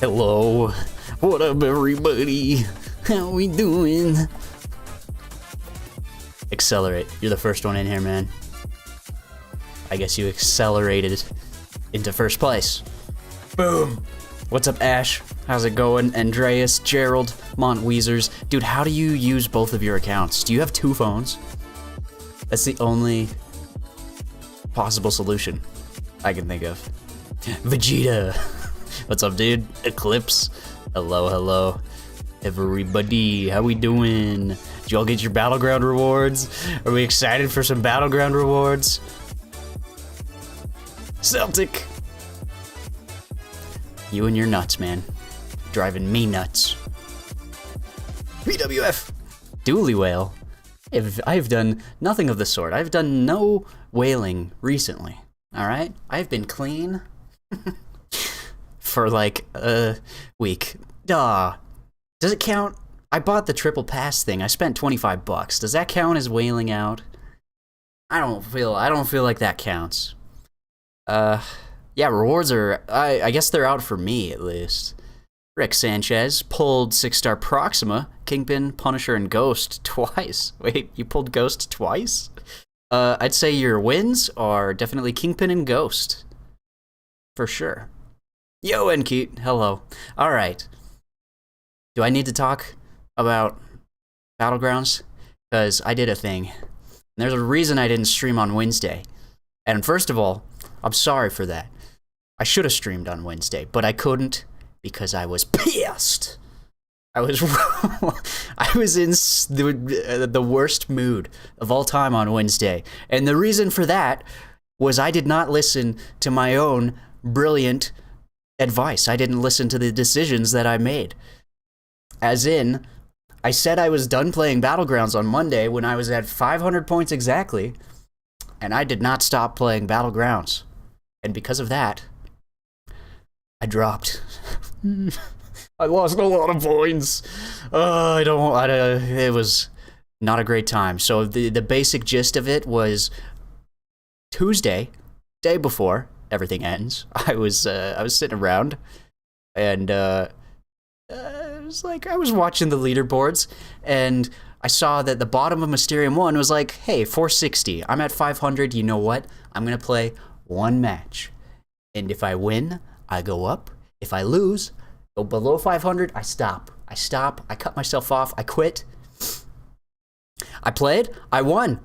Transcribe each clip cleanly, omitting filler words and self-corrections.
Hello, what up everybody? How we doing? Accelerate, you're the first one in here, man. I guess you accelerated into first place. Boom! What's up, Ash? How's it going? Andreas, Gerald, Montweezers. Dude, how do you use both of your accounts? Do you have two phones? That's the only possible solution I can think of. Vegeta! What's up, dude? Eclipse. Hello, hello. Everybody, how we doing? Did y'all get your Battleground rewards? Are we excited for some Battleground rewards? Celtic! You and your nuts, man. Driving me nuts. BWF! Dooley whale. I've done nothing of the sort. I've done no whaling recently. Alright? I've been clean. For like a week. Duh. Does it count? I bought the triple pass thing. I spent 25 bucks. Does that count as whaling out? I don't feel like that counts. Yeah, rewards are, I guess they're out for me at least. Rick Sanchez pulled 6-star Proxima, Kingpin, Punisher, and Ghost twice. Wait, you pulled Ghost twice? I'd say your wins are definitely Kingpin and Ghost. For sure. Yo, Enkeet, hello. Alright. Do I need to talk about Battlegrounds? Because I did a thing. And there's a reason I didn't stream on Wednesday. And first of all, I'm sorry for that. I should have streamed on Wednesday, but I couldn't because I was pissed. I was in the worst mood of all time on Wednesday. And the reason for that was I did not listen to my own brilliant advice. I didn't listen to the decisions that I made. As in, I said I was done playing Battlegrounds on Monday when I was at 500 points exactly, and I did not stop playing Battlegrounds. And because of that, I dropped. I lost a lot of points. It was not a great time. So the basic gist of it was Tuesday, day before everything ends, I was sitting around, and it was like I was watching the leaderboards, and I saw that the bottom of Mysterium 1 was like, hey, 460. I'm at 500. You know what? I'm gonna play one match, and if I win, I go up. If I lose, go below 500. I stop. I cut myself off. I quit. I played. I won.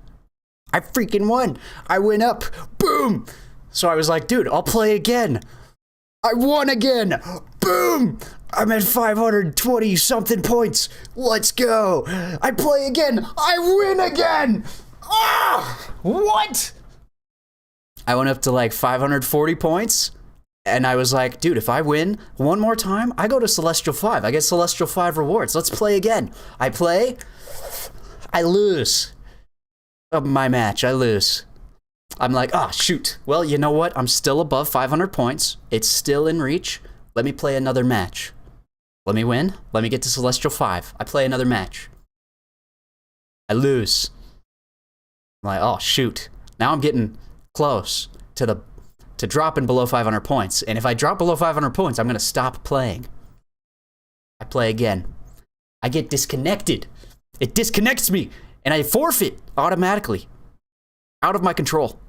I freaking won. I went up. Boom. So I was like, dude, I'll play again. I won again. Boom. I'm at 520 something points. Let's go. I play again. I win again. Ah, what? I went up to like 540 points. And I was like, dude, if I win one more time, I go to Celestial 5. I get Celestial 5 rewards. Let's play again. I play. I lose. My match, I lose. I'm like, oh, shoot. Well, you know what? I'm still above 500 points. It's still in reach. Let me play another match. Let me win. Let me get to Celestial 5. I play another match. I lose. I'm like, oh, shoot. Now I'm getting close to dropping below 500 points. And if I drop below 500 points, I'm going to stop playing. I play again. I get disconnected. It disconnects me. And I forfeit automatically. Out of my control.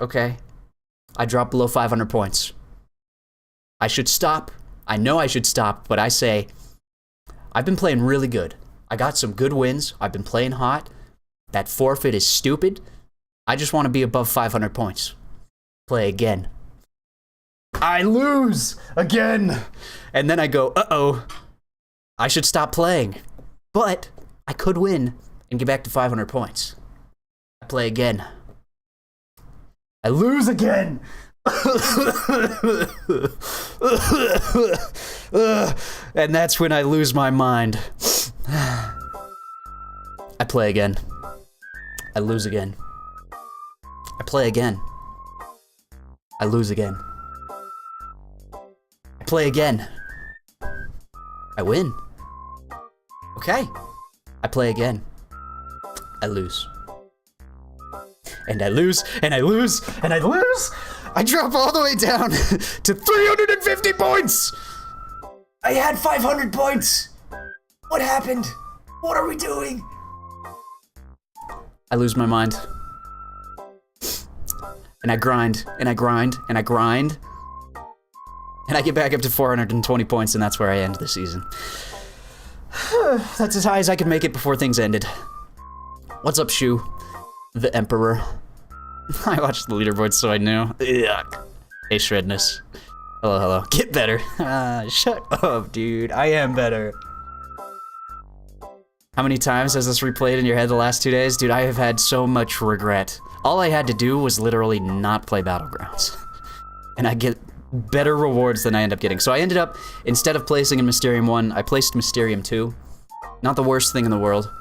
Okay. I drop below 500 points. I should stop. I know I should stop, but I say, I've been playing really good. I got some good wins. I've been playing hot. That forfeit is stupid. I just want to be above 500 points. Play again. I lose again. And then I go, uh-oh. I should stop playing. But I could win and get back to 500 points. I play again. I lose again. And that's when I lose my mind. I play again. I lose again. I play again. I lose again. I play again. I win. Okay. I play again. I lose. and I lose, and I lose, and I lose. I drop all the way down to 350 points. I had 500 points. What happened? What are we doing? I lose my mind. And I grind, and I grind, and I grind. And I get back up to 420 points, and that's where I end the season. That's as high as I could make it before things ended. What's up, Shu? The Emperor. I watched the leaderboard, so I knew. Yuck. Hey, Shredness. Hello, hello. Get better. Shut up, dude. I am better. How many times has this replayed in your head the last 2 days? Dude, I have had so much regret. All I had to do was literally not play Battlegrounds. And I get better rewards than I end up getting. So I ended up, instead of placing in Mysterium 1, I placed Mysterium 2. Not the worst thing in the world,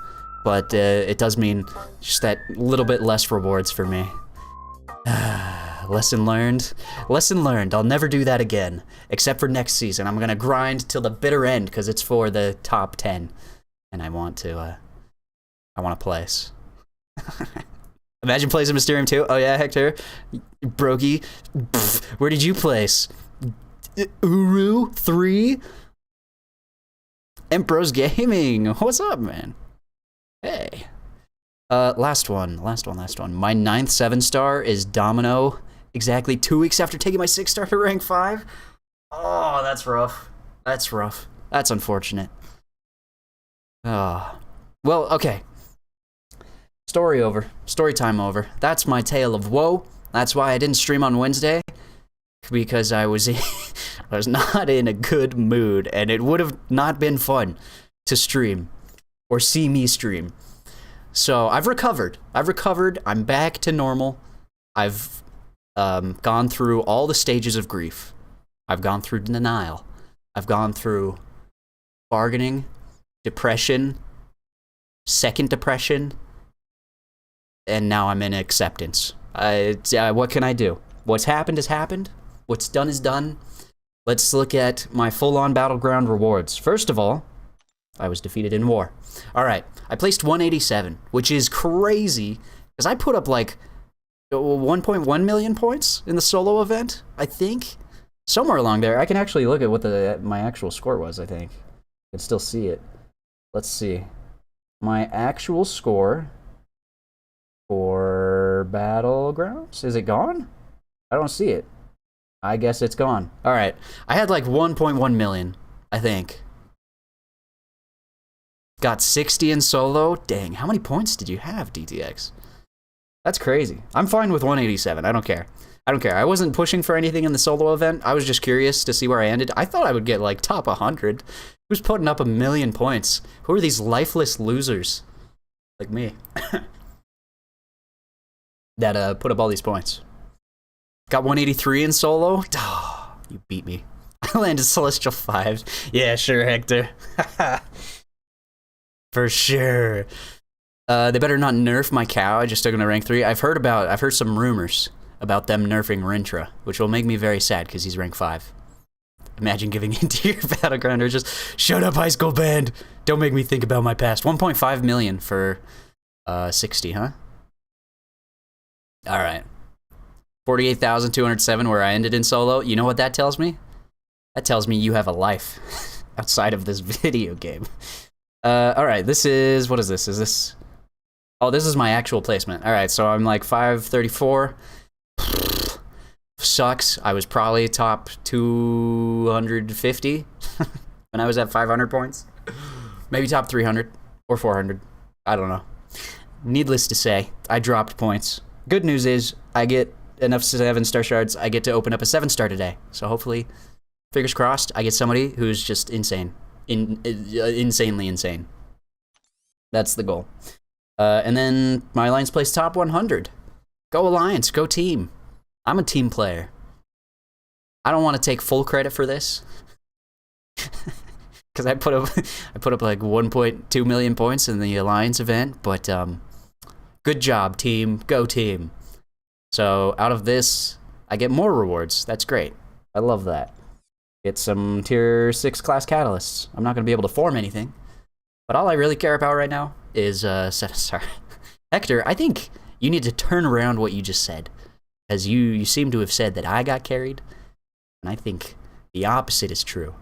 but it does mean just that little bit less rewards for me. Lesson learned. Lesson learned. I'll never do that again. Except for next season. I'm gonna grind till the bitter end, because it's for the top 10. And I want to place. Imagine placing Mysterium 2. Oh yeah, Hector. Brokey. Pfft, where did you place? Uru 3? Emperor's Gaming. What's up, man? Hey. Last one. My 9th 7-star is Domino. Exactly 2 weeks after taking my 6-star to rank 5. Oh, that's rough. That's rough. That's unfortunate. Oh. Well, okay. Story over. Story time over. That's my tale of woe. That's why I didn't stream on Wednesday. Because I was I was not in a good mood, and it would have not been fun to stream or see me stream. So I've recovered. I'm back to normal. I've gone through all the stages of grief. I've gone through denial. I've gone through bargaining, depression, second depression, and now I'm in acceptance. What can I do? What's happened has happened. What's done is done. Let's look at my full-on Battleground rewards. First of all, I was defeated in war. All right, I placed 187, which is crazy, because I put up like 1.1 million points in the solo event, I think. Somewhere along there. I can actually look at what my actual score was, I think. I can still see it. Let's see. My actual score for Battlegrounds, is it gone? I don't see it. I guess it's gone. All right, I had like 1.1 million, I think. Got 60 in solo. Dang, how many points did you have, DTX? That's crazy. I'm fine with 187. I don't care. I wasn't pushing for anything in the solo event. I was just curious to see where I ended. I thought I would get like top 100. Who's putting up 1 million points? Who are these lifeless losers like me that put up all these points? Got 183 in solo. Oh, you beat me. I landed Celestial 5. Yeah, sure, Hector. For sure. They better not nerf my cow. I just took him to rank 3. I've heard some rumors about them nerfing Rintra, which will make me very sad because he's rank 5. Imagine giving into your Battleground or just, shut up, high school band. Don't make me think about my past. 1.5 million for 60, huh? All right. 48,207 where I ended in solo. You know what that tells me? That tells me you have a life outside of this video game. All right, this is, what is this? Is this, oh, this is my actual placement. All right, so I'm like 534. Sucks. I was probably top 250 when I was at 500 points. Maybe top 300 or 400. I don't know. Needless to say, I dropped points. Good news is I get enough 7-star shards. I get to open up a 7-star today. So hopefully, fingers crossed, I get somebody who's just insane. Insanely insane. That's the goal. And then my Alliance plays top 100. Go Alliance, go team. I'm a team player. I don't want to take full credit for this. Because I put up like 1.2 million points in the Alliance event, but good job, team. Go team. So out of this, I get more rewards. That's great. I love that. Get some tier 6 class catalysts. I'm not going to be able to form anything, but all I really care about right now is 7-star. Hector, I think You need to turn around what you just said. As you seem to have said that I got carried, and I think the opposite is true.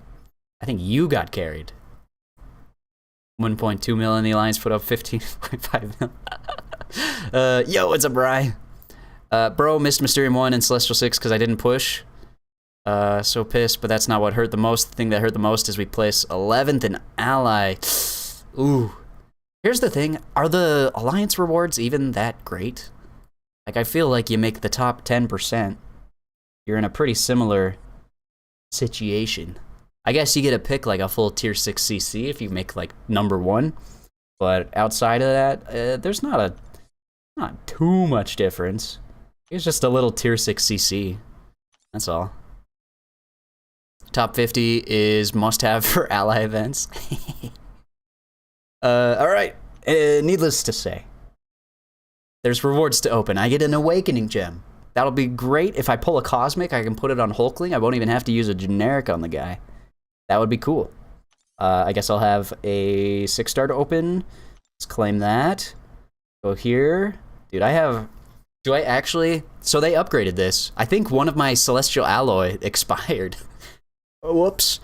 I think you got carried. 1.2 mil in the alliance, put up 15.5 mil. Yo, what's up, Bri? Bro, missed Mysterium 1 and Celestial 6 because I didn't push. So pissed, but that's not what hurt the most. The thing that hurt the most is we place 11th in Ally. Ooh. Here's the thing, are the alliance rewards even that great? Like, I feel like you make the top 10%, you're in a pretty similar situation. I guess you get to pick, like, a full tier 6 CC if you make, like, number 1. But outside of that, there's not too much difference. It's just a little tier 6 CC. That's all. Top 50 is must-have for ally events. Alright. Needless to say, there's rewards to open. I get an Awakening Gem. That'll be great. If I pull a Cosmic, I can put it on Hulkling. I won't even have to use a generic on the guy. That would be cool. I guess I'll have a 6-star to open. Let's claim that. Go here. Dude, do I actually... So they upgraded this. I think one of my Celestial Alloy expired. Whoops.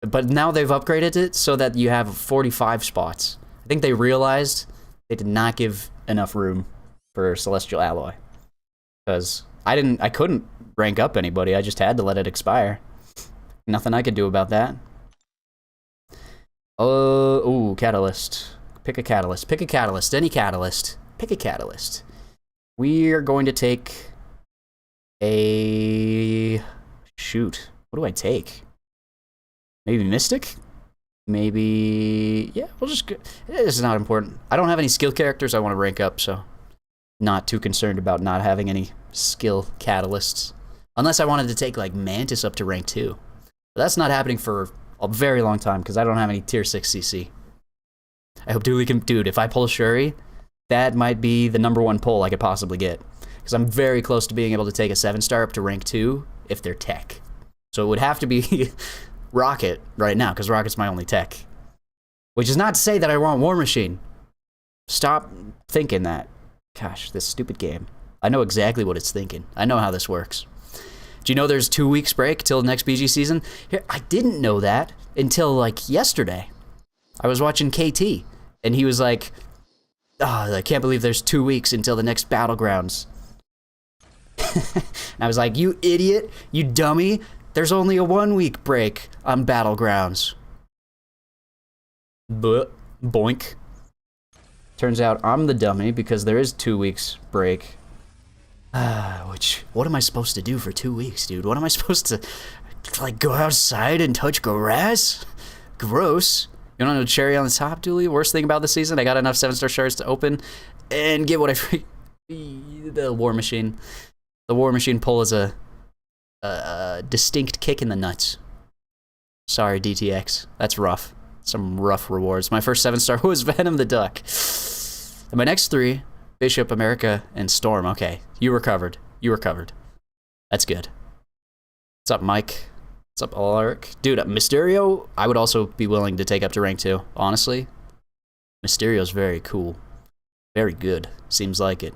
But now they've upgraded it so that you have 45 spots. I think they realized they did not give enough room for Celestial Alloy. Because I couldn't rank up anybody, I just had to let it expire. Nothing I could do about that. Ooh, Catalyst. Pick a Catalyst. Pick a Catalyst. Any Catalyst. Pick a Catalyst. We are going to take a... Shoot. What do I take? Maybe Mystic? Maybe... Yeah, we'll just... It's not important. I don't have any skill characters I want to rank up, so... Not too concerned about not having any skill catalysts. Unless I wanted to take, like, Mantis up to rank 2. But that's not happening for a very long time, because I don't have any tier 6 CC. I hope Dooley can... Dude, if I pull Shuri, that might be the #1 pull I could possibly get. Because I'm very close to being able to take a 7-star up to rank 2 if they're tech. So it would have to be Rocket right now, because Rocket's my only tech. Which is not to say that I want War Machine. Stop thinking that. Gosh, this stupid game. I know exactly what it's thinking. I know how this works. Do you know there's 2 weeks break till the next BG season? Here, I didn't know that until, like, yesterday. I was watching KT, and he was like, oh, I can't believe there's 2 weeks until the next Battlegrounds. And I was like, you idiot, you dummy. There's only a 1-week break on Battlegrounds. But boink. Turns out I'm the dummy because there is 2 weeks break. What am I supposed to do for 2 weeks, dude? What am I supposed to, like, go outside and touch grass? Gross. You don't know cherry on the top, Dooley? Worst thing about the season, I got enough 7-star shards to open and get what the War Machine. The War Machine pull is a distinct kick in the nuts. Sorry, DTX. That's rough. Some rough rewards. My first 7-star was Venom the Duck. And my next 3, Bishop, America, and Storm. Okay, you recovered. You recovered. That's good. What's up, Mike? What's up, Alaric? Dude, Mysterio, I would also be willing to take up to rank 2. Honestly, Mysterio's very cool. Very good. Seems like it.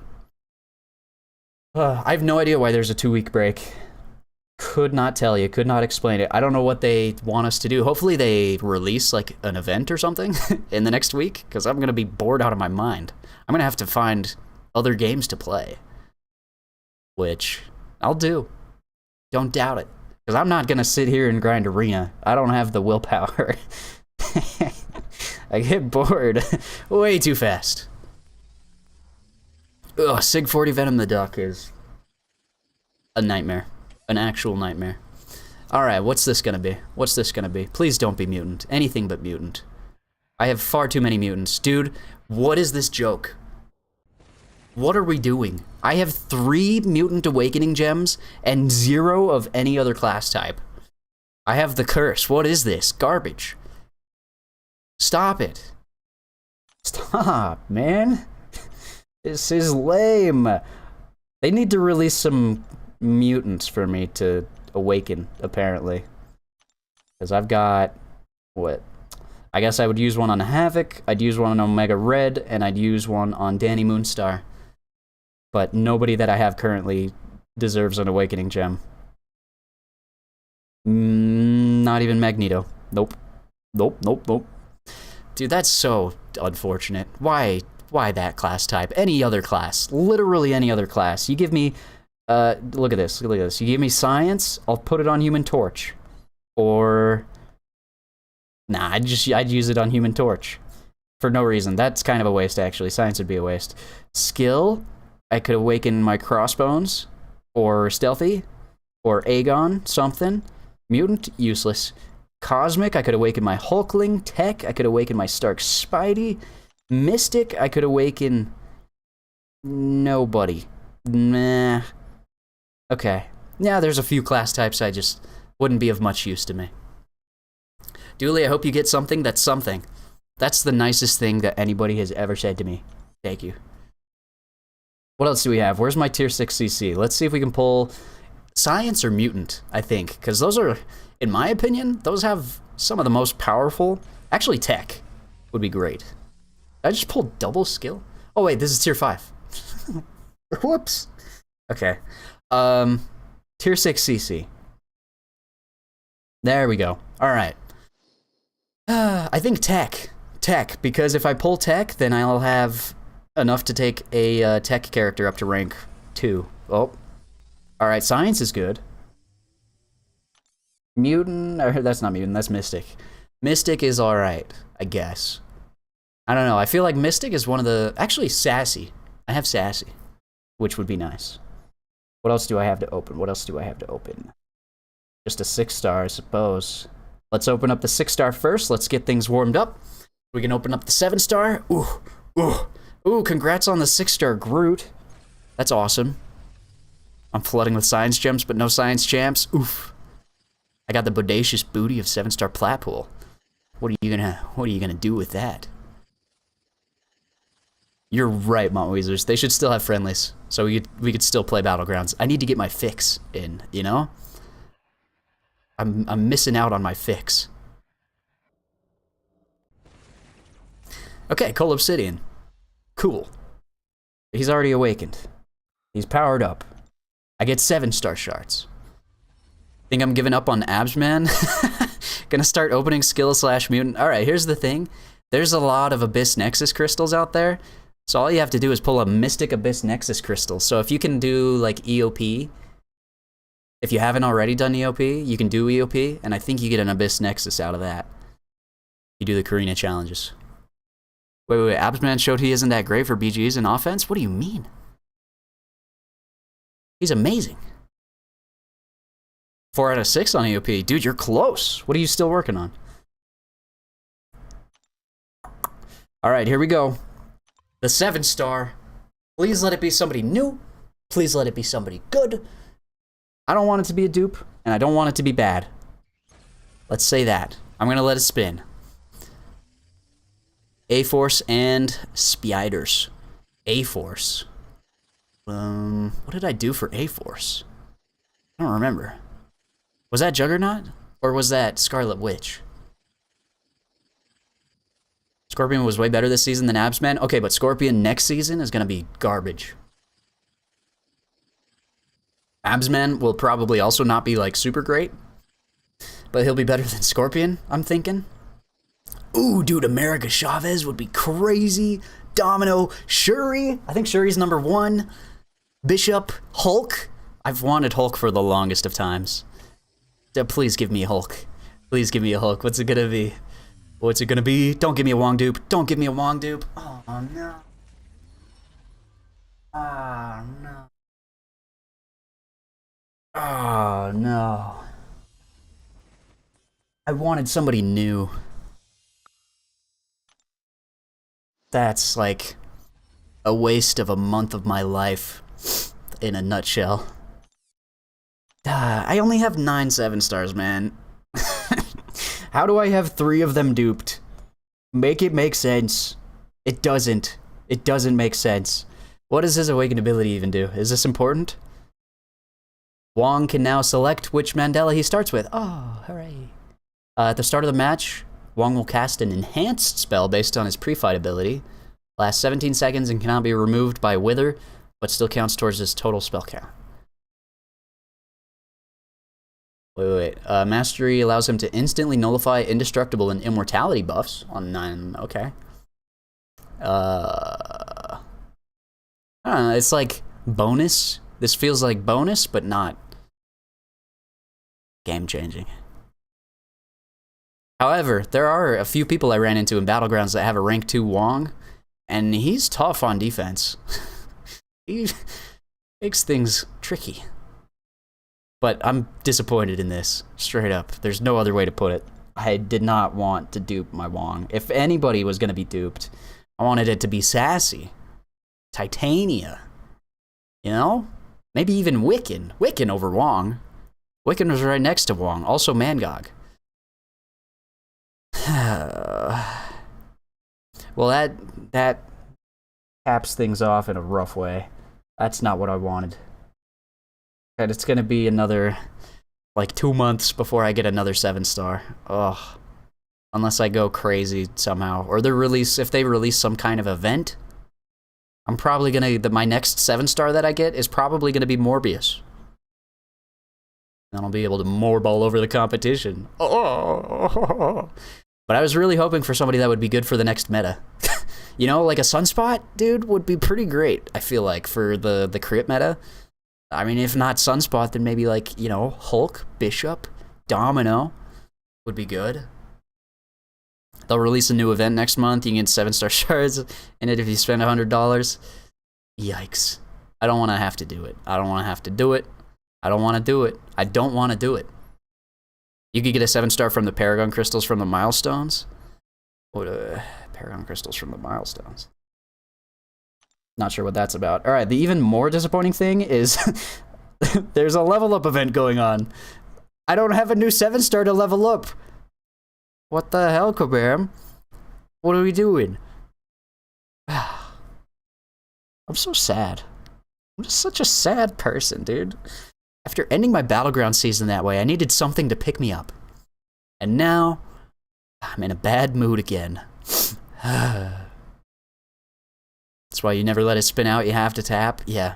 I have no idea why there's a 2-week break. Could not tell you, could not explain it. I don't know what they want us to do. Hopefully they release, like, an event or something in the next week, because I'm going to be bored out of my mind. I'm going to have to find other games to play. Which, I'll do. Don't doubt it. Because I'm not going to sit here and grind Arena. I don't have the willpower. I get bored way too fast. Ugh, Sig 40 Venom the Duck is a nightmare. An actual nightmare. Alright, what's this gonna be? What's this gonna be? Please don't be mutant. Anything but mutant. I have far too many mutants. Dude, what is this joke? What are we doing? I have 3 mutant awakening gems and 0 of any other class type. I have the curse. What is this? Garbage. Stop it. Stop, man. This is lame. They need to release some mutants for me to awaken, apparently. Because I've got... what? I guess I would use one on Havoc, I'd use one on Omega Red, and I'd use one on Danny Moonstar. but nobody that I have currently deserves an awakening gem. Not even Magneto. Nope. Nope, nope, nope. Dude, that's so unfortunate. Why that class type? Any other class. Literally any other class. You give me, look at this, look at this. You give me science, I'll put it on Human Torch. Or, nah, I'd use it on Human Torch. For no reason. That's kind of a waste, actually. Science would be a waste. Skill, I could awaken my crossbones, or stealthy, or Aegon, something. Mutant, useless. Cosmic, I could awaken my Hulkling. Tech, I could awaken my Stark Spidey. Mystic, I could awaken nobody. Nah. Okay. Yeah, there's a few class types I just wouldn't be of much use to me. Dooley, I hope you get something that's something. That's the nicest thing that anybody has ever said to me. Thank you. What else do we have? Where's my tier 6 CC? Let's see if we can pull science or mutant, I think. Because those are, in my opinion, those have some of the most powerful... Actually, tech would be great. Did I just pulled double skill? Oh, wait, this is tier 5. Whoops. Okay. Tier 6 CC. There we go. All right. I think tech. Tech, because if I pull tech, then I'll have enough to take a tech character up to rank 2. Oh. Alright, science is good. Mutant, or that's not mutant, that's mystic. Mystic is alright, I guess. I don't know, I feel like mystic is one of the... Actually, sassy. I have sassy, which would be nice. What else do I have to open? What else do I have to open? Just a 6-star, I suppose. Let's open up the 6-star first. Let's get things warmed up. We can open up the 7-star. Ooh, congrats on the 6-star Groot. That's awesome. I'm flooding with science gems, but no science champs. Oof. I got the bodacious booty of 7-star Platpool. What are you gonna do with that? You're right, Montweezers. They should still have friendlies, so we could still play Battlegrounds. I need to get my fix in, you know? I'm missing out on my fix. Okay, Coal Obsidian. Cool. He's already awakened. He's powered up. I get 7-star shards. Think I'm giving up on abs, man? Gonna start opening skill / mutant. Alright, here's the thing. There's a lot of Abyss Nexus crystals out there. So all you have to do is pull a Mystic Abyss Nexus crystal. So if you can do like EOP, if you haven't already done EOP, you can do EOP, and I think you get an Abyss Nexus out of that. You do the Karina challenges. Wait, Absman showed he isn't that great for BGs in offense? What do you mean? He's amazing. 4 out of 6 on EOP. Dude, you're close. What are you still working on? Alright, here we go. The 7-star. Please let it be somebody new. Please let it be somebody good. I don't want it to be a dupe, and I don't want it to be bad. Let's say that. I'm gonna let it spin. A-Force and Spiders. A-Force. What did I do for A-Force? I don't remember. Was that Juggernaut? Or was that Scarlet Witch? Scorpion was way better this season than Absman? Okay, but Scorpion next season is gonna be garbage. Absman will probably also not be, like, super great. But he'll be better than Scorpion, I'm thinking. Ooh, dude, America Chavez would be crazy. Domino, Shuri. I think Shuri's number 1. Bishop, Hulk. I've wanted Hulk for the longest of times. Please give me a Hulk. Please give me a Hulk. What's it gonna be? What's it gonna be? Don't give me a Wong dupe. Don't give me a Wong dupe. Oh, no. Oh, no. Oh, no. I wanted somebody new. That's like a waste of a month of my life in a nutshell. I only have 9 7-stars, man. How do I have 3 of them duped? Make it make sense. It doesn't. It doesn't make sense. What does his awakened ability even do? Is this important? Wong can now select which Mandela he starts with. Oh, hooray. At the start of the match, Wong will cast an enhanced spell based on his pre-fight ability. Lasts 17 seconds and cannot be removed by Wither but still counts towards his total spell count. Wait. Mastery allows him to instantly nullify indestructible and immortality buffs on 9. Okay. I don't know, it's like bonus. This feels like bonus, but not game-changing. However, there are a few people I ran into in Battlegrounds that have a rank 2 Wong, and he's tough on defense. He makes things tricky. But I'm disappointed in this, straight up. There's no other way to put it. I did not want to dupe my Wong. If anybody was going to be duped, I wanted it to be Sassy, Titania, you know? Maybe even Wiccan. Wiccan over Wong. Wiccan was right next to Wong. Also Mangog. Well, that caps things off in a rough way. That's not what I wanted. And it's gonna be another, like, 2 months before I get another 7-star. Ugh. Unless I go crazy somehow. Or if they release some kind of event, I'm probably gonna, my next 7-star that I get is probably gonna be Morbius. And I'll be able to morb all over the competition. Oh. But I was really hoping for somebody that would be good for the next meta. You know, like a Sunspot, dude, would be pretty great, I feel like, for the crit meta. I mean, if not Sunspot, then maybe, like, you know, Hulk, Bishop, Domino would be good. They'll release a new event next month. You can get 7-star shards in it if you spend $100. Yikes. I don't want to have to do it. I don't want to have to do it. I don't want to do it. I don't want to do it. You could get a 7-star from the Paragon Crystals from the Milestones. What, Paragon Crystals from the Milestones. Not sure what that's about. All right, the even more disappointing thing is there's a level up event going on. I don't have a new 7-star to level up. What the hell, Kabam? What are we doing? I'm so sad. I'm just such a sad person, dude. After ending my Battleground season that way, I needed something to pick me up. And now, I'm in a bad mood again. That's why you never let it spin out, you have to tap? Yeah,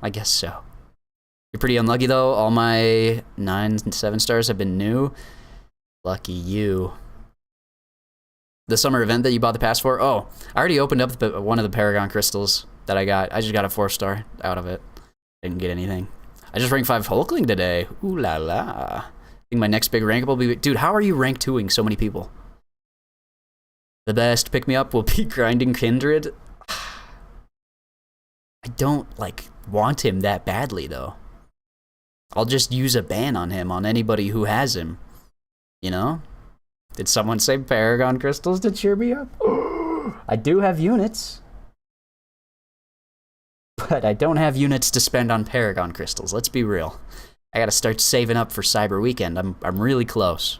I guess so. You're pretty unlucky though, all my 9 and 7-stars have been new. Lucky you. The summer event that you bought the pass for? Oh, I already opened up one of the Paragon Crystals that I got. I just got a 4-star out of it. Didn't get anything. I just ranked 5 Hulkling today. Ooh la la. I think my next big rank will be... Dude, how are you rank 2ing so many people? The best pick-me-up will be grinding Kindred. I don't, like, want him that badly, though. I'll just use a ban on him, on anybody who has him. You know? Did someone say Paragon Crystals to cheer me up? I do have units. But I don't have units to spend on Paragon Crystals, let's be real. I gotta start saving up for Cyber Weekend. I'm really close.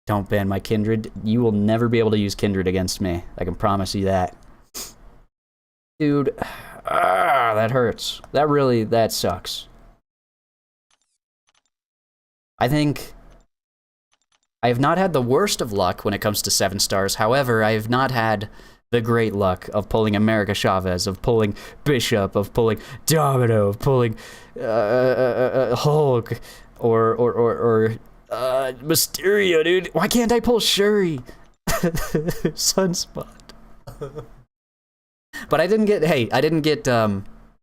Don't ban my Kindred. You will never be able to use Kindred against me. I can promise you that. Dude, that hurts. That sucks. I think I have not had the worst of luck when it comes to 7-stars. However, I have not had the great luck of pulling America Chavez, of pulling Bishop, of pulling Domino, of pulling Hulk, or Mysterio, dude. Why can't I pull Shuri? Sunspot. But I didn't get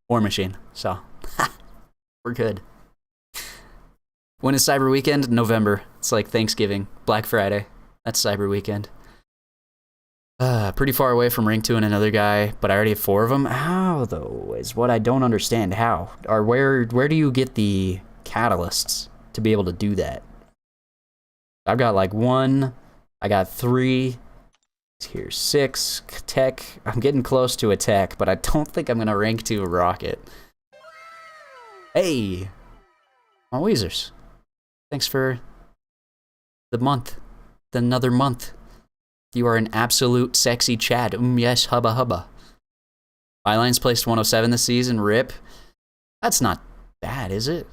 War Machine, so we're good. When is Cyber Weekend? November. It's like Thanksgiving, Black Friday. That's Cyber Weekend. Pretty far away from rank 2 and another guy, but I already have 4 of them. How, though, is what I don't understand. How? Or where do you get the catalysts to be able to do that? I've got like 1, I got 3, here's 6, tech. I'm getting close to a tech, but I don't think I'm gonna rank 2 a rocket. Hey! My Weezers. Thanks for the month. Another month. You are an absolute sexy Chad. Yes, hubba hubba. Byline's placed 107 this season. RIP. That's not bad, is it?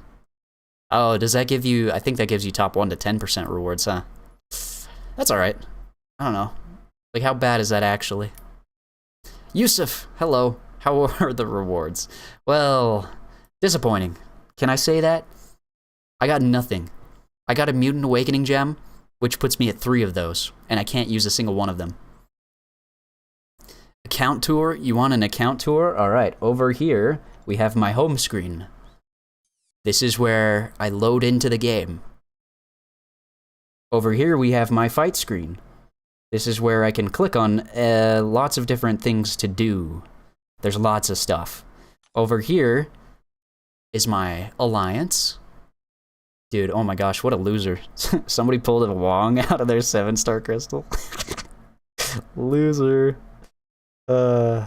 Oh, does that give you... I think that gives you top 1 to 10% rewards, huh? That's alright. I don't know. Like, how bad is that actually? Yusuf, hello. How are the rewards? Well, disappointing. Can I say that? I got nothing. I got a Mutant Awakening gem, which puts me at 3 of those, and I can't use a single one of them. Account tour? You want an account tour? Alright, over here, we have my home screen. This is where I load into the game. Over here, we have my fight screen. This is where I can click on lots of different things to do. There's lots of stuff. Over here is my alliance. Dude, oh my gosh, what a loser. Somebody pulled a Wong out of their 7-star crystal. Loser. Poor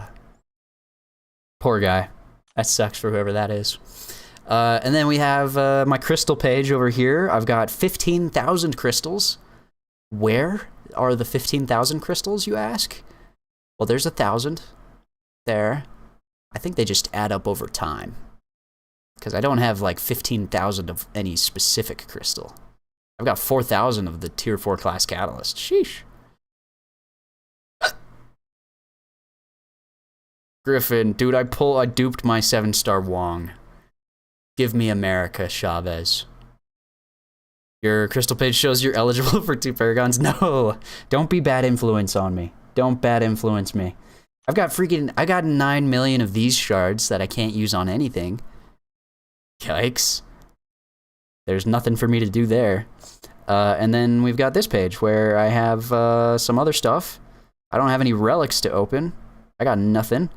guy. That sucks for whoever that is. And then we have my crystal page over here. I've got 15,000 crystals. Where are the 15,000 crystals, you ask? Well, there's 1,000 there. I think they just add up over time. Because I don't have like 15,000 of any specific crystal. I've got 4,000 of the tier 4 class catalyst. Sheesh. Griffin, dude, I duped my 7-star Wong. Give me America, Chavez. Your crystal page shows you're eligible for 2 paragons. No, don't be bad influence on me. Don't bad influence me. I got 9 million of these shards that I can't use on anything. Yikes. There's nothing for me to do there. And then we've got this page where I have some other stuff. I don't have any relics to open. I got nothing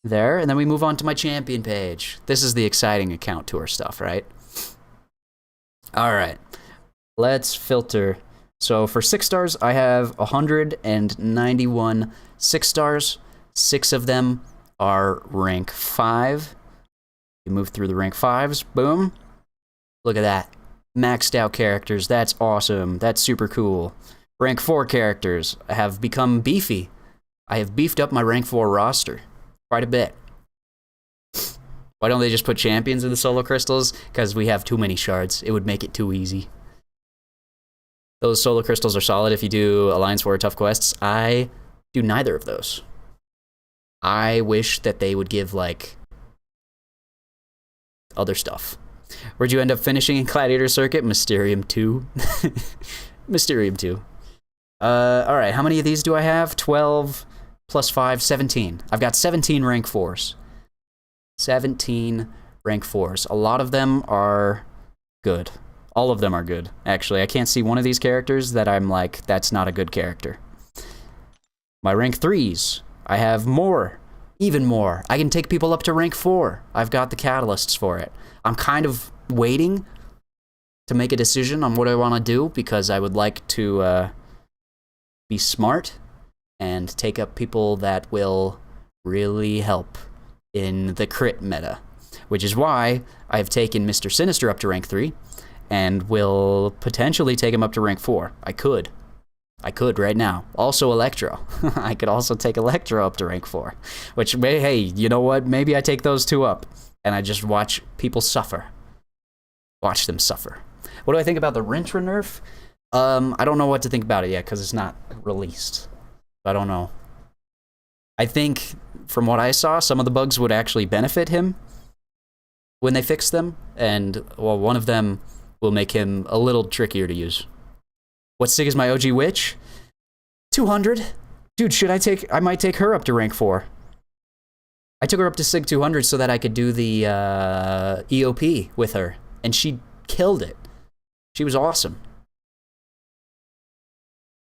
there. And then we move on to my champion page. This is the exciting account tour stuff, right? All right. Let's filter. So for 6 stars, I have 191 6 stars. 6 of them are rank 5. You move through the rank 5s. Boom. Look at that. Maxed out characters. That's awesome. That's super cool. Rank 4 characters have become beefy. I have beefed up my rank 4 roster quite a bit. Why don't they just put champions in the solo crystals? Because we have too many shards. It would make it too easy. Those solo crystals are solid if you do Alliance War or Tough Quests. I do neither of those. I wish that they would give, like, other stuff. Where'd you end up finishing in Gladiator Circuit? Mysterium 2. Mysterium 2. Alright, how many of these do I have? 12 plus 5, 17. I've got 17 rank 4s. 17 rank 4s. A lot of them are good. All of them are good, actually. I can't see one of these characters that I'm like, that's not a good character. My rank 3s. I have more. Even more. I can take people up to rank 4. I've got the catalysts for it. I'm kind of waiting to make a decision on what I want to do because I would like to be smart and take up people that will really help in the crit meta, which is why I've taken Mr. Sinister up to rank 3 and will potentially take him up to rank 4. I could right now. Also Electro. I could also take Electro up to rank 4, which, hey, you know what? Maybe I take those 2 up and I just watch people suffer. Watch them suffer. What do I think about the Rintra nerf? I don't know what to think about it yet because it's not released. I don't know. I think, from what I saw, some of the bugs would actually benefit him when they fix them, and, well, one of them will make him a little trickier to use. What sig is my OG witch? 200. Dude, I might take her up to rank 4. I took her up to sig 200 so that I could do the EOP with her, and she killed it. She was awesome.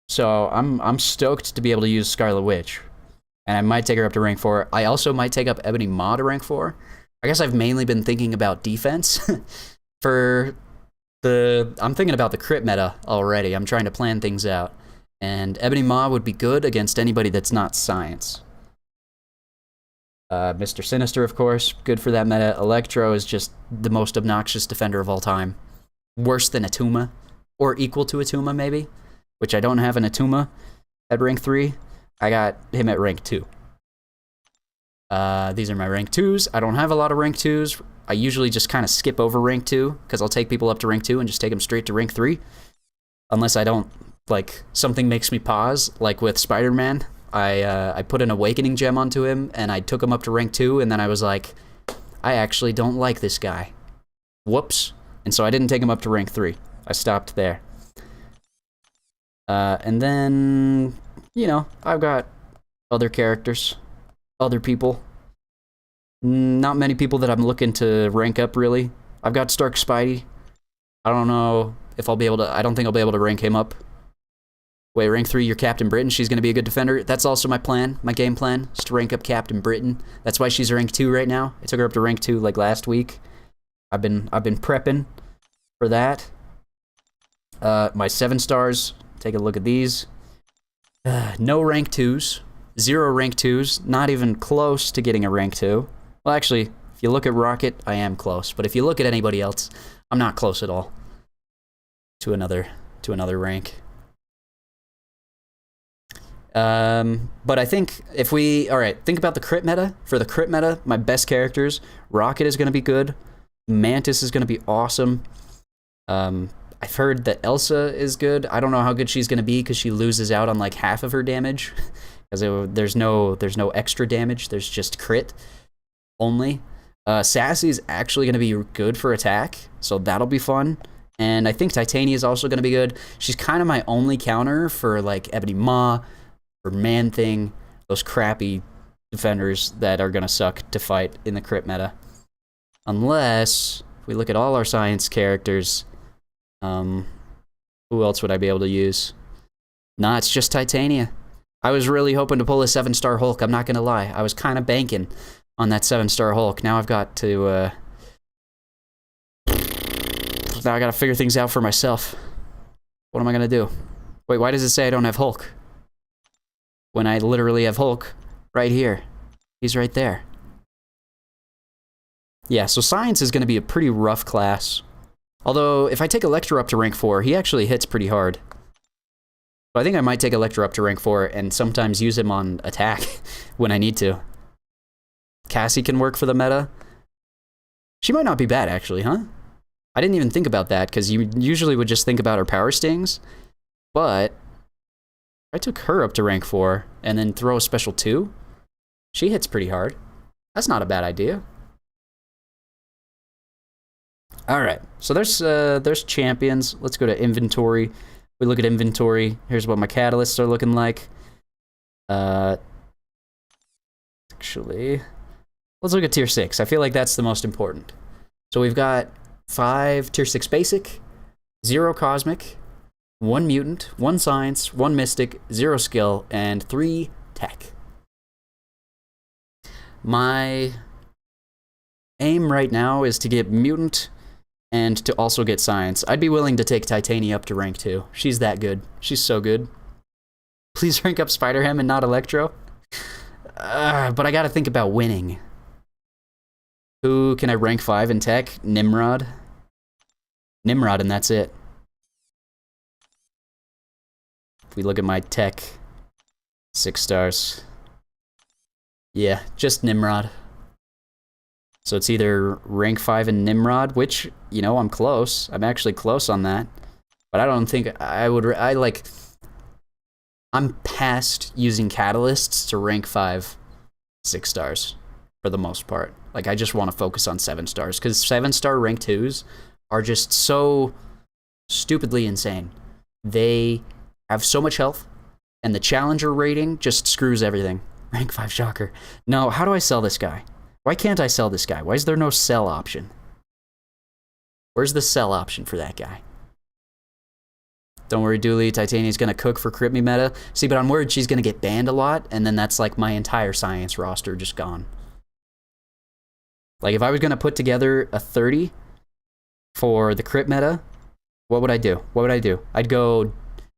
So I'm stoked to be able to use Scarlet Witch. And I might take her up to rank 4. I also might take up Ebony Maw to rank 4. I guess I've mainly been thinking about defense. I'm thinking about the crit meta already. I'm trying to plan things out. And Ebony Maw would be good against anybody that's not science. Mr. Sinister, of course, good for that meta. Electro is just the most obnoxious defender of all time. Worse than Atuma. Or equal to Atuma, maybe. Which I don't have an Atuma at rank 3. I got him at rank 2. These are my rank 2s. I don't have a lot of rank 2s. I usually just kind of skip over rank 2, because I'll take people up to rank 2 and just take them straight to rank 3. Unless I don't, like, something makes me pause, like with Spider-Man. I put an awakening gem onto him, and I took him up to rank 2, and then I was like, I actually don't like this guy. Whoops. And so I didn't take him up to rank 3. I stopped there. And then, you know, I've got other characters, other people. Not many people that I'm looking to rank up, really. I've got Stark Spidey. I don't know if I'll be able to, I don't think I'll be able to rank him up. Wait, rank 3, you're Captain Britain. She's going to be a good defender. That's also my plan, my game plan, is to rank up Captain Britain. That's why she's rank 2 right now. I took her up to rank 2 like last week. I've been prepping for that. My 7 stars, take a look at these. No rank 2s. 0 rank 2s. Not even close to getting a rank 2. Well, actually, if you look at Rocket, I am close. But if you look at anybody else, I'm not close at all to another rank. But I think if we... Alright, think about the crit meta. For the crit meta, my best characters, Rocket is going to be good. Mantis is going to be awesome. I've heard that Elsa is good. I don't know how good she's going to be because she loses out on like half of her damage. Because there's no extra damage. There's just crit only. Sassy is actually going to be good for attack, so that'll be fun. And I think Titania is also going to be good. She's kind of my only counter for like Ebony Maw or Man-Thing, those crappy defenders that are going to suck to fight in the crit meta. Unless, if we look at all our science characters, who else would I be able to use? Nah, it's just Titania. I was really hoping to pull a 7-star Hulk, I'm not gonna lie. I was kind of banking on that 7-star Hulk. Now I've got to, now I gotta figure things out for myself. What am I gonna do? Wait, why does it say I don't have Hulk? When I literally have Hulk right here. He's right there. Yeah, so Science is going to be a pretty rough class. Although, if I take Electro up to rank 4, he actually hits pretty hard. So I think I might take Electro up to rank 4 and sometimes use him on attack when I need to. Cassie can work for the meta. She might not be bad, actually, huh? I didn't even think about that, because you usually would just think about her power stings. But I took her up to rank 4 and then throw a special 2. She hits pretty hard. That's not a bad idea. All right, so there's champions. Let's go to inventory. We look at inventory. Here's what my catalysts are looking like. Actually, let's look at tier 6. I feel like that's the most important. So we've got 5 tier 6 basic, 0 cosmic, 1 mutant, 1 science, 1 mystic, 0 skill, and 3 tech. My aim right now is to get mutant and to also get science. I'd be willing to take Titania up to rank 2. She's that good. She's so good. Please rank up Spider-Ham and not Electro. But I gotta think about winning. Who can I rank 5 in tech? Nimrod. Nimrod, and that's it. If we look at my tech, 6 stars. Yeah, just Nimrod. So it's either rank 5 in Nimrod, which, you know, I'm close. I'm actually close on that. But I don't think I would... I'm past using catalysts to rank 5 6 stars for the most part. Like, I just want to focus on 7 stars. Because 7-star rank 2s are just so stupidly insane. They have so much health. And the challenger rating just screws everything. Rank 5 shocker. No, how do I sell this guy? Why can't I sell this guy? Why is there no sell option? Where's the sell option for that guy? Don't worry, Dooley. Titania's gonna cook for Crit Me meta. See, but I'm worried she's gonna get banned a lot, and then that's like my entire science roster just gone. Like, if I was gonna put together a 30 for the Crit meta, what would I do? What would I do? I'd go...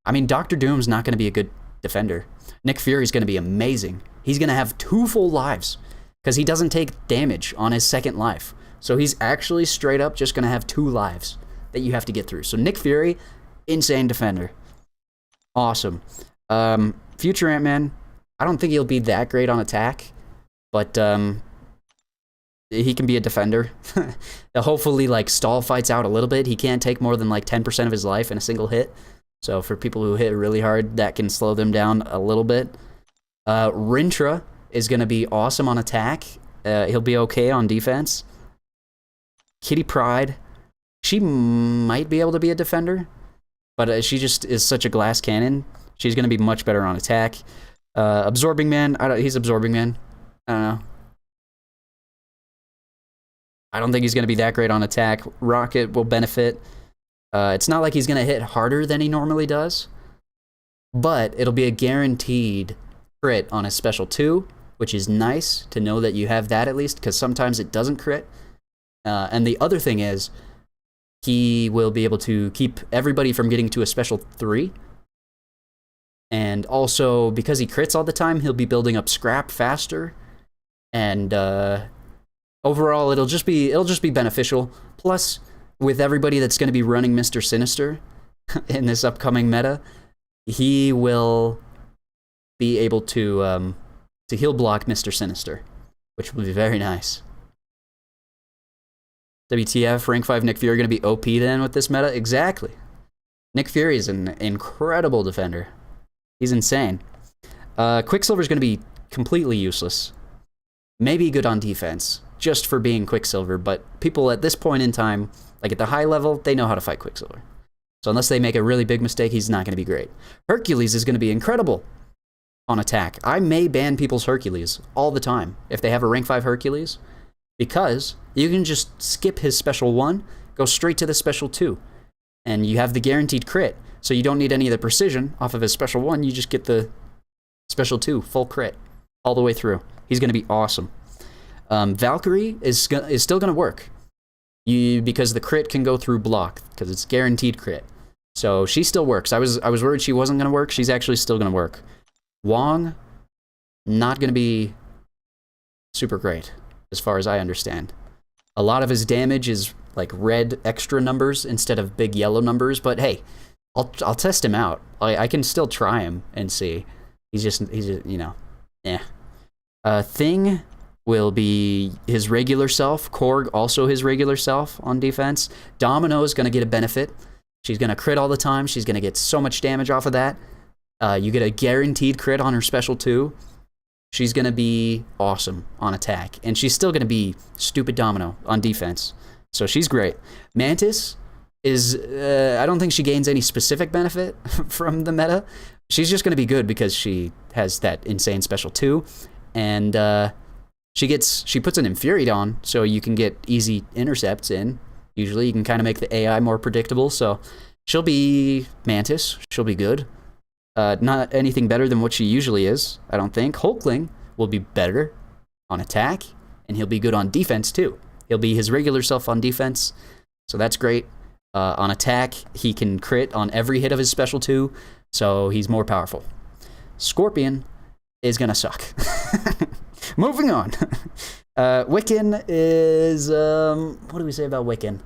I mean, Dr. Doom's not gonna be a good defender. Nick Fury's gonna be amazing. He's gonna have 2 full lives. Because he doesn't take damage on his 2nd life. So he's actually straight up just going to have 2 lives that you have to get through. So Nick Fury, insane defender. Awesome. Future Ant-Man, I don't think he'll be that great on attack. But he can be a defender. He'll hopefully like stall fights out a little bit. He can't take more than like 10% of his life in a single hit. So for people who hit really hard, that can slow them down a little bit. Rintra is going to be awesome on attack. He'll be okay on defense. Kitty Pryde, she might be able to be a defender, but she just is such a glass cannon. She's going to be much better on attack. Absorbing Man, he's Absorbing Man. I don't know. I don't think he's going to be that great on attack. Rocket will benefit. It's not like he's going to hit harder than he normally does, but it'll be a guaranteed crit on his special 2, which is nice to know that you have that at least, because sometimes it doesn't crit. And the other thing is, he will be able to keep everybody from getting to a special 3. And also, because he crits all the time, he'll be building up scrap faster. And overall, it'll just be beneficial. Plus, with everybody that's going to be running Mr. Sinister in this upcoming meta, he will be able to heal block Mr. Sinister, which will be very nice. WTF, rank 5 Nick Fury going to be OP then with this meta? Exactly. Nick Fury is an incredible defender. He's insane. Quicksilver's going to be completely useless. Maybe good on defense, just for being Quicksilver, but people at this point in time, like at the high level, they know how to fight Quicksilver. So unless they make a really big mistake, he's not going to be great. Hercules is going to be incredible on attack. I may ban people's Hercules all the time if they have a rank 5 Hercules, because you can just skip his special 1, go straight to the special 2, and you have the guaranteed crit. So you don't need any of the precision off of his special 1, you just get the special 2, full crit, all the way through. He's going to be awesome. Valkyrie is still going to work, because the crit can go through block, because it's guaranteed crit. So she still works. I was worried she wasn't going to work. She's actually still going to work. Wong, not going to be super great, as far as I understand. A lot of his damage is like red extra numbers instead of big yellow numbers, but hey, I'll test him out. I can still try him and see. He's just you know, yeah. Thing will be his regular self. Korg also his regular self on defense. Domino is going to get a benefit. She's going to crit all the time. She's going to get so much damage off of that. You get a guaranteed crit on her special 2. She's going to be awesome on attack. And she's still going to be stupid Domino on defense. So she's great. Mantis is, I don't think she gains any specific benefit from the meta. She's just going to be good because she has that insane special 2. And she puts an Infuriate on, so you can get easy intercepts in. Usually you can kind of make the AI more predictable. So she'll be Mantis. She'll be good. Not anything better than what she usually is, I don't think. Hulkling will be better on attack, and he'll be good on defense too. He'll be his regular self on defense, so that's great. On attack, he can crit on every hit of his special 2, so he's more powerful. Scorpion is gonna suck. Moving on. Wiccan is, what do we say about Wiccan?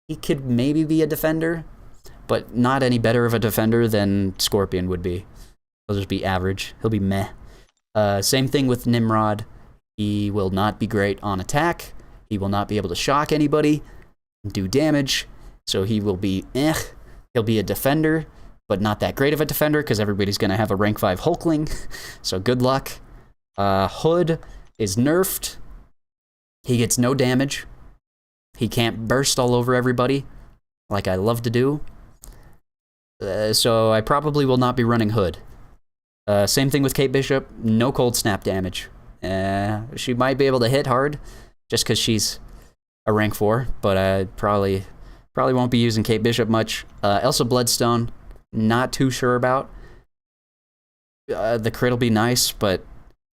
He could maybe be a defender, but not any better of a defender than Scorpion would be. He'll just be average. He'll be meh. Same thing with Nimrod. He will not be great on attack. He will not be able to shock anybody, do damage, so he will be eh. He'll be a defender, but not that great of a defender, because everybody's going to have a rank 5 Hulkling, so good luck. Hood is nerfed. He gets no damage. He can't burst all over everybody, like I love to do. So I probably will not be running Hood. Same thing with Kate Bishop, no cold snap damage. She might be able to hit hard, just because she's a rank 4, but I probably won't be using Kate Bishop much. Elsa Bloodstone, not too sure about. The crit will be nice, but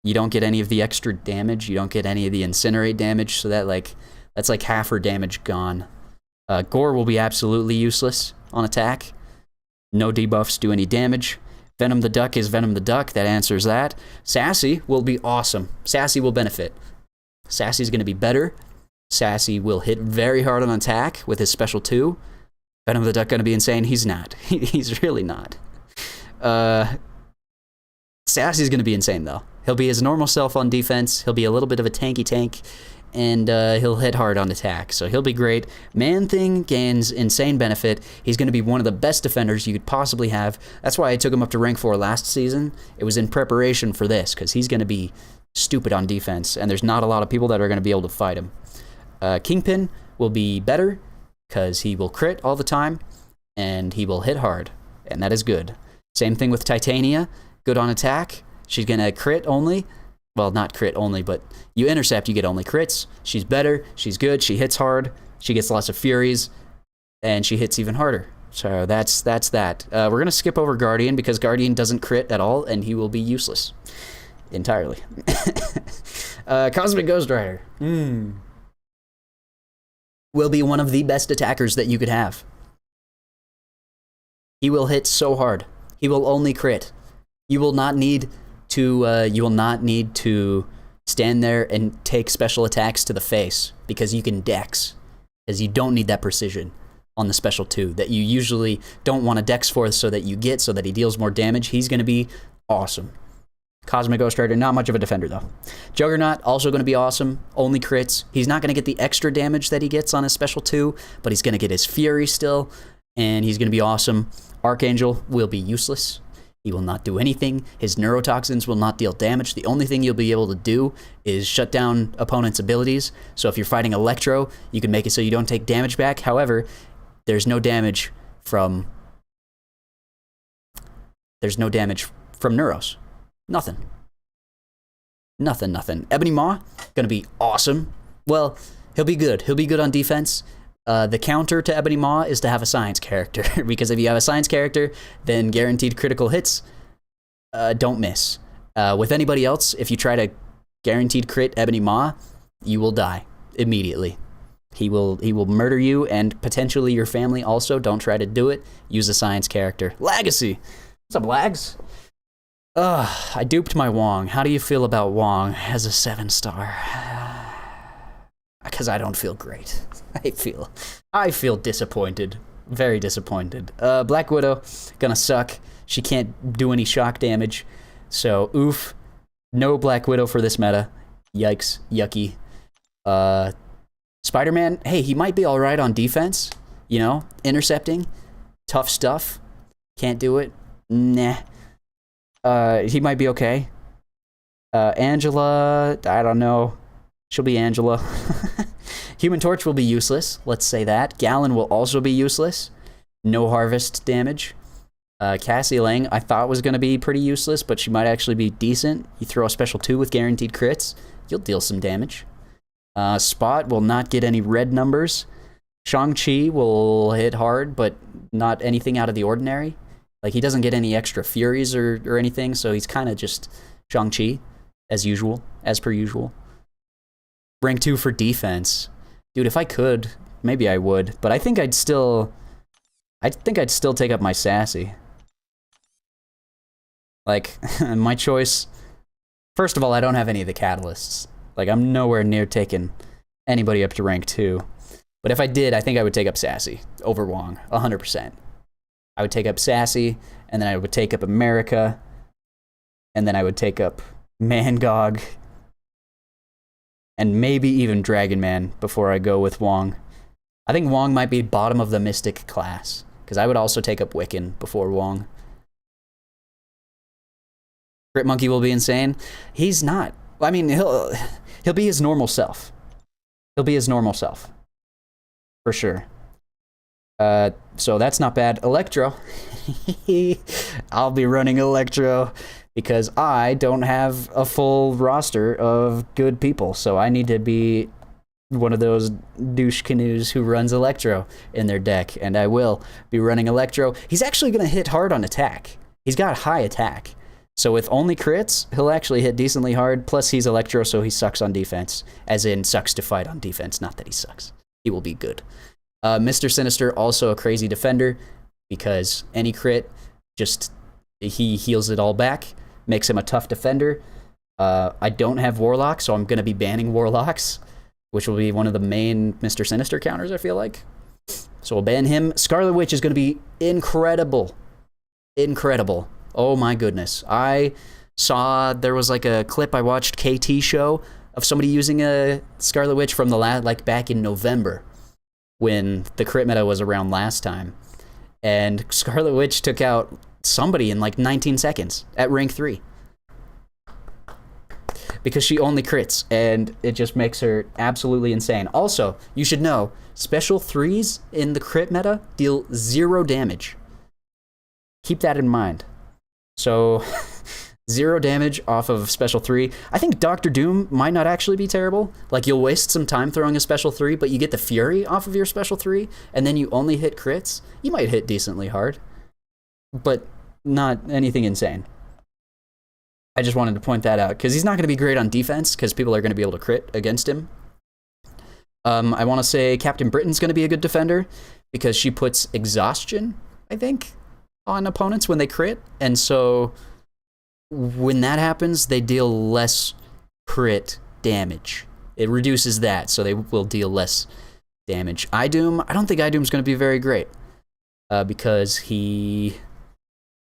you don't get any of the extra damage. You don't get any of the incinerate damage, so that's like half her damage gone. Gore will be absolutely useless on attack. No debuffs do any damage. Venom the Duck is Venom the Duck. That answers that. Sassy will be awesome. Sassy will benefit. Sassy's going to be better. Sassy will hit very hard on attack with his special 2. Venom the Duck going to be insane. He's not. He's really not. Sassy's going to be insane, though. He'll be his normal self on defense. He'll be a little bit of a tanky tank. and he'll hit hard on attack, so he'll be great. Man-Thing gains insane benefit. He's going to be one of the best defenders you could possibly have. That's why I took him up to rank 4 last season. It was in preparation for this, because he's going to be stupid on defense, and there's not a lot of people that are going to be able to fight him. Kingpin will be better, because he will crit all the time, and he will hit hard, and that is good. Same thing with Titania, good on attack. She's going to crit only. Well, not crit only, but you intercept, you get only crits. She's better, she's good, she hits hard, she gets lots of furies, and she hits even harder. So that's that. We're going to skip over Guardian, because Guardian doesn't crit at all, and he will be useless. Entirely. Cosmic Ghost Rider. Will be one of the best attackers that you could have. He will hit so hard. He will only crit. You will not need to stand there and take special attacks to the face, because you can dex, because you don't need that precision on the special 2 that you usually don't want to dex for, so that he deals more damage. He's going to be awesome. Cosmic Ghost Rider, not much of a defender though. Juggernaut, also going to be awesome, only crits. He's not going to get the extra damage that he gets on his special 2, but he's going to get his fury still, and he's going to be awesome. Archangel will be useless. He will not do anything. His neurotoxins will not deal damage. The only thing you'll be able to do is shut down opponents' abilities. So if you're fighting Electro, you can make it so you don't take damage back. However, there's no damage from Neuros. Nothing. Ebony Maw, gonna be awesome. Well, he'll be good. He'll be good on defense. The counter to Ebony Maw is to have a science character, because if you have a science character, then guaranteed critical hits don't miss. With anybody else, if you try to guaranteed crit Ebony Maw, you will die immediately. He will murder you and potentially your family also. Don't try to do it. Use a science character. Legacy. What's up, Lags? I duped my Wong. How do you feel about Wong as a 7-star? Because I don't feel great. I feel disappointed. Very disappointed. Black Widow, gonna suck. She can't do any shock damage. So, oof. No Black Widow for this meta. Yikes. Yucky. Spider-Man, hey, he might be alright on defense. You know, intercepting. Tough stuff. Can't do it. Nah. He might be okay. Angela, I don't know. She'll be Angela. Human Torch will be useless, let's say that. Gallon will also be useless. No harvest damage. Cassie Lang, I thought was going to be pretty useless, but she might actually be decent. You throw a special 2 with guaranteed crits, you'll deal some damage. Spot will not get any red numbers. Shang-Chi will hit hard, but not anything out of the ordinary. Like, he doesn't get any extra furies or anything, so he's kind of just Shang-Chi, as per usual. Rank 2 for defense. Dude, if I could, maybe I would, but I think I'd still take up my Sassy. Like, my choice, first of all, I don't have any of the catalysts. Like, I'm nowhere near taking anybody up to rank 2. But if I did, I think I would take up Sassy over Wong, 100%. I would take up Sassy, and then I would take up America, and then I would take up Mangog, and maybe even Dragon Man before I go with Wong. I think Wong might be bottom of the Mystic class, because I would also take up Wiccan before Wong. Crit Monkey will be insane. He's not. I mean, he'll be his normal self. He'll be his normal self. For sure. So that's not bad. Electro. I'll be running Electro because I don't have a full roster of good people. So I need to be one of those douche canoes who runs Electro in their deck. And I will be running Electro. He's actually going to hit hard on attack. He's got high attack. So with only crits, he'll actually hit decently hard. Plus he's Electro, so he sucks on defense. As in, sucks to fight on defense. Not that he sucks. He will be good. Mr. Sinister, also a crazy defender, because any crit, just he heals it all back, makes him a tough defender. I don't have Warlock, so I'm going to be banning Warlocks, which will be one of the main Mr. Sinister counters, I feel like. So we'll ban him. Scarlet Witch is going to be incredible. Incredible. Oh my goodness. I saw, there was like a clip I watched, KT show, of somebody using a Scarlet Witch from the like back in November when the crit meta was around last time. And Scarlet Witch took out somebody in like 19 seconds at rank 3. Because she only crits, and it just makes her absolutely insane. Also, you should know, special 3s in the crit meta deal 0 damage. Keep that in mind. So, 0 damage off of special 3. I think Doctor Doom might not actually be terrible. Like, you'll waste some time throwing a special 3, but you get the Fury off of your special 3, and then you only hit crits. You might hit decently hard, but not anything insane. I just wanted to point that out, because he's not going to be great on defense, because people are going to be able to crit against him. I want to say Captain Britain's going to be a good defender, because she puts exhaustion, I think, on opponents when they crit, and so when that happens, they deal less crit damage. It reduces that, so they will deal less damage. Idoom, I don't think Idoom's going to be very great, because he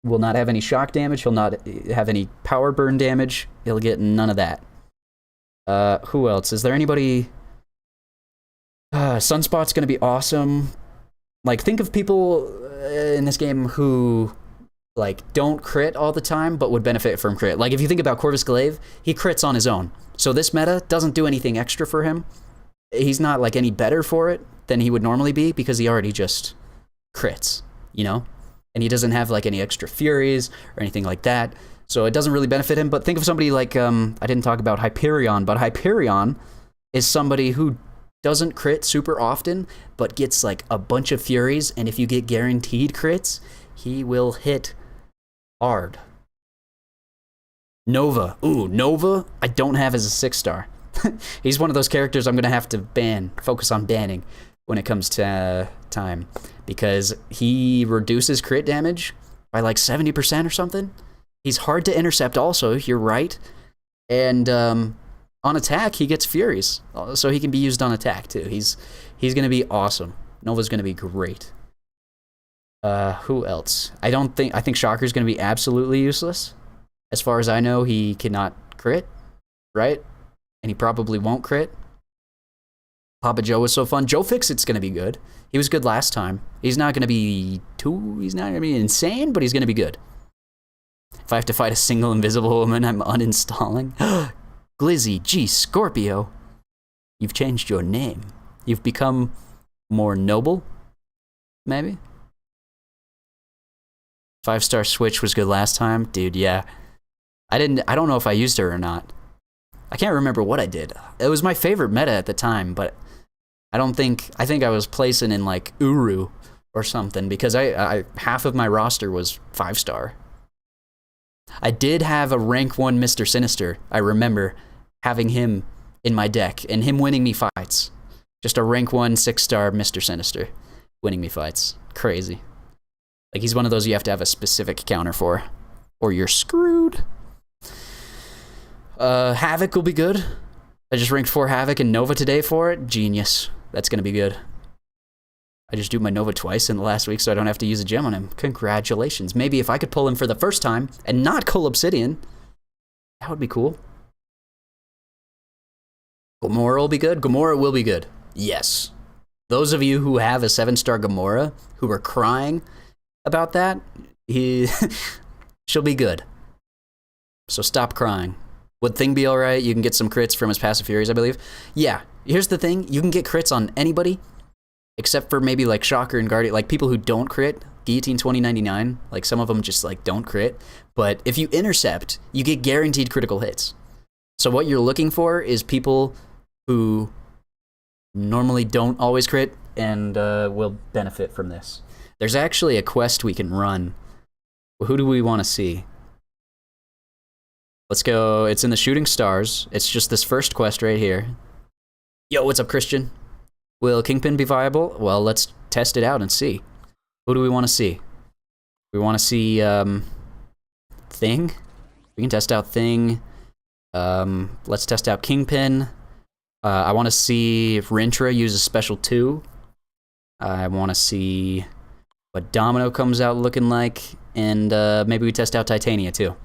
will not have any shock damage, he'll not have any power burn damage, he'll get none of that. Who else? Is there anybody? Sunspot's gonna be awesome. Like, think of people in this game who, like, don't crit all the time, but would benefit from crit. Like, if you think about Corvus Glaive, he crits on his own. So this meta doesn't do anything extra for him. He's not, like, any better for it than he would normally be, because he already just crits, you know? And he doesn't have like any extra Furies or anything like that, so it doesn't really benefit him. But think of somebody like, I didn't talk about Hyperion, but Hyperion is somebody who doesn't crit super often, but gets like a bunch of Furies, and if you get guaranteed crits, he will hit hard. Nova. Ooh, Nova, I don't have as a 6-star. He's one of those characters I'm going to have to focus on banning when it comes to time, because he reduces crit damage by like 70% or something. He's hard to intercept also, you're right. And on attack, he gets Furies, so he can be used on attack too. He's going to be awesome. Nova's going to be great. Who else? I think Shocker's going to be absolutely useless. As far as I know, he cannot crit, right? And he probably won't crit. Papa Joe was so fun. Joe Fixit's going to be good. He was good last time. He's not going to be insane, but he's going to be good. If I have to fight a single invisible woman, I'm uninstalling. Glizzy, G, Scorpio. You've changed your name. You've become more noble, maybe? 5-star Switch was good last time. Dude, yeah. I don't know if I used her or not. I can't remember what I did. It was my favorite meta at the time, but I think I was placing in like Uru or something, because I half of my roster was 5-star. I did have a rank 1 Mr. Sinister. I remember having him in my deck and him winning me fights. Just a rank 1 6-star Mr. Sinister winning me fights. Crazy. Like, he's one of those you have to have a specific counter for, or you're screwed. Havoc will be good. I just ranked 4 Havoc and Nova today for it. Genius. That's going to be good. I just do my Nova twice in the last week, so I don't have to use a gem on him. Congratulations. Maybe if I could pull him for the first time and not Cole Obsidian, that would be cool. Gamora will be good. Gamora will be good. Yes. Those of you who have a 7-star Gamora who are crying about that, she'll be good. So stop crying. Would Thing be alright? You can get some crits from his passive Furies, I believe. Yeah, here's the thing. You can get crits on anybody, except for maybe like Shocker and Guardian, like people who don't crit. Guillotine 2099, like some of them just like don't crit. But if you intercept, you get guaranteed critical hits. So what you're looking for is people who normally don't always crit and will benefit from this. There's actually a quest we can run. Who do we want to see? Let's go. It's in the Shooting Stars. It's just this first quest right here. Yo, what's up, Christian? Will Kingpin be viable? Well, let's test it out and see. Who do we want to see? We want to see Thing. We can test out Thing. Let's test out Kingpin. I want to see if Rintra uses Special 2. I want to see what Domino comes out looking like. And maybe we test out Titania too.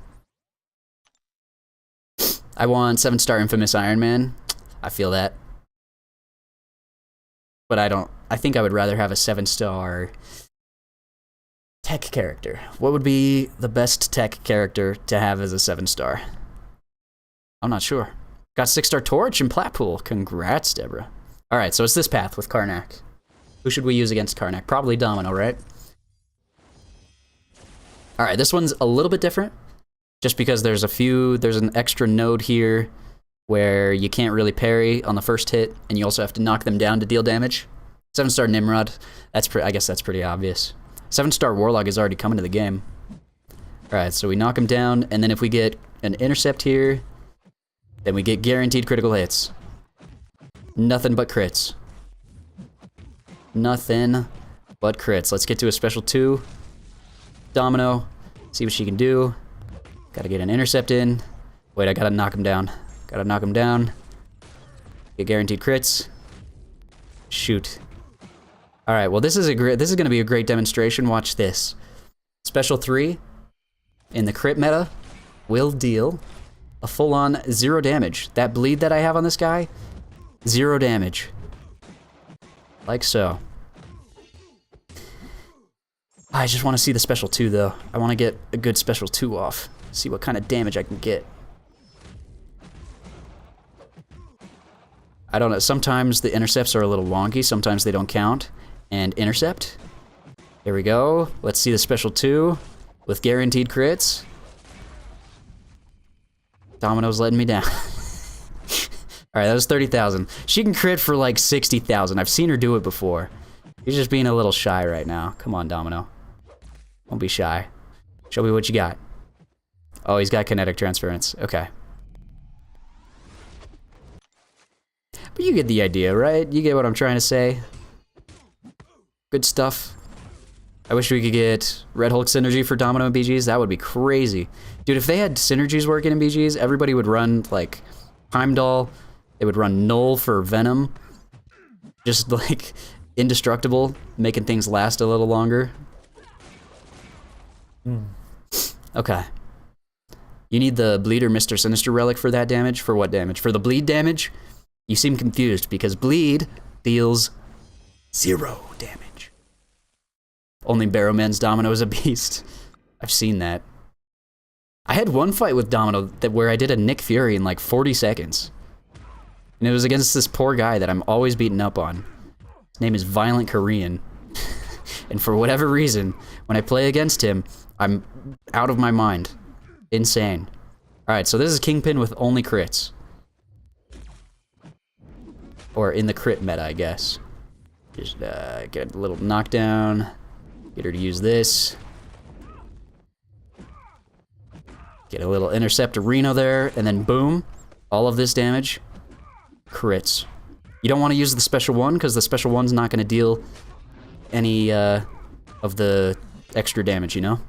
I want 7-star Infamous Iron Man. I feel that. But I think I would rather have a 7-star tech character. What would be the best tech character to have as a 7-star? I'm not sure. Got 6-star Torch and Platpool. Congrats, Deborah. Alright, so it's this path with Karnak. Who should we use against Karnak? Probably Domino, right? Alright, this one's a little bit different. Just because there's an extra node here where you can't really parry on the first hit, and you also have to knock them down to deal damage. 7-star Nimrod, I guess that's pretty obvious. 7-star Warlock is already coming to the game. Alright, so we knock him down, and then if we get an intercept here, then we get guaranteed critical hits. Nothing but crits. Nothing but crits. Let's get to a special 2. Domino, see what she can do. Gotta get an intercept in. Wait, I gotta knock him down. Gotta knock him down. Get guaranteed crits. Shoot. Alright, well this is gonna be a great demonstration. Watch this. Special 3 in the crit meta will deal a full-on 0 damage. That bleed that I have on this guy, 0 damage. Like so. I just want to see the special 2 though. I want to get a good special 2 off. See what kind of damage I can get. I don't know, sometimes the intercepts are a little wonky, sometimes they don't count. And intercept. Here we go. Let's see the special 2 with guaranteed crits. Domino's letting me down. Alright, that was 30,000. She can crit for like 60,000. I've seen her do it before. You're just being a little shy right now. Come on, Domino. Don't be shy. Show me what you got. Oh, he's got kinetic transference. Okay. But you get the idea, right? You get what I'm trying to say. Good stuff. I wish we could get Red Hulk synergy for Domino and BGs. That would be crazy. Dude, if they had synergies working in BGs, everybody would run, like, Heimdall. They would run Null for Venom. Just, like, indestructible, making things last a little longer. Okay. You need the Bleed or Mr. Sinister Relic for that damage? For what damage? For the bleed damage? You seem confused, because bleed deals 0 damage. Only Barrowman's Domino is a beast. I've seen that. I had one fight with Domino where I did a Nick Fury in like 40 seconds. And it was against this poor guy that I'm always beating up on. His name is Violent Korean. And for whatever reason, when I play against him, I'm out of my mind. Insane. Alright, so this is Kingpin with only crits. Or in the crit meta, I guess. Just get a little knockdown. Get her to use this. Get a little intercept to Reno there, and then boom. All of this damage. Crits. You don't want to use the special 1, because the special 1's not going to deal any of the extra damage, you know?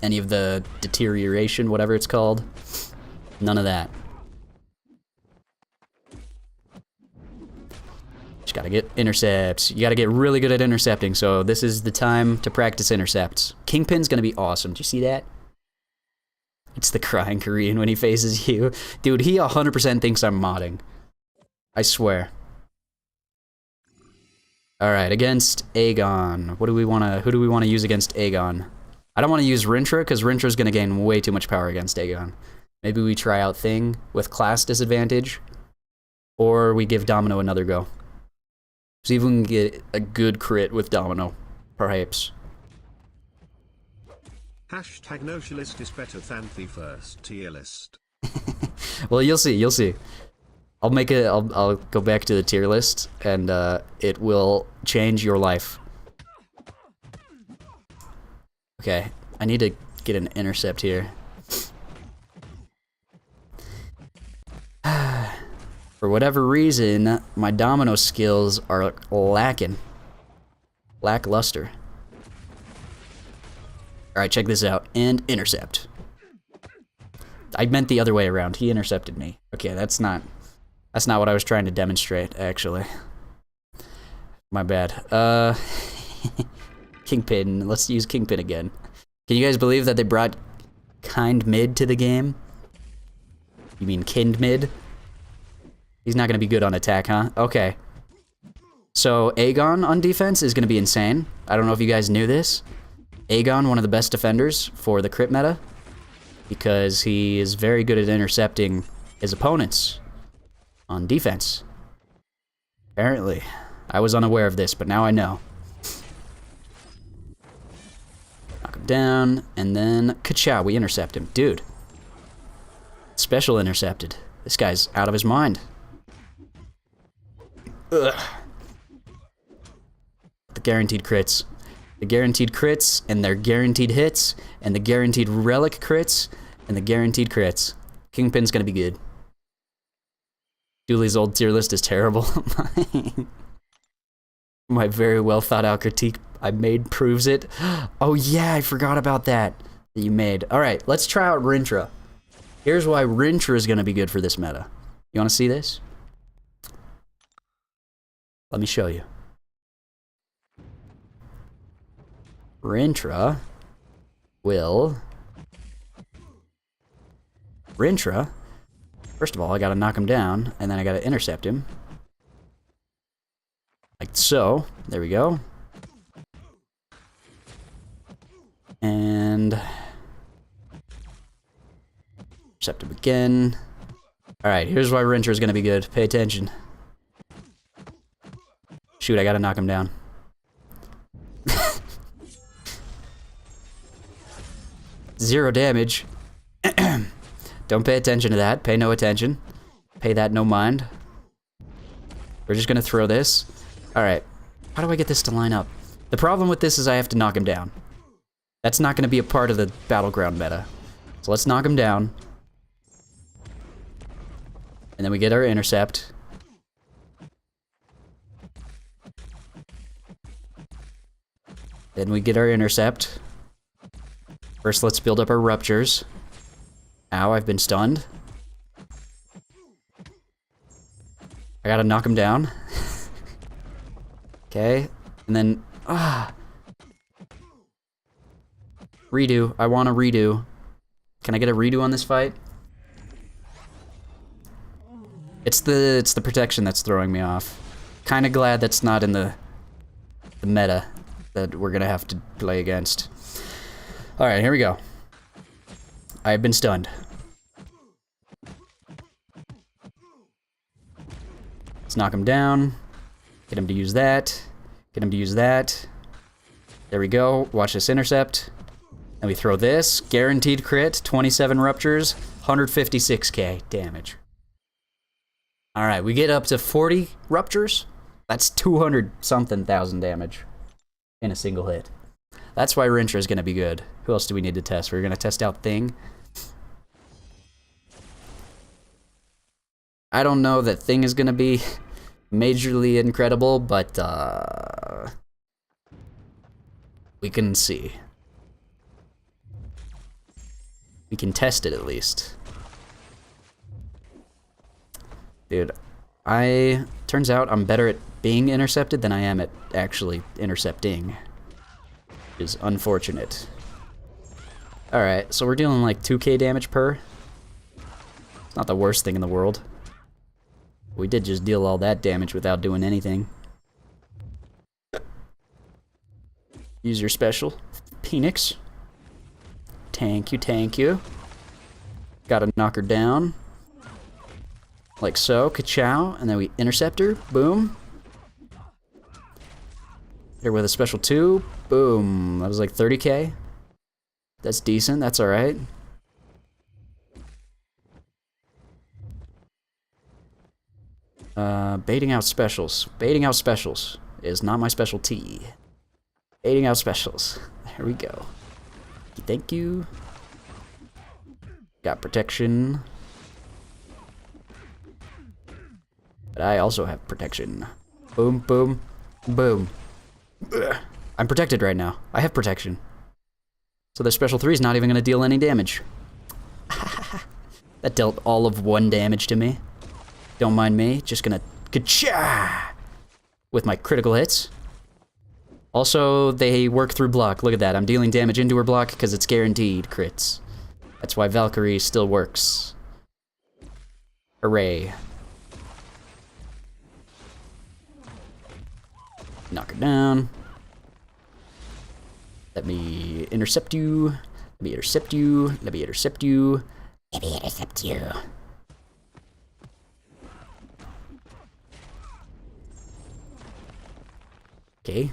Any of the deterioration, whatever it's called. None of that. Just gotta get intercepts. You gotta get really good at intercepting, so this is the time to practice intercepts. Kingpin's gonna be awesome. Do you see that? It's the crying Korean when he faces you. Dude, he 100% thinks I'm modding. I swear. Alright, against Aegon. Who do we wanna use against Aegon? I don't wanna use Rintra, because Rintra's gonna gain way too much power against Aegon. Maybe we try out Thing with class disadvantage. Or we give Domino another go. See if we can get a good crit with Domino, perhaps. Hashtag no tier list is better than the first tier list. Well, you'll see, you'll see. I'll go back to the tier list, and it will change your life. Okay, I need to get an intercept here. For whatever reason, my Domino skills are lacking. Lackluster. Alright, check this out. And intercept. I meant the other way around. He intercepted me. Okay, that's not what I was trying to demonstrate, actually. My bad. Kingpin. Let's use Kingpin again. Can you guys believe that they brought Kind Mid to the game? You mean Kind mid? He's not gonna be good on attack, huh? Okay. So Aegon on defense is gonna be insane. I don't know if you guys knew this. Aegon, one of the best defenders for the crit meta, because he is very good at intercepting his opponents on defense. Apparently. I was unaware of this, but now I know. Knock him down, and then ka-chow, we intercept him. Dude. Special intercepted. This guy's out of his mind. Ugh. The guaranteed crits. The guaranteed crits, and their guaranteed hits, and the guaranteed relic crits, and the guaranteed crits. Kingpin's gonna be good. Dooley's old tier list is terrible. My very well thought out critique I made proves it. Oh yeah, I forgot about that you made. Alright, let's try out Rintra. Here's why Rintra is gonna be good for this meta. You wanna see this? Let me show you. Rintra will... Rintra, first of all, I gotta knock him down, and then I gotta intercept him. Like so. There we go. And... intercept him again. Alright, here's why Rintra is gonna be good. Pay attention. Shoot, I gotta knock him down. Zero damage. Don't pay attention to that. Pay no attention. Pay that no mind. We're just gonna throw this. Alright. How do I get this to line up? The problem with this is I have to knock him down. That's not gonna be a part of the Battleground meta. So let's knock him down. And then we get our intercept. Then we get our intercept. First, let's build up our ruptures. Ow, I've been stunned. I gotta knock him down. Okay, and then... Redo. I want a redo. Can I get a redo on this fight? It's the protection that's throwing me off. Kinda glad that's not in the meta that we're gonna have to play against. Alright, here we go. I've been stunned. Let's knock him down. Get him to use that. Get him to use that. There we go. Watch this intercept. And we throw this. Guaranteed crit. 27 ruptures. 156k damage. Alright, we get up to 40 ruptures. That's 200-something thousand damage in a single hit. That's why Rintra is going to be good. Who else do we need to test? We're going to test out Thing. I don't know that Thing is going to be majorly incredible, but we can see. We can test it at least. Dude, turns out I'm better at being intercepted than I am at actually intercepting. Is unfortunate. Alright, so we're dealing like 2k damage per. It's not the worst thing in the world. We did just deal all that damage without doing anything. Use your special. Phoenix. Thank you, thank you. Gotta knock her down. Like so, ka-chow, and then we intercept her. Boom. Hit her with a special 2. Boom. That was like 30k. That's decent. That's alright. Baiting out specials. Baiting out specials is not my specialty. Baiting out specials. There we go. Thank you. Got protection. But I also have protection. Boom, boom, boom. Ugh. I'm protected right now. I have protection. So their special 3 is not even going to deal any damage. That dealt all of 1 damage to me. Don't mind me. Just gonna ka-cha with my critical hits. Also, they work through block. Look at that. I'm dealing damage into her block because it's guaranteed crits. That's why Valkyrie still works. Hooray. Knock her down. Let me intercept you. Let me intercept you. Let me intercept you. Let me intercept you. Okay.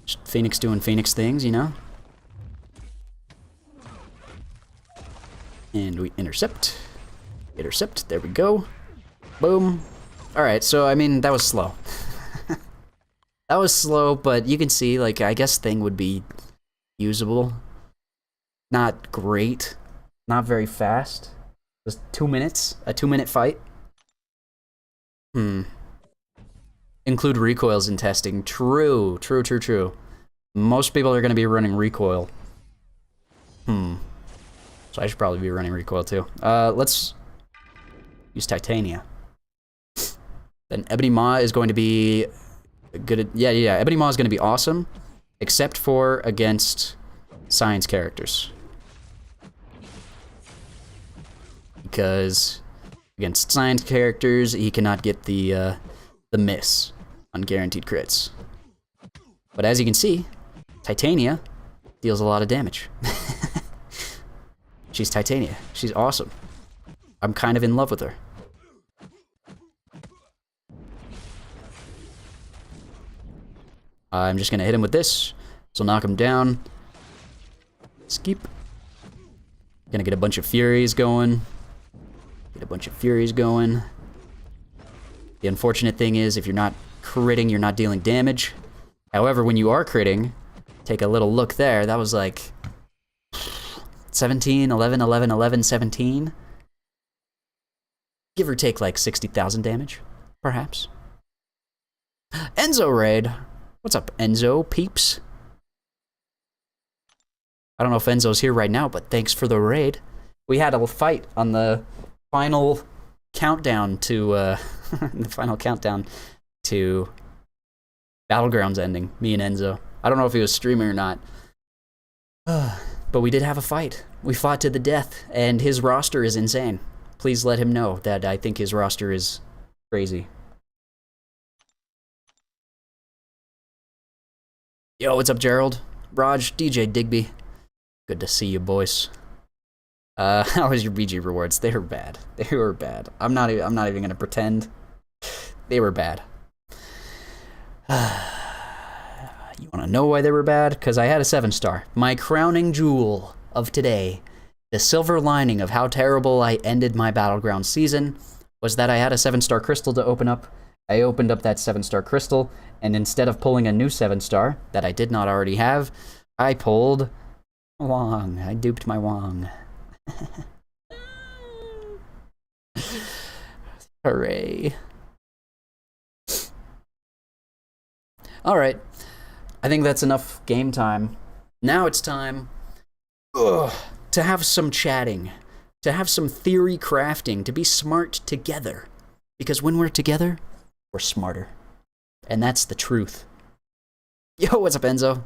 Just Phoenix doing Phoenix things, you know? And we intercept. Intercept. There we go. Boom. Alright, so, I mean, that was slow. That was slow, but you can see, like, I guess thing would be usable. Not great. Not very fast. Just 2 minutes. A 2-minute fight. Include recoils in testing. True. True, true, true. Most people are going to be running recoil. So I should probably be running recoil too. Let's use Titania. Then Ebony Maw is going to be good at, yeah, Ebony Maw is going to be awesome, except for against science characters. Because against science characters, he cannot get the miss on guaranteed crits. But as you can see, Titania deals a lot of damage. She's Titania. She's awesome. I'm kind of in love with her. I'm just gonna hit him with this. So knock him down. Skip. Gonna get a bunch of Furies going. Get a bunch of Furies going. The unfortunate thing is, if you're not critting, you're not dealing damage. However, when you are critting, take a little look there. That was like 17, 11, 11, 11, 17. Give or take like 60,000 damage, perhaps. Enzo raid. What's up, Enzo peeps? I don't know if Enzo's here right now, but thanks for the raid. We had a fight on the final countdown to Battlegrounds ending, me and Enzo. I don't know if he was streaming or not. But we did have a fight. We fought to the death, and his roster is insane. Please let him know that I think his roster is crazy. Yo, what's up, Gerald? Raj, DJ Digby. Good to see you, boys. How was your BG rewards? They were bad. They were bad. I'm not even gonna pretend. They were bad. You wanna know why they were bad? Because I had a 7-star. My crowning jewel of today, the silver lining of how terrible I ended my Battleground season, was that I had a 7-star crystal to open up. I opened up that 7-star crystal, and instead of pulling a new 7-star that I did not already have, I pulled Wong. I duped my Wong. Hooray. Alright. I think that's enough game time. Now it's time to have some chatting, to have some theory crafting, to be smart together. Because when we're together, we're smarter. And that's the truth. Yo, what's up, Enzo?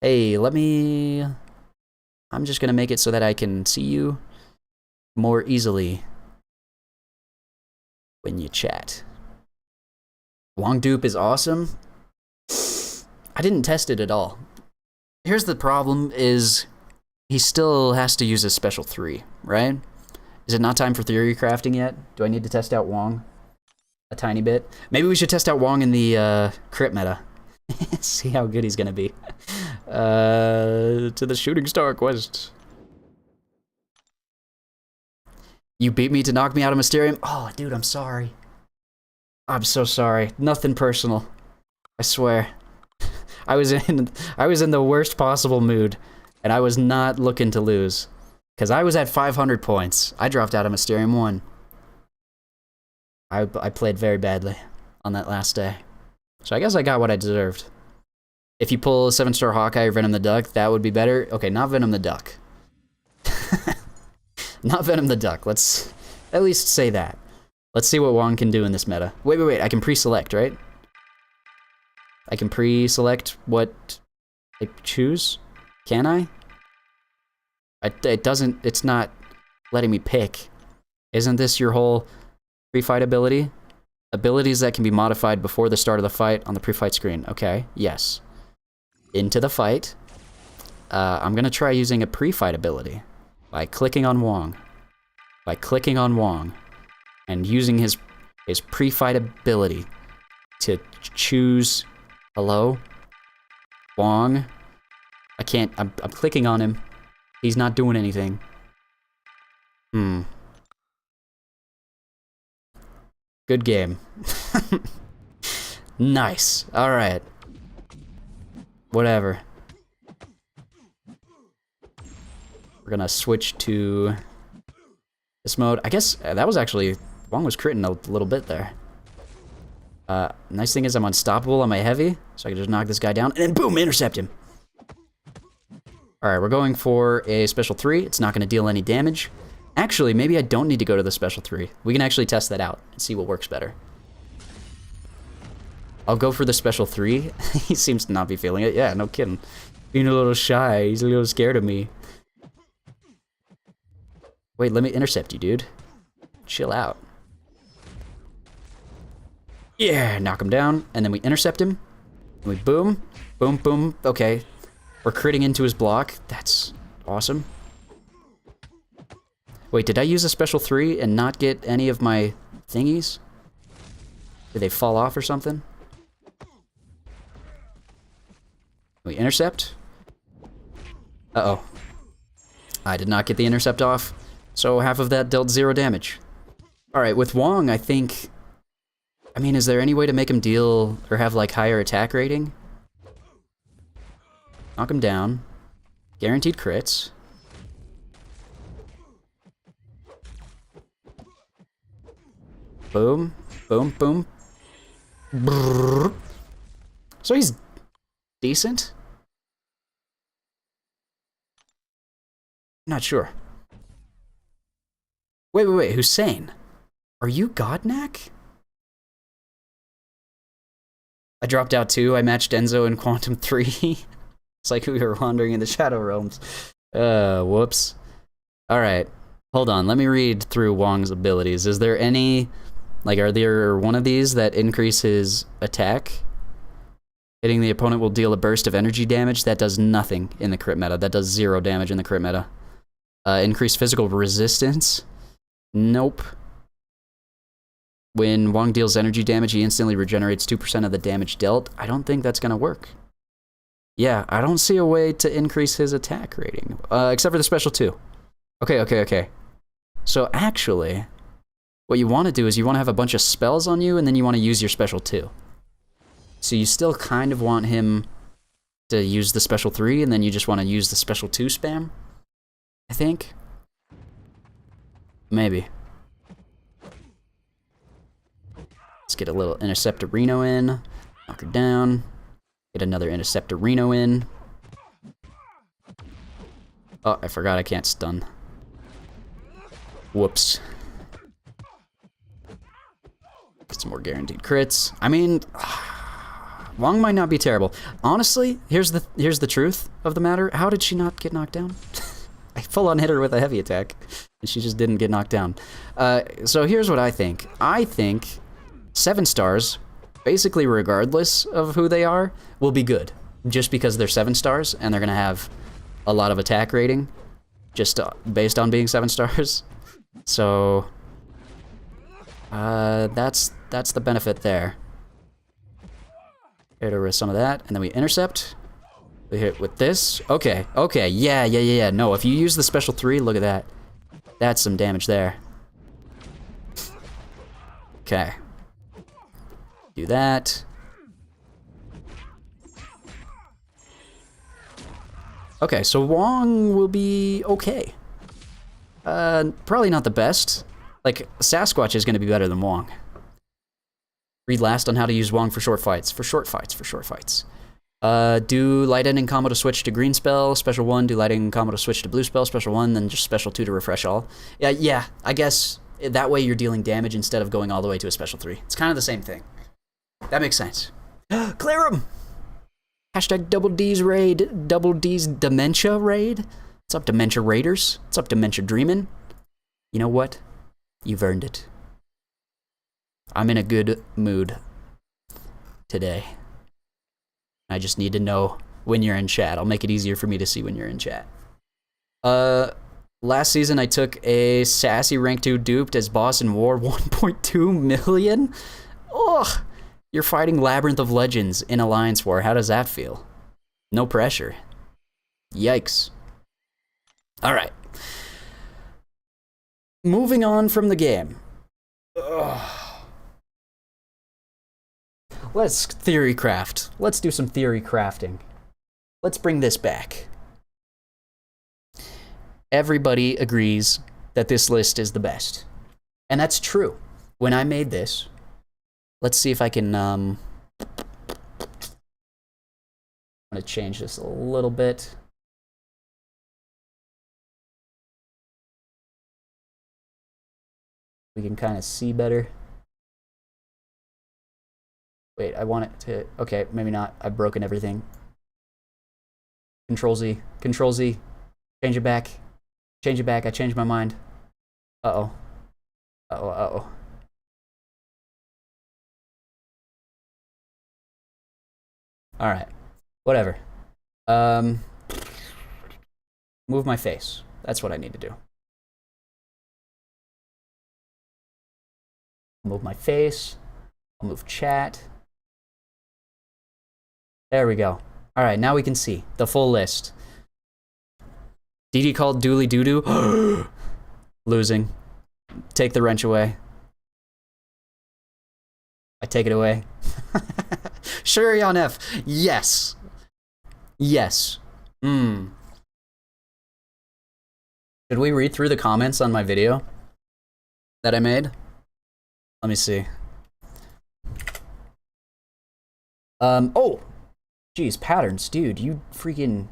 Hey, I'm just gonna make it so that I can see you more easily when you chat. Wong dupe is awesome. I didn't test it at all. Here's the problem is he still has to use his special 3, right? Is it not time for theory crafting yet? Do I need to test out Wong a tiny bit? Maybe we should test out Wong in the crit meta. See how good he's gonna be. To the shooting star quest. You beat me to knock me out of Mysterium? Oh, dude, I'm sorry. I'm so sorry. Nothing personal. I swear. I was in the worst possible mood, and I was not looking to lose. Because I was at 500 points. I dropped out of Mysterium 1. I played very badly on that last day. So I guess I got what I deserved. If you pull 7-star Hawkeye or Venom the Duck, that would be better. Okay, not Venom the Duck. Not Venom the Duck. Let's at least say that. Let's see what Wong can do in this meta. Wait. I can pre-select, right? I can pre-select what I choose? Can I? It doesn't, it's not letting me pick. Isn't this your whole pre-fight ability? Abilities that can be modified before the start of the fight on the pre-fight screen. Okay, yes. Into the fight. I'm gonna try using a pre-fight ability by clicking on Wong. By clicking on Wong and using his pre-fight ability to choose. Hello? Wong? I can't, I'm clicking on him. He's not doing anything. Good game. Nice. Alright. Whatever. We're gonna switch to this mode. I guess that was actually... Wong was critting a little bit there. Nice thing is I'm unstoppable on my heavy, so I can just knock this guy down, and then boom, intercept him. Alright, we're going for a special 3. It's not gonna deal any damage. Actually, maybe I don't need to go to the special 3. We can actually test that out and see what works better. I'll go for the special 3. He seems to not be feeling it. Yeah, no kidding. Being a little shy. He's a little scared of me. Wait, let me intercept you, dude. Chill out. Yeah, knock him down. And then we intercept him. And we boom. Boom, boom. Okay. We're critting into his block. That's awesome. Wait, did I use a special 3 and not get any of my thingies? Did they fall off or something? We intercept. Uh-oh. I did not get the intercept off, so half of that dealt 0 damage. Alright, with Wong, I think... I mean, is there any way to make him deal or have, like, higher attack rating? Knock him down. Guaranteed crits. Boom. Boom, boom. Brrr. So he's decent? Not sure. Wait, Hussein. Are you Godnak? I dropped out too. I matched Enzo in Quantum 3. It's like we were wandering in the Shadow Realms. Whoops. Alright. Hold on, let me read through Wong's abilities. Is there any... Like, are there one of these that increase his attack? Hitting the opponent will deal a burst of energy damage. That does nothing in the crit meta. That does 0 damage in the crit meta. Increased physical resistance? Nope. When Wong deals energy damage, he instantly regenerates 2% of the damage dealt. I don't think that's gonna work. Yeah, I don't see a way to increase his attack rating. Except for the special 2. Okay. So actually... What you want to do is you want to have a bunch of spells on you, and then you want to use your special 2. So you still kind of want him to use the special 3, and then you just want to use the special 2 spam, I think. Maybe. Let's get a little Interceptorino in. Knock her down. Get another Interceptorino in. Oh, I forgot I can't stun. Whoops. Get some more guaranteed crits. I mean, Wong might not be terrible. Honestly, here's the truth of the matter. How did she not get knocked down? I full on hit her with a heavy attack, and she just didn't get knocked down. So here's what I think. I think 7 stars, basically regardless of who they are, will be good. Just because they're 7 stars, and they're gonna have a lot of attack rating, just based on being 7 stars. So... that's the benefit there. Hit her with some of that, and then we intercept. We hit with this. Okay, yeah. No, if you use the special 3, look at that. That's some damage there. Okay. Do that. Okay, so Wong will be okay. Probably not the best. Like, Sasquatch is going to be better than Wong. Read last on how to use Wong for short fights. Do light ending combo to switch to green spell. Special 1, do light ending combo to switch to blue spell. Special 1, then just special 2 to refresh all. Yeah, I guess that way you're dealing damage instead of going all the way to a special 3. It's kind of the same thing. That makes sense. Clear him! Hashtag Double D's raid. Double D's Dementia raid. What's up, Dementia Raiders? What's up, Dementia Dreamin'? You know what? You've earned it. I'm in a good mood today. I just need to know when you're in chat. I'll make it easier for me to see when you're in chat. Last season I took a sassy rank 2 duped as boss in war 1.2 million. Ugh. You're fighting Labyrinth of Legends in Alliance War. How does that feel? No pressure. Yikes. Alright. Moving on from the game. Ugh. Let's theory craft. Let's do some theory crafting. Let's bring this back. Everybody agrees that this list is the best. And that's true. When I made this, let's see if I can, I'm gonna change this a little bit. We can kind of see better. Wait, I want it to, okay, maybe not. I've broken everything. Control Z, Control Z, change it back. Change it back, I changed my mind. Uh-oh. Uh-oh, uh-oh. Alright, whatever. Move my face. That's what I need to do. Move my face. I'll move chat. There we go. Alright, now we can see the full list. DD called Dooley Doo-Doo. Losing. Take the wrench away. I take it away. Shuri on F. Yes. Yes. Should we read through the comments on my video that I made? Let me see. Oh! Geez, patterns. Dude, you freaking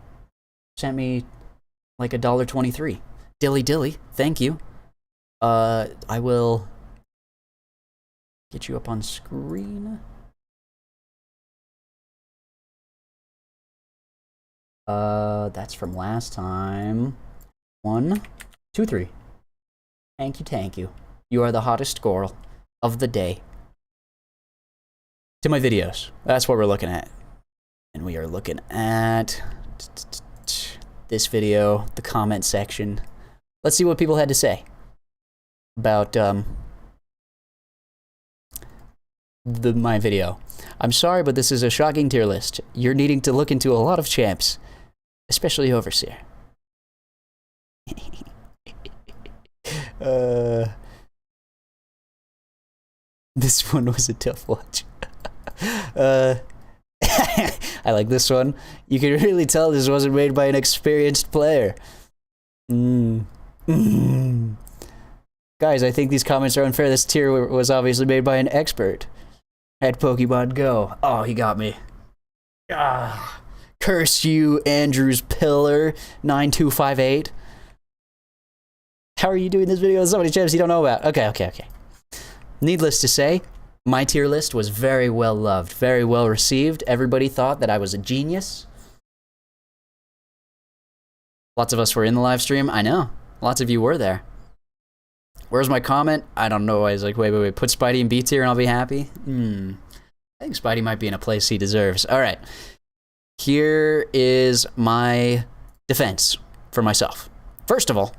sent me like $1.23. Dilly dilly, thank you. I will get you up on screen. That's from last time. 1, 2, 3. Thank you. You are the hottest girl of the day. To my videos. That's what we're looking at. And we are looking at this video, the comment section. Let's see what people had to say about my video. I'm sorry, but this is a shocking tier list. You're needing to look into a lot of champs, especially Overseer. This one was a tough watch. I like this one. You can really tell this wasn't made by an experienced player. Guys, I think these comments are unfair. This tier was obviously made by an expert at Pokemon Go. Oh, he got me. Ah, curse you, Andrews Pillar 9258. How are you doing this video with so many champs you don't know about? Okay. Needless to say, my tier list was very well loved, very well received. Everybody thought that I was a genius. Lots of us were in the live stream. I know. Lots of you were there. Where's my comment? I don't know. I was like, wait. Put Spidey in B tier and I'll be happy. I think Spidey might be in a place he deserves. All right. Here is my defense for myself. First of all,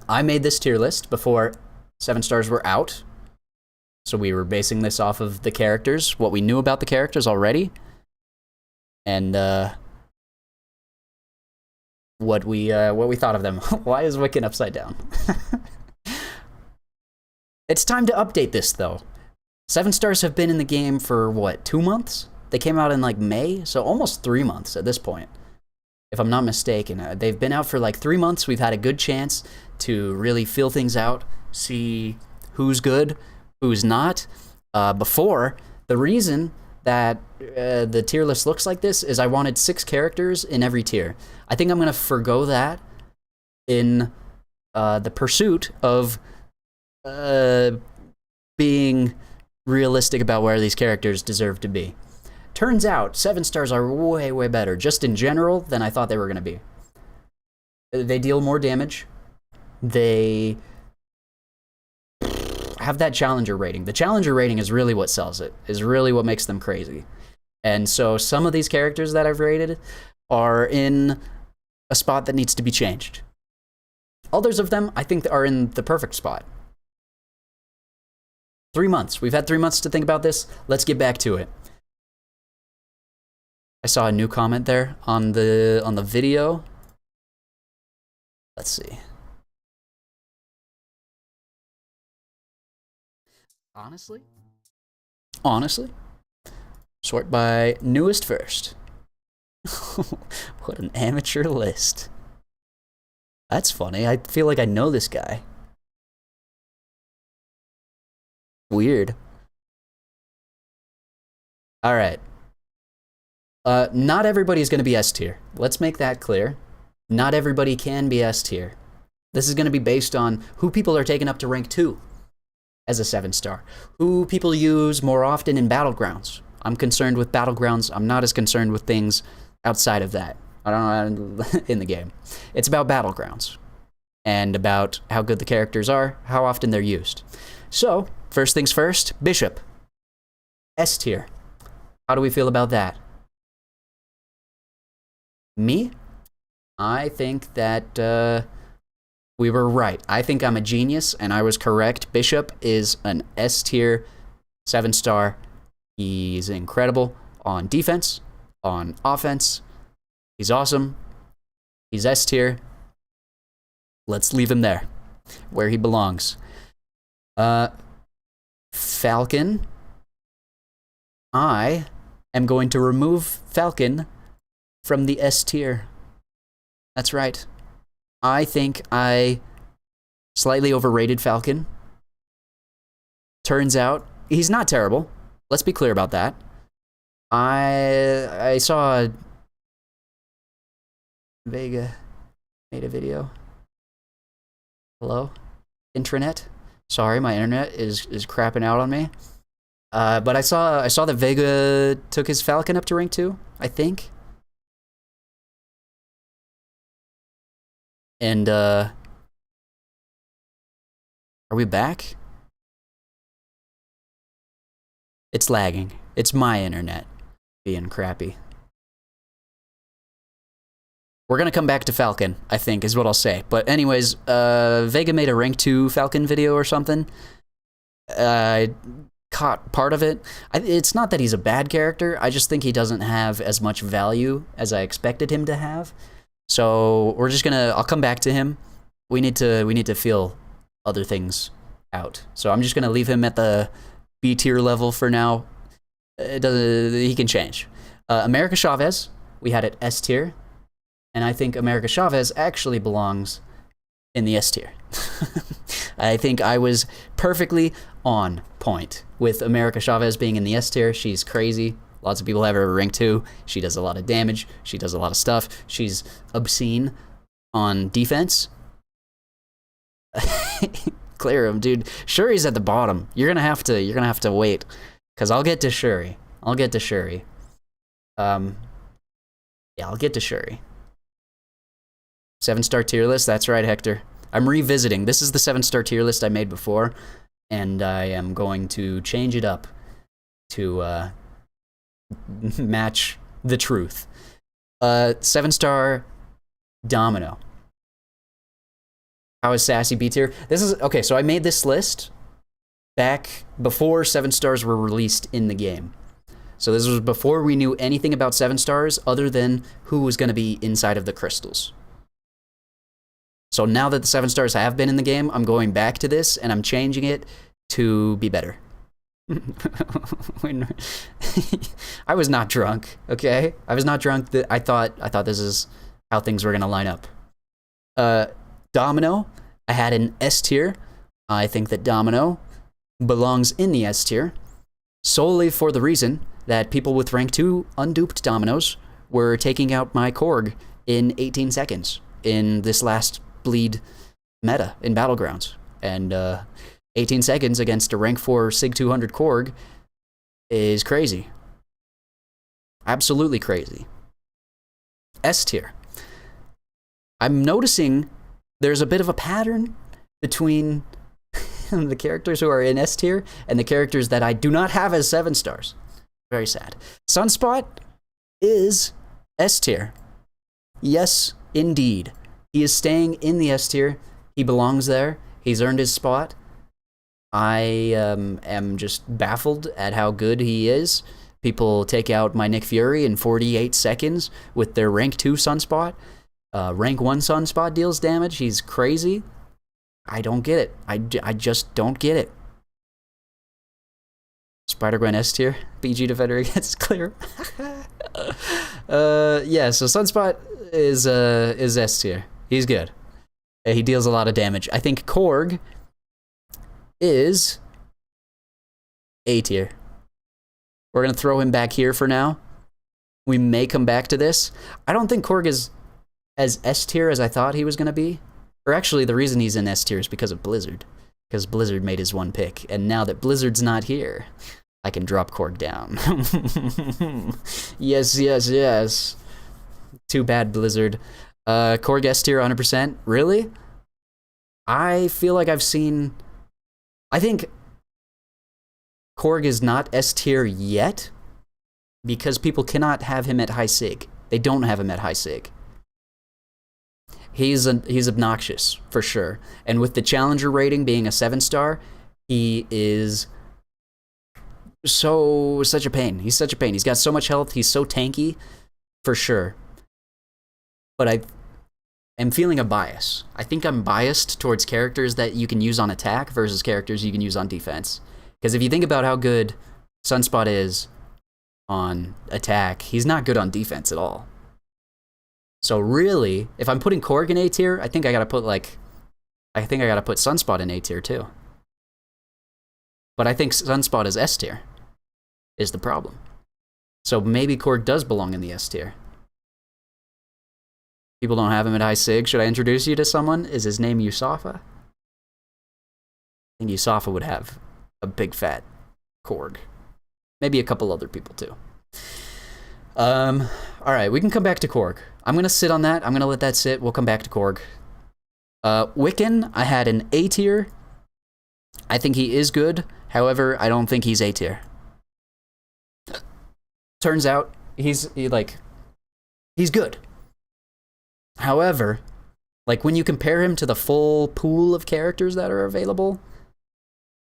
I made this tier list before 7 stars were out. So we were basing this off of the characters, what we knew about the characters already, and what we thought of them. Why is Wiccan upside down? It's time to update this though. 7 stars have been in the game for what, 2 months? They came out in like May, so almost 3 months at this point, if I'm not mistaken. They've been out for like 3 months. We've had a good chance to really feel things out, see who's good, who's not. Before, the reason that the tier list looks like this is I wanted 6 characters in every tier. I think I'm gonna forgo that in the pursuit of being realistic about where these characters deserve to be. Turns out 7 stars are way better, just in general, than I thought they were gonna be. They deal more damage. They have that challenger rating. The challenger rating is really what sells it, is really what makes them crazy. And so some of these characters that I've rated are in a spot that needs to be changed. Others of them, I think, are in the perfect spot. 3 months. We've had 3 months to think about this. Let's get back to it. I saw a new comment there on the video. Let's see. Honestly, sort by newest first. What an amateur list. That's funny. I feel like I know this guy. Weird. All right. Not everybody's going to be S tier. Let's make that clear. Not everybody can be S tier. This is going to be based on who people are taking up to rank 2 as a 7-star. Who people use more often in Battlegrounds. I'm concerned with Battlegrounds. I'm not as concerned with things outside of that. I don't know, in the game. It's about Battlegrounds. And about how good the characters are, how often they're used. So, first things first, Bishop. S tier. How do we feel about that? Me? I think that we were right. I think I'm a genius, and I was correct. Bishop is an S tier 7-star. He's incredible on defense, on offense. He's awesome. He's S tier. Let's leave him there, where he belongs. Falcon. I am going to remove Falcon from the S tier. That's right. I think I slightly overrated Falcon. Turns out, he's not terrible. Let's be clear about that. I saw Vega made a video. Hello? Intranet? Sorry, my internet is crapping out on me. But I saw that Vega took his Falcon up to rank 2, I think. And, are we back? It's lagging. It's my internet being crappy. We're gonna come back to Falcon, I think, is what I'll say. But anyways, Vega made a rank 2 Falcon video or something. I caught part of it. It's not that he's a bad character, I just think he doesn't have as much value as I expected him to have. So we're just gonna, I'll come back to him. We need to feel other things out. So I'm just gonna leave him at the B tier level for now. He can change. America Chavez, we had at S tier. And I think America Chavez actually belongs in the S tier. I think I was perfectly on point with America Chavez being in the S tier. She's crazy. Lots of people have her rank 2. She does a lot of damage. She does a lot of stuff. She's obscene on defense. Clear him, dude. Shuri's at the bottom. You're gonna have to wait, cause I'll get to Shuri. Yeah, I'll get to Shuri. 7-star tier list. That's right, Hector. I'm revisiting. This is the 7-star tier list I made before, and I am going to change it up to match the truth. 7-star Domino. How is Sassy B tier? This is okay. So I made this list back before 7 stars were released in the game. So this was before we knew anything about 7 stars other than who was going to be inside of the crystals. So now that the 7 stars have been in the game, I'm going back to this and I'm changing it to be better. I was not drunk, okay? I was not drunk. I thought this is how things were going to line up. Domino, I had an S tier. I think that Domino belongs in the S tier solely for the reason that people with rank 2 unduped Dominos were taking out my Korg in 18 seconds in this last bleed meta in Battlegrounds. And 18 seconds against a rank 4 Sig 200 Korg is crazy. Absolutely crazy. S tier. I'm noticing there's a bit of a pattern between the characters who are in S tier and the characters that I do not have as 7 stars. Very sad. Sunspot is S tier. Yes, indeed. He is staying in the S tier. He belongs there. He's earned his spot. I am just baffled at how good he is. People take out my Nick Fury in 48 seconds with their rank 2 Sunspot. Rank 1 Sunspot deals damage. He's crazy. I don't get it. I just don't get it. Spider-Gwen S tier. BG Defender gets clear. Yeah, so Sunspot is S tier. He's good. He deals a lot of damage. I think Korg is A tier. We're going to throw him back here for now. We may come back to this. I don't think Korg is as S tier as I thought he was going to be. Or actually, the reason he's in S tier is because of Blizzard. Because Blizzard made his one pick. And now that Blizzard's not here, I can drop Korg down. Yes, yes, yes. Too bad, Blizzard. Korg S tier 100%. Really? I feel like I've seen... I think Korg is not S tier yet because people cannot have him at high sig. They don't have him at high sig. He's obnoxious, for sure. And with the Challenger rating being a 7-star, he is such a pain. He's such a pain. He's got so much health. He's so tanky, for sure. But I am feeling a bias. I think I'm biased towards characters that you can use on attack versus characters you can use on defense. Because if you think about how good Sunspot is on attack, he's not good on defense at all. So really, if I'm putting Korg in A tier, I think I gotta put Sunspot in A tier too. But I think Sunspot is S tier, is the problem. So maybe Korg does belong in the S tier. People don't have him at high sig. Should I introduce you to someone? Is his name Yusafa? I think Yusafa would have a big fat Korg. Maybe a couple other people too. Alright, we can come back to Korg. I'm gonna sit on that. I'm gonna let that sit. We'll come back to Korg. Wiccan, I had an A tier. I think he is good. However, I don't think he's A tier. Turns out, he's good. However, like when you compare him to the full pool of characters that are available,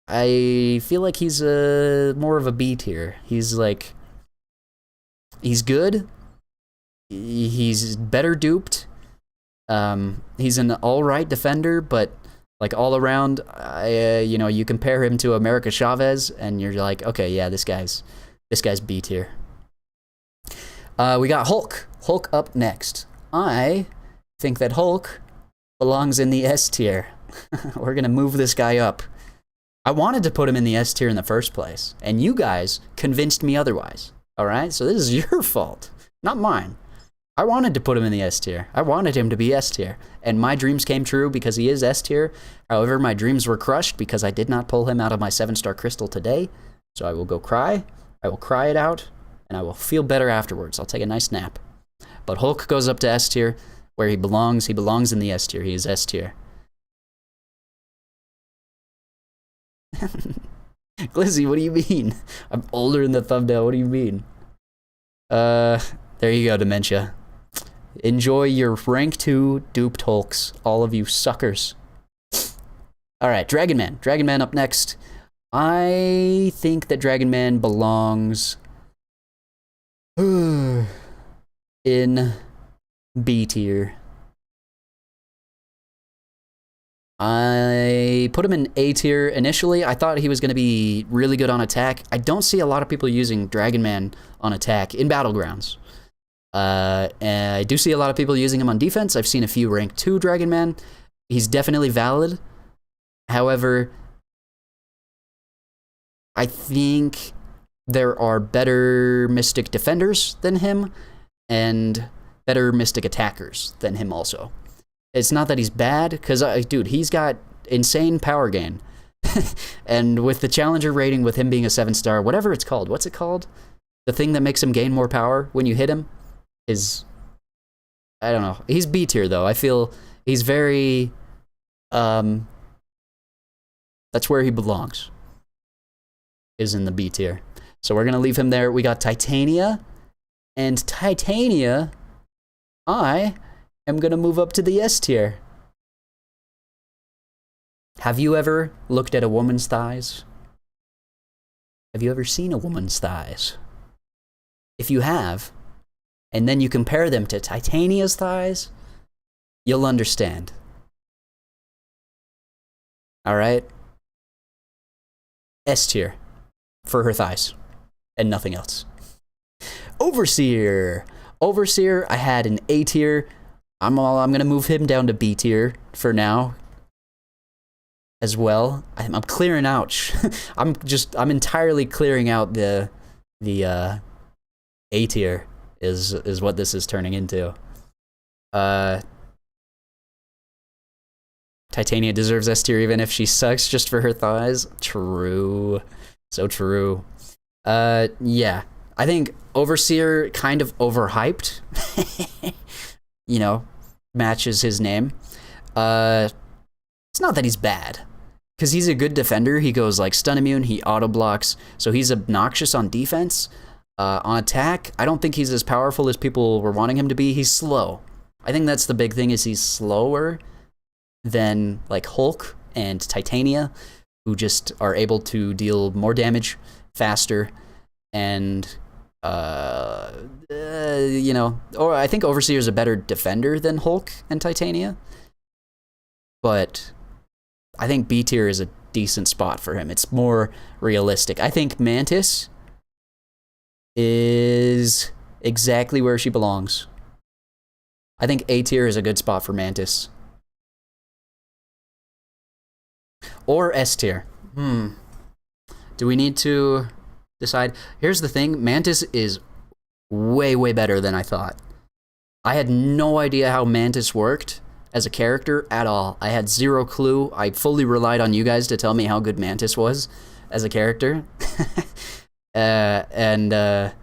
I feel like he's more of a B tier. He's good. He's better duped. He's an all-right defender, but like all around, you compare him to America Chavez, and you're like, okay, yeah, this guy's B tier. We got Hulk. Hulk up next. I think that Hulk belongs in the S tier. We're gonna move this guy up. I wanted to put him in the S tier in the first place, and you guys convinced me otherwise. All right, so this is your fault, not mine. I wanted to put him in the S tier. I wanted him to be S tier, and my dreams came true because he is S tier. However, my dreams were crushed because I did not pull him out of my 7-star crystal today. So I will go cry. I will cry it out, and I will feel better afterwards. I'll take a nice nap. But Hulk goes up to S tier, where he belongs. He belongs in the S tier. He is S tier. Glizzy, what do you mean? I'm older in the thumbnail. What do you mean? There you go, Dementia. Enjoy your rank 2 duped Hulks, all of you suckers. Alright, Dragon Man. Dragon Man up next. I think that Dragon Man belongs in B tier. I put him in A tier initially. I thought he was going to be really good on attack. I don't see a lot of people using Dragon Man on attack in Battlegrounds. And I do see a lot of people using him on defense. I've seen a few rank 2 Dragon Man. He's definitely valid. However, I think there are better Mystic defenders than him and better Mystic attackers than him also. It's not that he's bad, because, dude, he's got insane power gain. And with the Challenger rating, with him being a 7-star, whatever it's called, what's it called? The thing that makes him gain more power when you hit him is, I don't know. He's B tier, though. I feel he's very, like, That's where he belongs. Is in the B tier. So we're gonna leave him there. We got Titania, and Titania, I am gonna move up to the S tier. Have you ever looked at a woman's thighs? Have you ever seen a woman's thighs? If you have, and then you compare them to Titania's thighs, you'll understand. Alright? S tier for her thighs and nothing else. Overseer. Overseer, I had an A tier. I'm gonna move him down to B tier for now as well. I'm clearing out. I'm entirely clearing out the A tier is what this is turning into. Titania deserves S tier even if she sucks just for her thighs. True. So true. Yeah. I think Overseer kind of overhyped. You know, matches his name. It's not that he's bad. Because he's a good defender. He goes like stun immune, he auto blocks. So he's obnoxious on defense. On attack, I don't think he's as powerful as people were wanting him to be. He's slow. I think that's the big thing is he's slower than like Hulk and Titania, who just are able to deal more damage faster and you know, or I think Overseer is a better defender than Hulk and Titania, but I think B tier is a decent spot for him. It's more realistic. I think Mantis is exactly where she belongs. I think A tier is a good spot for Mantis. Or S tier. Do we need to decide? Here's the thing. Mantis is way, way better than I thought. I had no idea how Mantis worked as a character at all. I had zero clue. I fully relied on you guys to tell me how good Mantis was as a character. And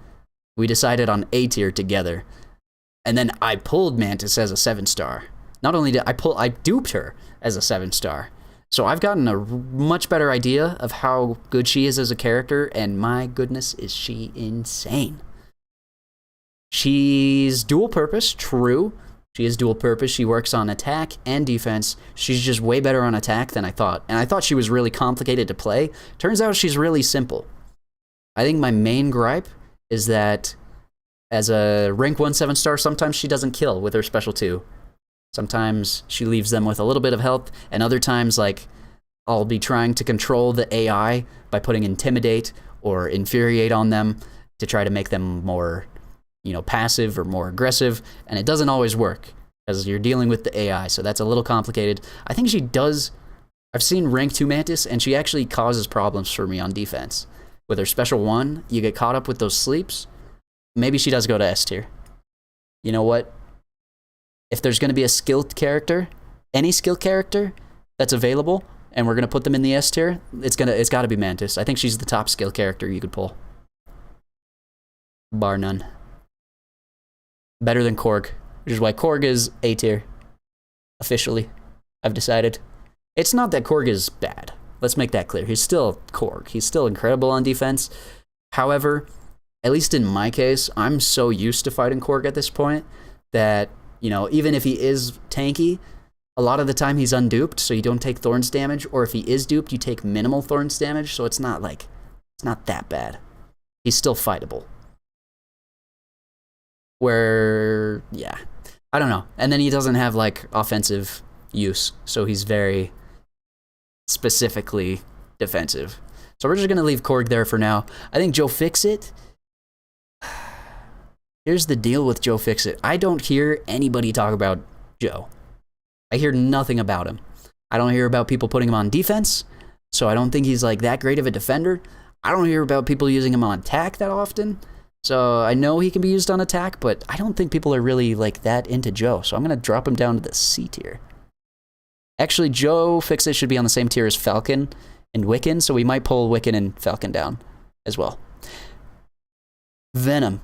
we decided on A tier together. And then I pulled Mantis as a 7-star. Not only did I duped her as a 7-star. So I've gotten a much better idea of how good she is as a character, and my goodness, is she insane. She's dual purpose, true. She is dual purpose. She works on attack and defense. She's just way better on attack than I thought. And I thought she was really complicated to play. Turns out she's really simple. I think my main gripe is that as a rank 1 7-star, sometimes she doesn't kill with her special 2. Sometimes she leaves them with a little bit of health, and other times, like, I'll be trying to control the AI by putting Intimidate or Infuriate on them to try to make them more, you know, passive or more aggressive, and it doesn't always work because you're dealing with the AI, so that's a little complicated. I think she does. I've seen rank 2 Mantis, and she actually causes problems for me on defense. With her special 1, you get caught up with those sleeps. Maybe she does go to S tier. You know what? If there's going to be a skilled character, any skilled character that's available, and we're going to put them in the S tier, it's got to be Mantis. I think she's the top skill character you could pull. Bar none. Better than Korg, which is why Korg is A tier. Officially, I've decided. It's not that Korg is bad. Let's make that clear. He's still Korg. He's still incredible on defense. However, at least in my case, I'm so used to fighting Korg at this point that, you know, even if he is tanky, a lot of the time he's unduped, so you don't take Thorns damage, or if he is duped, you take minimal Thorns damage, so it's not that bad. He's still fightable. Where, yeah, I don't know. And then he doesn't have, like, offensive use, so he's very specifically defensive. So we're just going to leave Korg there for now. I think Joe Fixit. Here's the deal with Joe Fixit. I don't hear anybody talk about Joe. I hear nothing about him. I don't hear about people putting him on defense, so I don't think he's like that great of a defender. I don't hear about people using him on attack that often. So I know he can be used on attack, but I don't think people are really like that into Joe. So I'm going to drop him down to the C tier. Actually, Joe Fixit should be on the same tier as Falcon and Wiccan, so we might pull Wiccan and Falcon down as well. Venom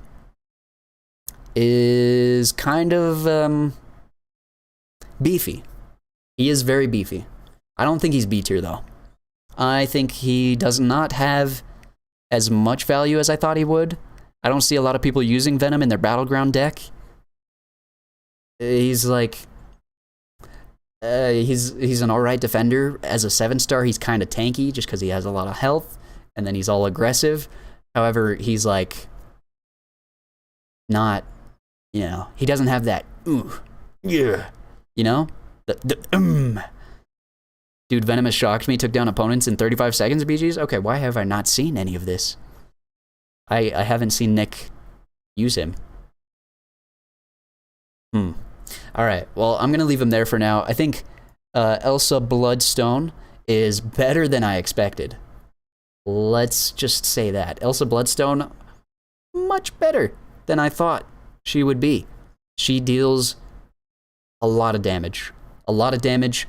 is kind of beefy. He is very beefy. I don't think he's B tier though. I think he does not have as much value as I thought he would. I don't see a lot of people using Venom in their Battleground deck. He's like... he's an alright defender. As a 7-star, he's kind of tanky just because he has a lot of health, and then he's all aggressive. However, he's like... not... you know, he doesn't have that... ooh, yeah, you know? Dude, Venom has shocked me, took down opponents in 35 seconds, BGs? Okay, why have I not seen any of this? I haven't seen Nick use him. Alright, well, I'm gonna leave him there for now. I think Elsa Bloodstone is better than I expected. Let's just say that. Elsa Bloodstone, much better than I thought she would be. She deals a lot of damage. A lot of damage.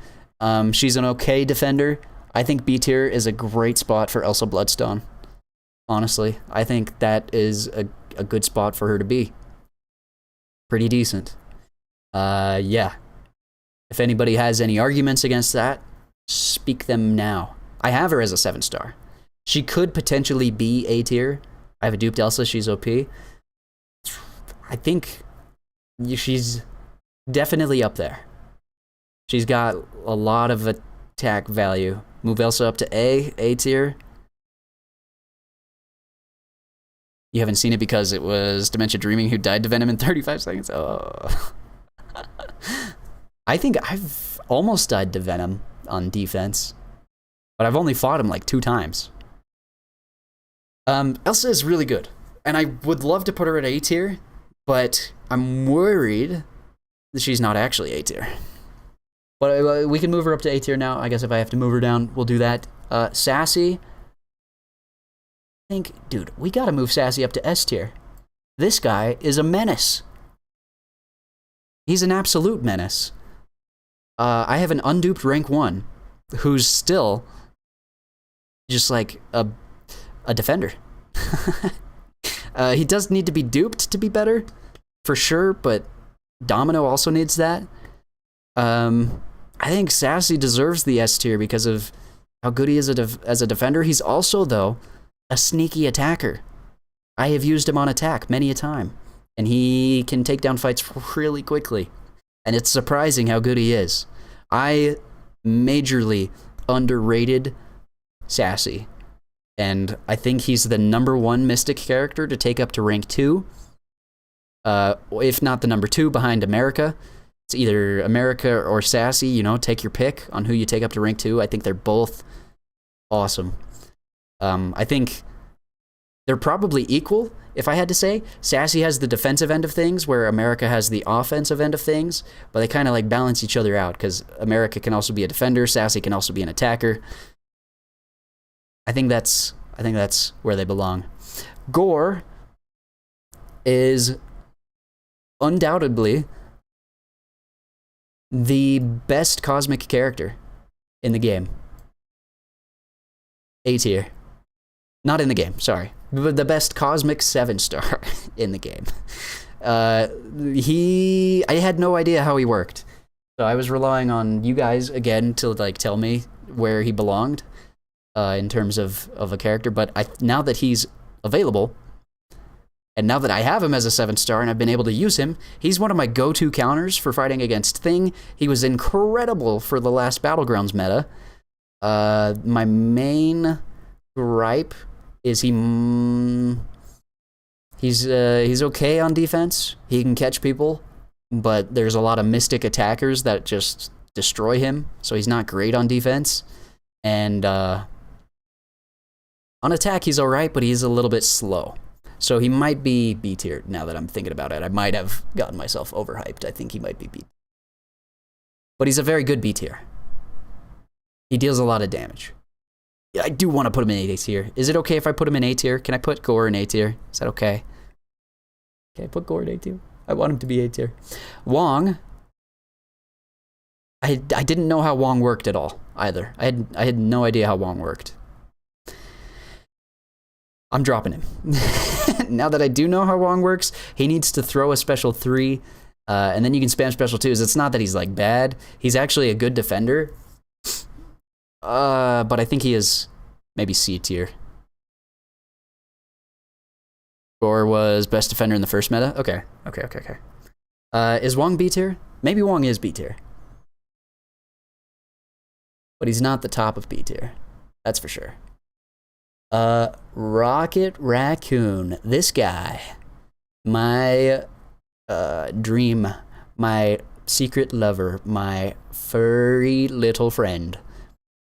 She's an okay defender. I think B tier is a great spot for Elsa Bloodstone. Honestly, I think that is a good spot for her to be. Pretty decent. Yeah. If anybody has any arguments against that, speak them now. I have her as a 7-star. She could potentially be A tier. I have a duped Elsa, she's OP. I think she's definitely up there. She's got a lot of attack value. Move Elsa up to A tier. You haven't seen it because it was Dementia Dreaming who died to Venom in 35 seconds? Oh. I think I've almost died to Venom on defense, but I've only fought him like 2 times. Elsa is really good, and I would love to put her at A tier, but I'm worried that she's not actually A tier. But we can move her up to A tier now. I guess if I have to move her down, we'll do that. Sassy. I think, dude, we gotta move Sassy up to S tier. This guy is a menace. He's an absolute menace. I have an unduped rank 1 who's still just like a defender. He does need to be duped to be better, for sure, but Domino also needs that. I think Sassy deserves the S tier because of how good he is as a defender. He's also, though, a sneaky attacker. I have used him on attack many a time, and he can take down fights really quickly. And it's surprising how good he is. I majorly underrated Sassy, and I think he's the #1 Mystic character to take up to rank 2. If not the #2 behind America. It's either America or Sassy, you know, take your pick on who you take up to rank 2. I think they're both awesome. I think they're probably equal, if I had to say. Sassy has the defensive end of things, where America has the offensive end of things, but they kind of like balance each other out, because America can also be a defender, Sassy can also be an attacker. I think that's where they belong. Gore is undoubtedly the best cosmic character in the game. A tier. Not in the game, sorry. But the best cosmic 7-star in the game. I had no idea how he worked. So I was relying on you guys, again, to like tell me where he belonged in terms of a character. But now that he's available, and now that I have him as a 7-star and I've been able to use him, he's one of my go-to counters for fighting against Thing. He was incredible for the last Battlegrounds meta. My main gripe is he's okay on defense. He can catch people, but there's a lot of mystic attackers that just destroy him, so he's not great on defense. And on attack, he's alright, but he's a little bit slow. So he might be B tier now that I'm thinking about it. I might have gotten myself overhyped. I think he might be B. But he's a very good B tier. He deals a lot of damage. Yeah, I do want to put him in A tier. Is it okay if I put him in A tier? Can I put Gore in A tier? Is that okay? Can I put Gore in A tier? I want him to be A tier. Wong. I didn't know how Wong worked at all, either. I had no idea how Wong worked. I'm dropping him. Now that I do know how Wong works, he needs to throw a special 3, and then you can spam special 2s. It's not that he's like bad. He's actually a good defender. But I think he is maybe C tier. Gore was best defender in the first meta. Okay. Is Wong B tier? Maybe Wong is B tier. But he's not the top of B tier. That's for sure. Rocket Raccoon. This guy. My dream. My secret lover. My furry little friend.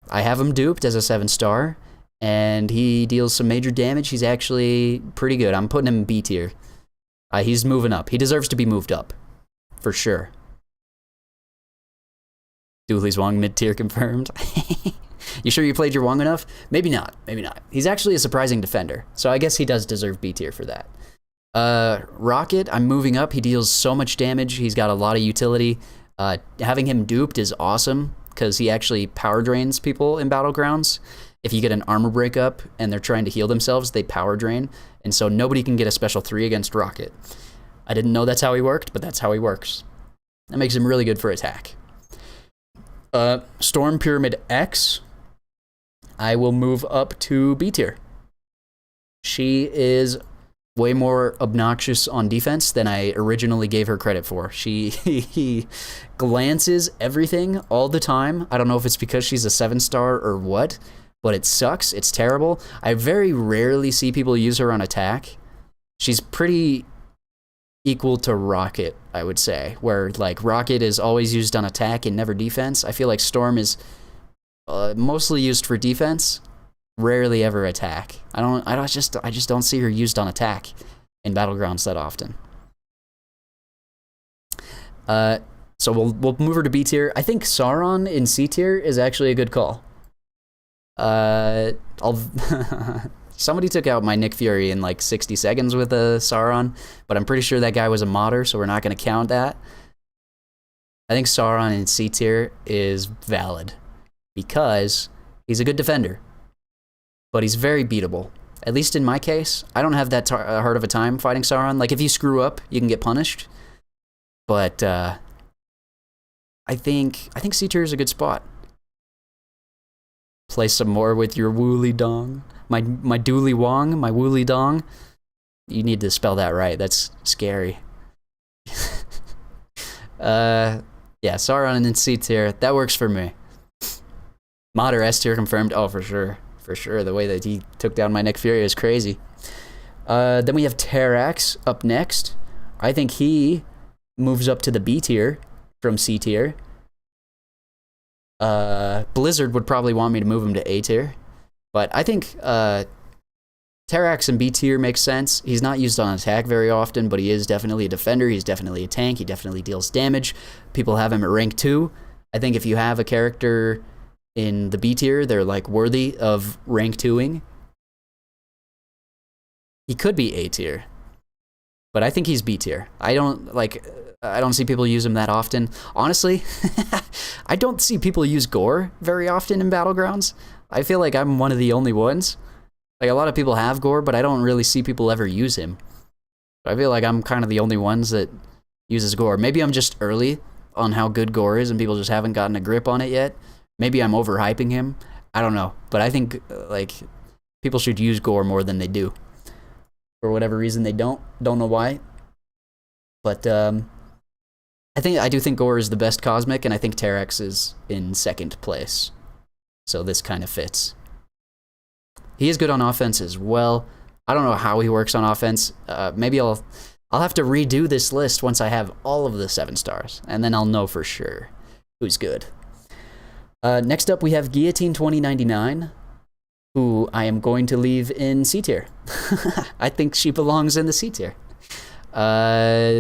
I have him duped as a 7-star. And he deals some major damage. He's actually pretty good. I'm putting him in B tier. He's moving up. He deserves to be moved up. For sure. Dooley's Wong mid-tier confirmed. You sure you played your Wong enough? Maybe not. Maybe not. He's actually a surprising defender. So I guess he does deserve B tier for that. Rocket, I'm moving up. He deals so much damage. He's got a lot of utility. Having him duped is awesome because he actually power drains people in Battlegrounds. If you get an armor breakup and they're trying to heal themselves, they power drain. And so nobody can get a special 3 against Rocket. I didn't know that's how he worked, but that's how he works. That makes him really good for attack. Storm Pyramid X, I will move up to B tier. She is way more obnoxious on defense than I originally gave her credit for. He glances everything all the time. I don't know if it's because she's a 7-star or what, but it sucks. It's terrible. I very rarely see people use her on attack. She's pretty equal to Rocket, I would say, where like Rocket is always used on attack and never defense. I feel like Storm is mostly used for defense, rarely ever attack. I just don't see her used on attack in Battlegrounds that often. So we'll move her to B tier. I think Sauron in C tier is actually a good call. Somebody took out my Nick Fury in like 60 seconds with a Sauron, but I'm pretty sure that guy was a modder, so we're not going to count that. I think Sauron in C tier is valid because he's a good defender, but he's very beatable. At least in my case, I don't have that hard of a time fighting Sauron. Like if you screw up, you can get punished, but I think C tier is a good spot. Play some more with your woolly dong. My Dooley Wong, my woolly dong. You need to spell that right. That's scary. Yeah, Sauron in C tier. That works for me. Modder S tier confirmed. Oh, for sure. For sure. The way that he took down my Nick Fury is crazy. Then we have Terrax up next. I think he moves up to the B tier from C tier. Blizzard would probably want me to move him to A tier. But I think Terrax in B tier makes sense. He's not used on attack very often, but he is definitely a defender. He's definitely a tank. He definitely deals damage. People have him at rank 2. I think if you have a character in the B tier, they're like worthy of rank 2ing. He could be A tier, but I think he's B tier. I don't see people use him that often. Honestly, I don't see people use Gore very often in Battlegrounds. I feel like I'm one of the only ones. Like a lot of people have Gore, but I don't really see people ever use him. I feel like I'm kind of the only ones that uses Gore. Maybe I'm just early on how good Gore is and people just haven't gotten a grip on it yet. Maybe I'm overhyping him. I don't know. But I think like people should use Gore more than they do. For whatever reason they don't. Don't know why. But I do think Gore is the best Cosmic, and I think Terrax is in second place. So this kind of fits. He is good on offense as well. I don't know how he works on offense. Maybe I'll have to redo this list once I have all of the 7-stars, and then I'll know for sure who's good. Next up, we have Guillotine 2099, who I am going to leave in C tier. I think she belongs in the C tier.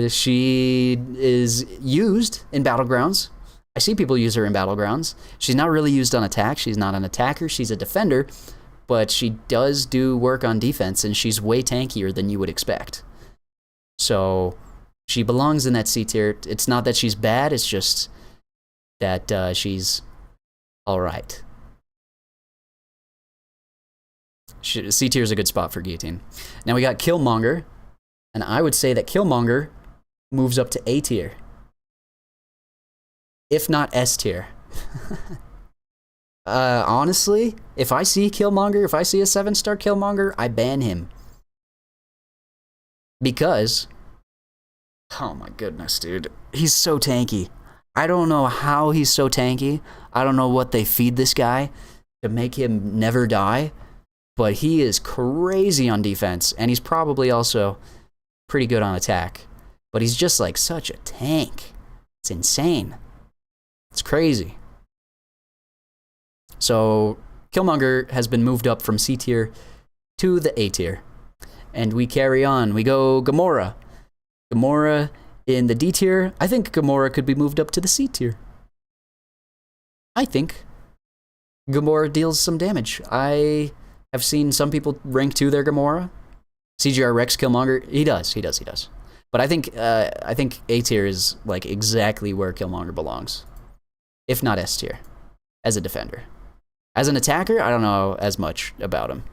She is used in Battlegrounds. I see people use her in Battlegrounds. She's not really used on attack. She's not an attacker. She's a defender, but she does do work on defense, and she's way tankier than you would expect. So she belongs in that C tier. It's not that she's bad. It's just that she's all right. C tier is a good spot for Guillotine. Now we got Killmonger, and I would say that Killmonger moves up to A tier. If not S tier. Honestly, if I see Killmonger, if I see a 7-star Killmonger, I ban him. Because, oh my goodness, dude. He's so tanky. I don't know how he's so tanky. I don't know what they feed this guy to make him never die. But he is crazy on defense. And he's probably also pretty good on attack. But he's just like such a tank. It's insane. It's crazy. So, Killmonger has been moved up from C tier to the A tier. And we carry on. We go Gamora. Gamora in the D tier. I think Gamora could be moved up to the C tier. I think Gamora deals some damage. I have seen some people rank 2 their Gamora. CGR Rex Killmonger. He does. But I think A tier is like exactly where Killmonger belongs. If not S tier. As a defender. As an attacker, I don't know as much about him.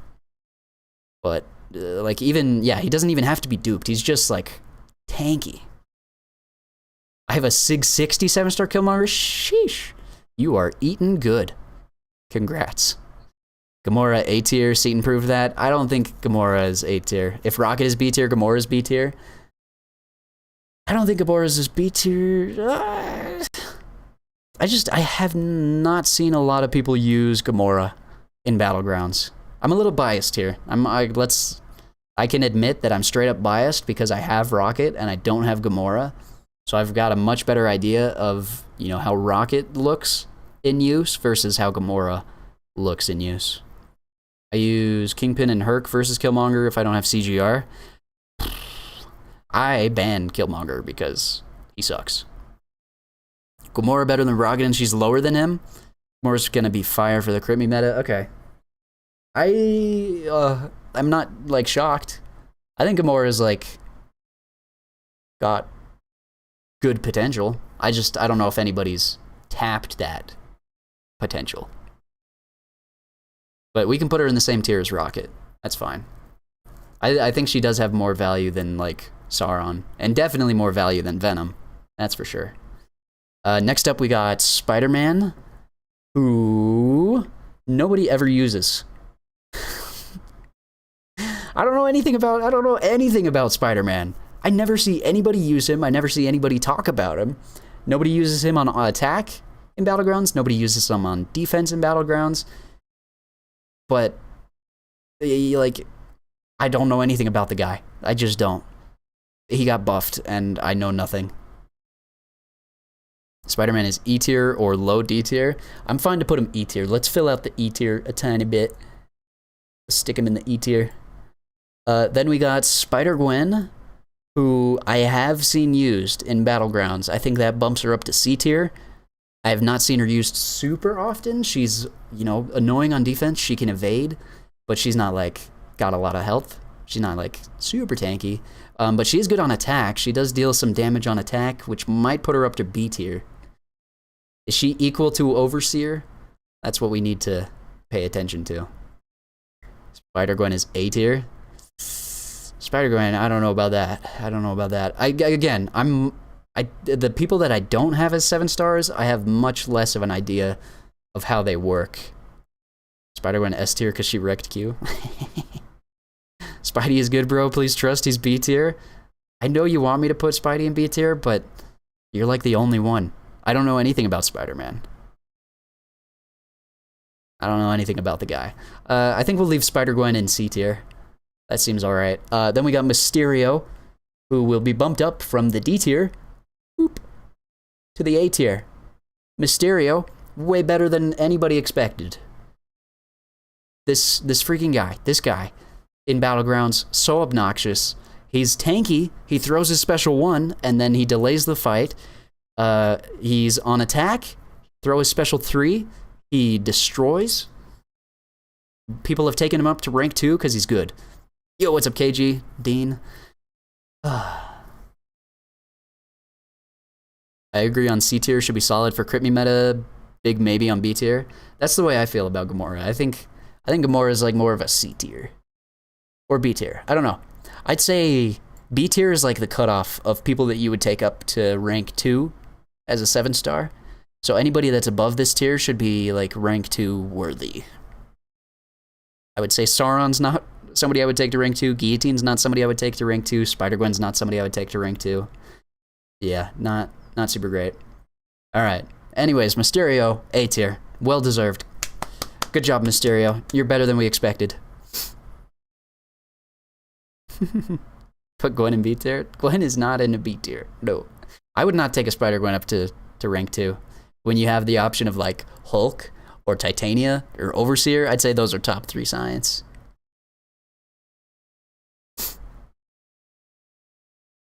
But, like, even, yeah, he doesn't even have to be duped. He's just, like, tanky. I have a Sig 60 7-star Killmonger? Sheesh. You are eating good. Congrats. Gamora A tier, Seaton proved that. I don't think Gamora is A tier. If Rocket is B tier, Gamora is B tier. I don't think Gamora's is B tier. I have not seen a lot of people use Gamora in Battlegrounds. I'm a little biased here. I can admit that I'm straight up biased because I have Rocket and I don't have Gamora. So I've got a much better idea of, you know, how Rocket looks in use versus how Gamora looks in use. I use Kingpin and Herc versus Killmonger if I don't have CGR. I ban Killmonger because he sucks. Gamora better than Rocket and she's lower than him. Gamora's gonna be fire for the crit me meta. Okay. I'm not like shocked. I think Gamora's like got good potential. I don't know if anybody's tapped that potential. But we can put her in the same tier as Rocket. That's fine. I think she does have more value than like Sauron, and definitely more value than Venom. That's for sure. Next up, we got Spider-Man, who nobody ever uses. I don't know anything about Spider-Man. I never see anybody use him. I never see anybody talk about him. Nobody uses him on attack in Battlegrounds. Nobody uses him on defense in Battlegrounds. But, like, I don't know anything about the guy. I just don't. He got buffed, and I know nothing. Spider-Man is E tier or low D tier. I'm fine to put him E tier. Let's fill out the E tier a tiny bit. Stick him in the E tier. Then we got Spider-Gwen, who I have seen used in Battlegrounds. I think that bumps her up to C tier. I have not seen her used super often. She's, you know, annoying on defense. She can evade, but she's not, like, got a lot of health. She's not, like, super tanky. But she is good on attack. She does deal some damage on attack, which might put her up to B tier. Is she equal to Overseer? That's what we need to pay attention to. Spider-Gwen is A tier. Spider-Gwen, I don't know about that. The people that I don't have as 7 stars, I have much less of an idea of how they work. Spider-Gwen S tier because she wrecked Q. Spidey is good, bro. Please trust he's B tier. I know you want me to put Spidey in B tier, but you're like the only one. I don't know anything about Spider-Man. I don't know anything about the guy. I think we'll leave Spider-Gwen in C tier. That seems alright. Then we got Mysterio, who will be bumped up from the D tier to the A tier. Mysterio, way better than anybody expected. This freaking guy, this guy in Battlegrounds, so obnoxious. He's tanky, he throws his special 1, and then he delays the fight. He's on attack, throw his special 3, he destroys. People have taken him up to rank 2 because he's good. Yo, what's up, KG? Dean? I agree on C tier, should be solid for crit me meta, big maybe on B tier. That's the way I feel about Gamora. I think Gamora is like more of a C tier. Or B tier. I don't know. I'd say B tier is like the cutoff of people that you would take up to rank 2 as a 7 star. So anybody that's above this tier should be like rank 2 worthy. I would say Sauron's not somebody I would take to rank 2. Guillotine's not somebody I would take to rank 2. Spider-Gwen's not somebody I would take to rank 2. Yeah, not super great. Alright. Anyways, Mysterio, A tier. Well deserved. Good job, Mysterio. You're better than we expected. Put Gwen in B tier? Gwen is not in a B tier. No. I would not take a Spider-Gwen up to rank 2. When you have the option of like Hulk or Titania or Overseer, I'd say those are top 3 science.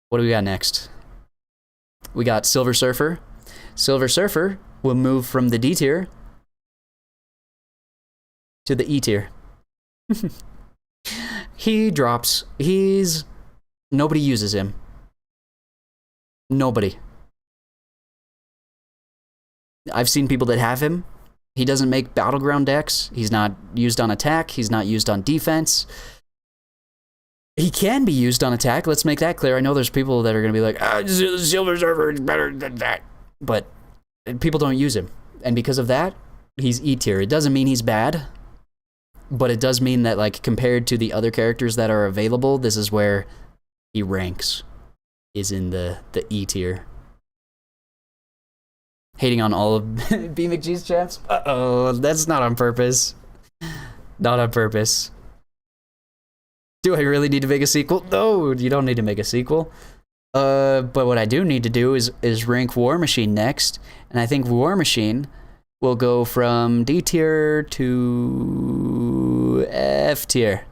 What do we got next? We got Silver Surfer. Silver Surfer will move from the D tier to the E tier. He drops. Nobody uses him. Nobody. I've seen people that have him. He doesn't make Battleground decks. He's not used on attack. He's not used on defense. He can be used on attack. Let's make that clear. I know there's people that are going to be like, Silver Surfer is better than that. But people don't use him. And because of that, he's E tier. It doesn't mean he's bad. But it does mean that, like, compared to the other characters that are available, this is where he ranks. Is in the E tier. Hating on all of B McGee's champs? Uh-oh, that's not on purpose. Not on purpose. Do I really need to make a sequel? No, you don't need to make a sequel. But what I do need to do is rank War Machine next, and I think War Machine will go from D tier to F tier.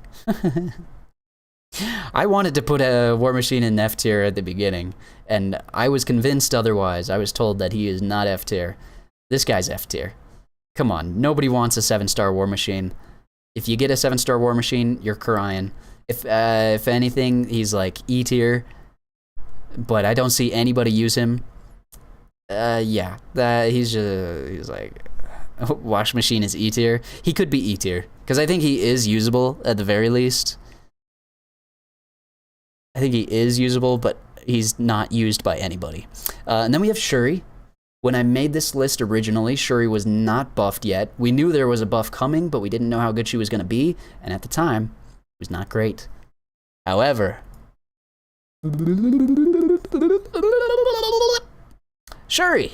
I wanted to put a War Machine in F tier at the beginning, and I was convinced otherwise. I was told that he is not F tier. This guy's F tier. Come on, nobody wants a 7-star War Machine. If you get a 7-star War Machine, you're crying. If anything, he's like E tier, but I don't see anybody use him. Yeah, he's like, Wash Machine is E tier. He could be E tier, because I think he is usable at the very least. I think he is usable, but he's not used by anybody. And then we have Shuri. When I made this list originally, Shuri was not buffed yet. We knew there was a buff coming, but we didn't know how good she was going to be, and at the time, it was not great. However, Shuri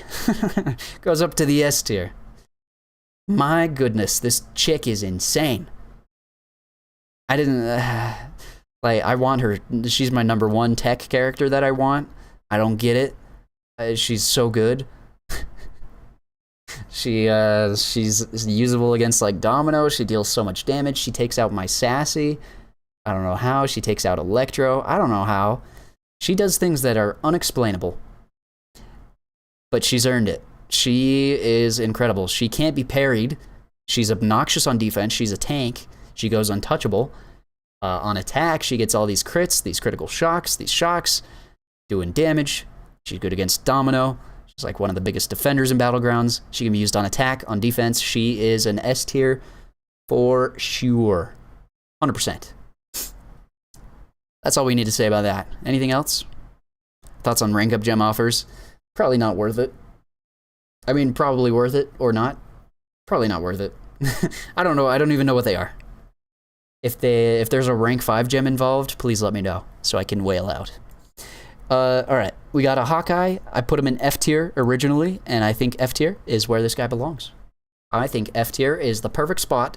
goes up to the S tier. My goodness, this chick is insane. I didn't... like, I want her. She's my #1 tech character that I want. I don't get it. She's so good. She's usable against, like, Domino. She deals so much damage. She takes out my Sassy. I don't know how. She takes out Electro. I don't know how. She does things that are unexplainable. But she's earned it. She is incredible. She can't be parried. She's obnoxious on defense. She's a tank. She goes untouchable. On attack, she gets all these crits, these critical shocks, these shocks, doing damage. She's good against Domino. She's like one of the biggest defenders in Battlegrounds. She can be used on attack, on defense. She is an S tier for sure. 100%. That's all we need to say about that. Anything else? Thoughts on rank up gem offers? Probably not worth it. I mean, probably worth it or not. Probably not worth it. I don't know. I don't even know what they are. If there's a rank 5 gem involved, please let me know so I can wail out. Alright, we got a Hawkeye. I put him in F tier originally, and I think F tier is where this guy belongs. I think F tier is the perfect spot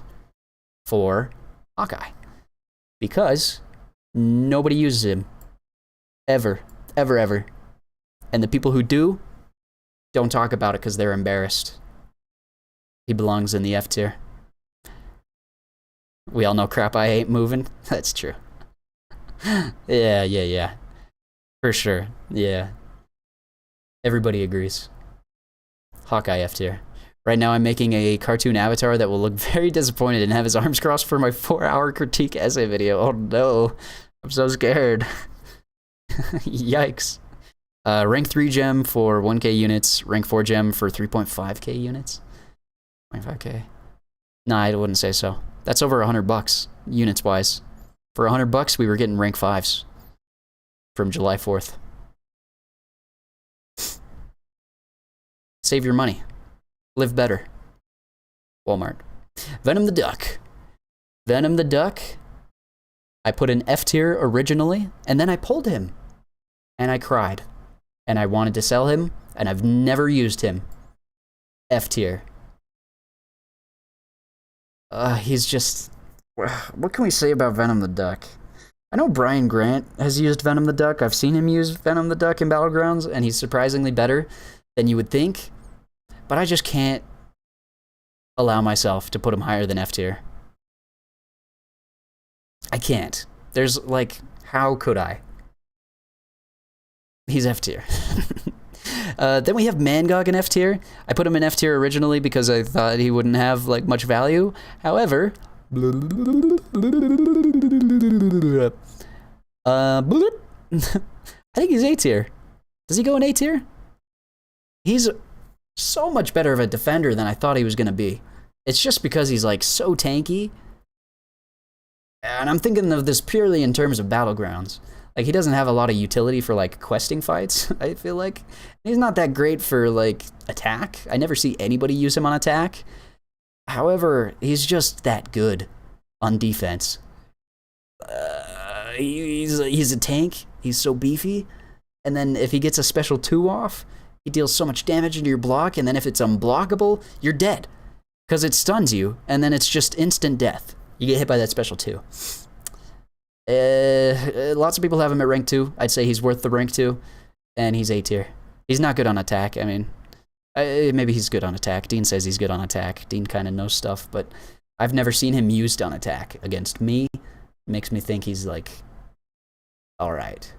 for Hawkeye. Because nobody uses him. Ever. Ever, ever. And the people who do, don't talk about it because they're embarrassed. He belongs in the F tier. We all know crap I hate moving. That's true. Yeah. For sure. Yeah. Everybody agrees. Hawkeye F tier. Right now I'm making a cartoon avatar that will look very disappointed and have his arms crossed for my 4-hour critique essay video. Oh no. I'm so scared. Yikes. Rank 3 gem for 1k units. Rank 4 gem for 3.5k units. 0.5k. Nah, I wouldn't say so. That's over $100 units wise. For $100 we were getting rank 5s from July 4th. Save your money. Live better. Walmart. Venom the Duck. Venom the Duck. I put in F tier originally, and then I pulled him. And I cried. And I wanted to sell him, and I've never used him. F tier. He's just... What can we say about Venom the Duck? I know Brian Grant has used Venom the Duck. I've seen him use Venom the Duck in Battlegrounds, and he's surprisingly better than you would think. But I just can't allow myself to put him higher than F tier. I can't. There's, like, how could I? He's F tier. Then we have Mangog in F tier. I put him in F tier originally because I thought he wouldn't have, like, much value. However... I think he's A tier. Does he go in A tier? He's so much better of a defender than I thought he was going to be. It's just because he's, like, so tanky. And I'm thinking of this purely in terms of Battlegrounds. Like, he doesn't have a lot of utility for, like, questing fights, I feel like. He's not that great for, like, attack. I never see anybody use him on attack. However, he's just that good on defense. He's a tank. He's so beefy. And then if he gets a special 2 off, he deals so much damage into your block, and then if it's unblockable, you're dead. Because it stuns you, and then it's just instant death. You get hit by that special 2. Lots of people have him at rank 2. I'd say he's worth the rank 2, and he's A tier. He's not good on attack. I mean, maybe he's good on attack. Dean says he's good on attack. Dean kind of knows stuff, but I've never seen him used on attack against me. Makes me think he's, like, alright.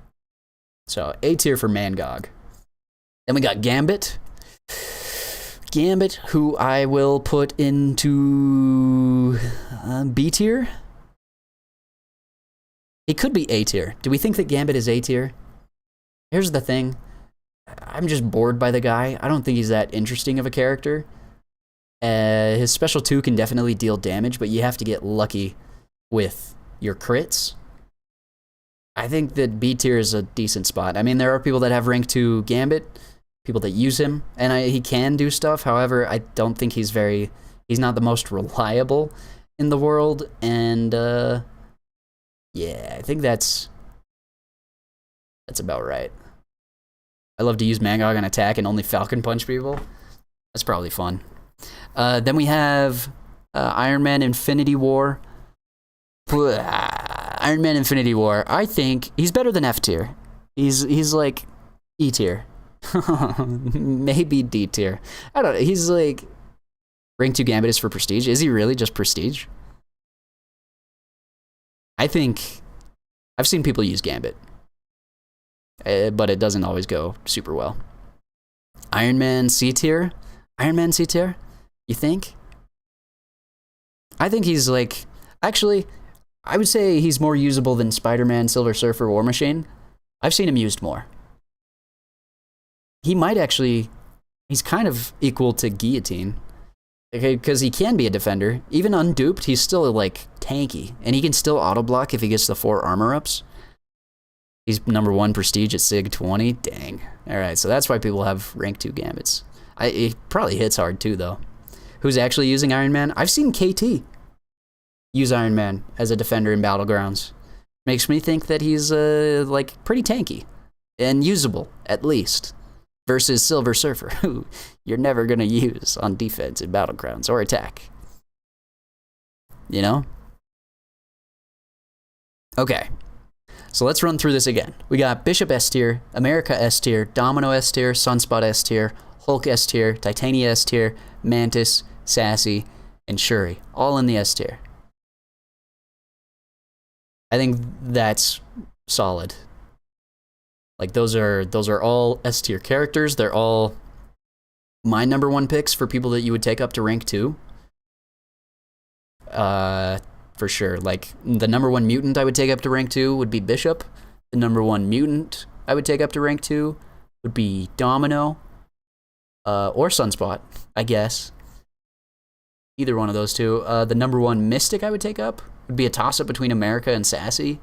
So, A tier for Mangog. Then we got Gambit. Gambit, who I will put into B tier. He could be A tier. Do we think that Gambit is A tier? Here's the thing. I'm just bored by the guy. I don't think he's that interesting of a character. His special 2 can definitely deal damage, but you have to get lucky with your crits. I think that B tier is a decent spot. I mean, there are people that have rank 2 Gambit, people that use him, and he can do stuff. However, I don't think he's not the most reliable in the world, and yeah, I think that's about right. I love to use Mangog on attack and only Falcon Punch people. That's probably fun. Then we have Iron Man Infinity War. Iron Man Infinity War. I think he's better than F tier. He's like E tier. Maybe D tier. I don't know. He's like rank 2 Gambit is for prestige. Is he really just prestige? I think I've seen people use Gambit, but it doesn't always go super well. Iron Man C tier? Iron Man C tier? You think? I think he's like... Actually, I would say he's more usable than Spider-Man, Silver Surfer, War Machine. I've seen him used more. He might actually... He's kind of equal to Guillotine. Okay, because he can be a defender. Even unduped, he's still, like, tanky. And he can still auto-block if he gets the 4 armor-ups. He's number 1 prestige at Sig 20. Dang. Alright, so that's why people have rank 2 Gambits. He probably hits hard, too, though. Who's actually using Iron Man? I've seen KT use Iron Man as a defender in Battlegrounds. Makes me think that he's, like, pretty tanky. And usable, at least. Versus Silver Surfer, who you're never gonna use on defense in Battlegrounds or attack. You know? Okay. So let's run through this again. We got Bishop S tier, America S tier, Domino S tier, Sunspot S tier, Hulk S tier, Titania S tier, Mantis, Sassy, and Shuri. All in the S tier. I think that's solid. Like, those are all S tier characters. They're all my number 1 picks for people that you would take up to rank 2. For sure. Like, the number 1 mutant I would take up to rank 2 would be Bishop. The number 1 mutant I would take up to rank 2 would be Domino. Or Sunspot, I guess. Either one of those two. The number 1 Mystic I would take up would be a toss-up between America and Sassy.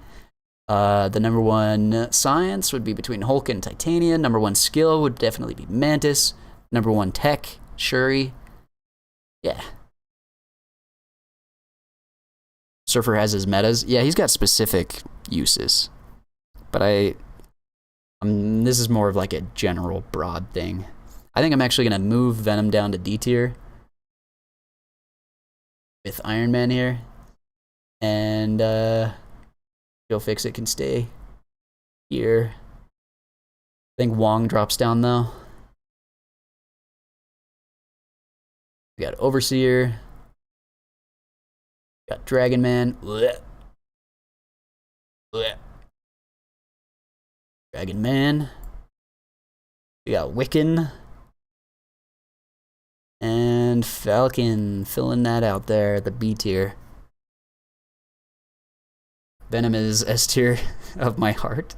The number 1 Science would be between Hulk and Titania. Number 1 Skill would definitely be Mantis. Number 1 Tech, Shuri. Yeah. Surfer has his metas. Yeah, he's got specific uses. But this is more of like a general broad thing. I think I'm actually going to move Venom down to D tier with Iron Man here. And Joe Fixit can stay here. I think Wong drops down though. We got Overseer. We got Dragon Man. Blech. Blech. Dragon Man. We got Wiccan. And Falcon, filling that out there, the B tier. Venom is S tier of my heart.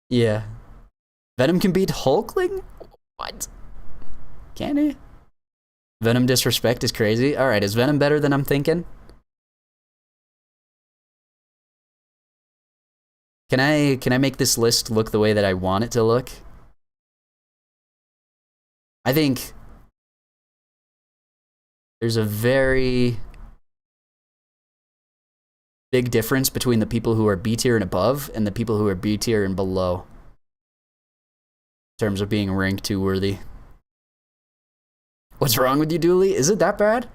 Yeah. Venom can beat Hulkling? What? Can he? Venom disrespect is crazy. Alright, is Venom better than I'm thinking? Can I make this list look the way that I want it to look? I think there's a very big difference between the people who are B tier and above and the people who are B tier and below in terms of being rank 2 worthy. What's wrong with you, Dooley? Is it that bad?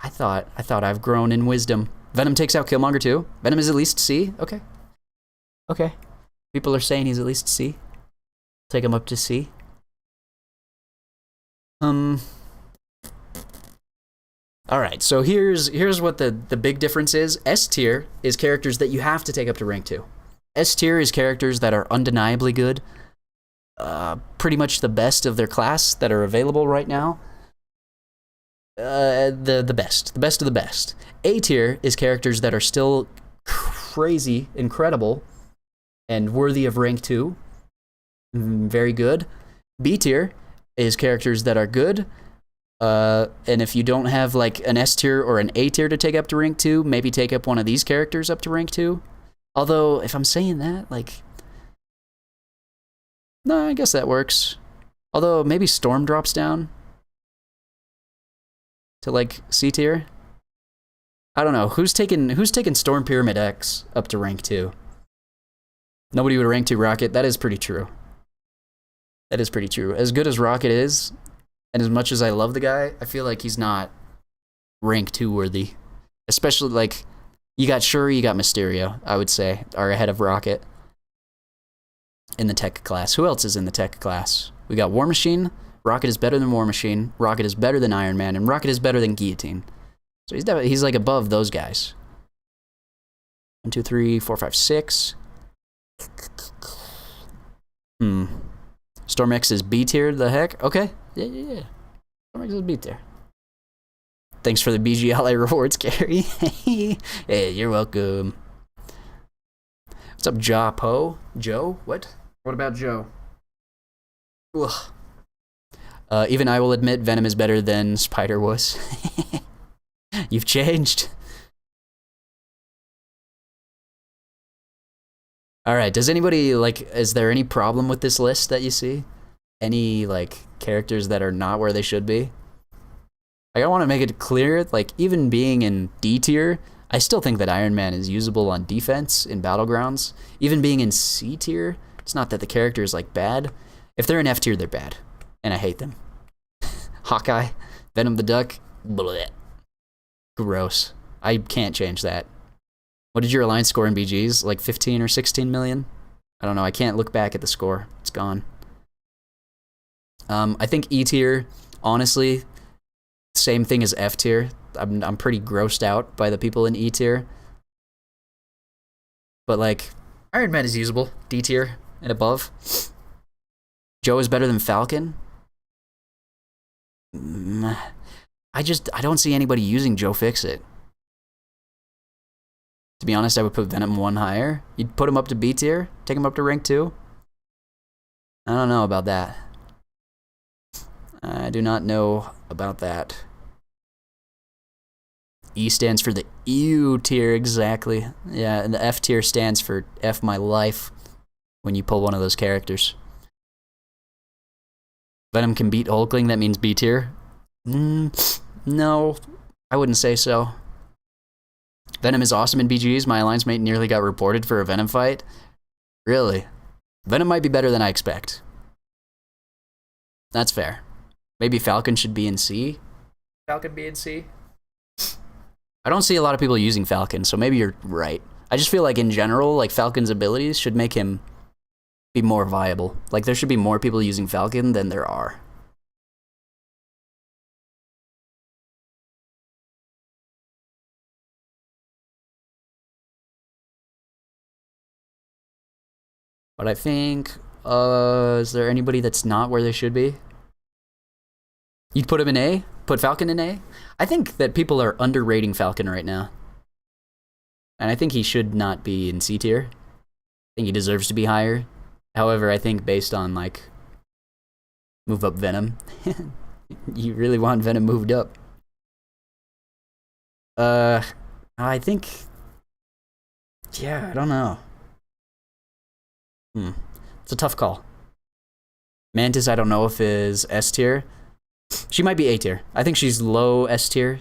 I thought I've grown in wisdom. Venom takes out Killmonger too. Venom is at least C. Okay. Okay. People are saying he's at least C. Take him up to C. Alright, so here's what the big difference is. S tier is characters that you have to take up to rank 2. S tier is characters that are undeniably good. Pretty much the best of their class that are available right now. The best of the best. A tier is characters that are still crazy, incredible, and worthy of rank 2. Very good. B tier is characters that are good, and if you don't have like an S tier or an A tier to take up to rank 2, maybe take up one of these characters up to rank 2. Although, if I'm saying that, like, no, I guess that works. Although, maybe Storm drops down to like C tier. I don't know. Who's taking Storm Pyramid X up to rank 2? Nobody would rank 2 Rocket. That is pretty true. That is pretty true. As good as Rocket is, and as much as I love the guy, I feel like he's not rank 2 worthy. Especially, like, you got Shuri, you got Mysterio, I would say, are ahead of Rocket in the tech class. Who else is in the tech class? We got War Machine. Rocket is better than War Machine. Rocket is better than Iron Man. And Rocket is better than Guillotine. So he's like above those guys. 1, 2, 3, 4, 5, 6. Storm X is B tier, the heck? Okay. Yeah. Storm X is B tier. Thanks for the BGLA rewards, Gary. Hey, you're welcome. What's up, Ja Po? Joe? What? What about Joe? Ugh. Even I will admit Venom is better than Spider was. You've changed. Alright, does anybody, like, is there any problem with this list that you see? Any, like, characters that are not where they should be? Like, I want to make it clear, like, even being in D tier, I still think that Iron Man is usable on defense in Battlegrounds. Even being in C tier, it's not that the character is, like, bad. If they're in F tier, they're bad. And I hate them. Hawkeye, Venom the Duck, bleh. Gross. I can't change that. What did your alliance score in BGs? Like 15 or 16 million? I don't know. I can't look back at the score. It's gone. I think E tier, honestly, same thing as F tier. I'm pretty grossed out by the people in E tier. But like, Iron Man is usable. D tier and above. Joe is better than Falcon. I don't see anybody using Joe Fixit. To be honest, I would put Venom 1 higher. You'd put him up to B tier? Take him up to rank 2? I don't know about that. I do not know about that. E stands for the EU tier, exactly. Yeah, and the F tier stands for F my life when you pull one of those characters. Venom can beat Hulkling, that means B tier. No, I wouldn't say so. Venom is awesome in BGs. My alliance mate nearly got reported for a Venom fight. Really? Venom might be better than I expect. That's fair. Maybe Falcon should be in C? Falcon be in C? I don't see a lot of people using Falcon, so maybe you're right. I just feel like in general, like Falcon's abilities should make him be more viable. Like there should be more people using Falcon than there are. But I think, is there anybody that's not where they should be? You'd put him in A? Put Falcon in A? I think that people are underrating Falcon right now. And I think he should not be in C tier. I think he deserves to be higher. However, I think based on, like, move up Venom. You really want Venom moved up. I think... Yeah, I don't know. It's a tough call. Mantis, I don't know if is S tier. She might be A tier. I think she's low S tier.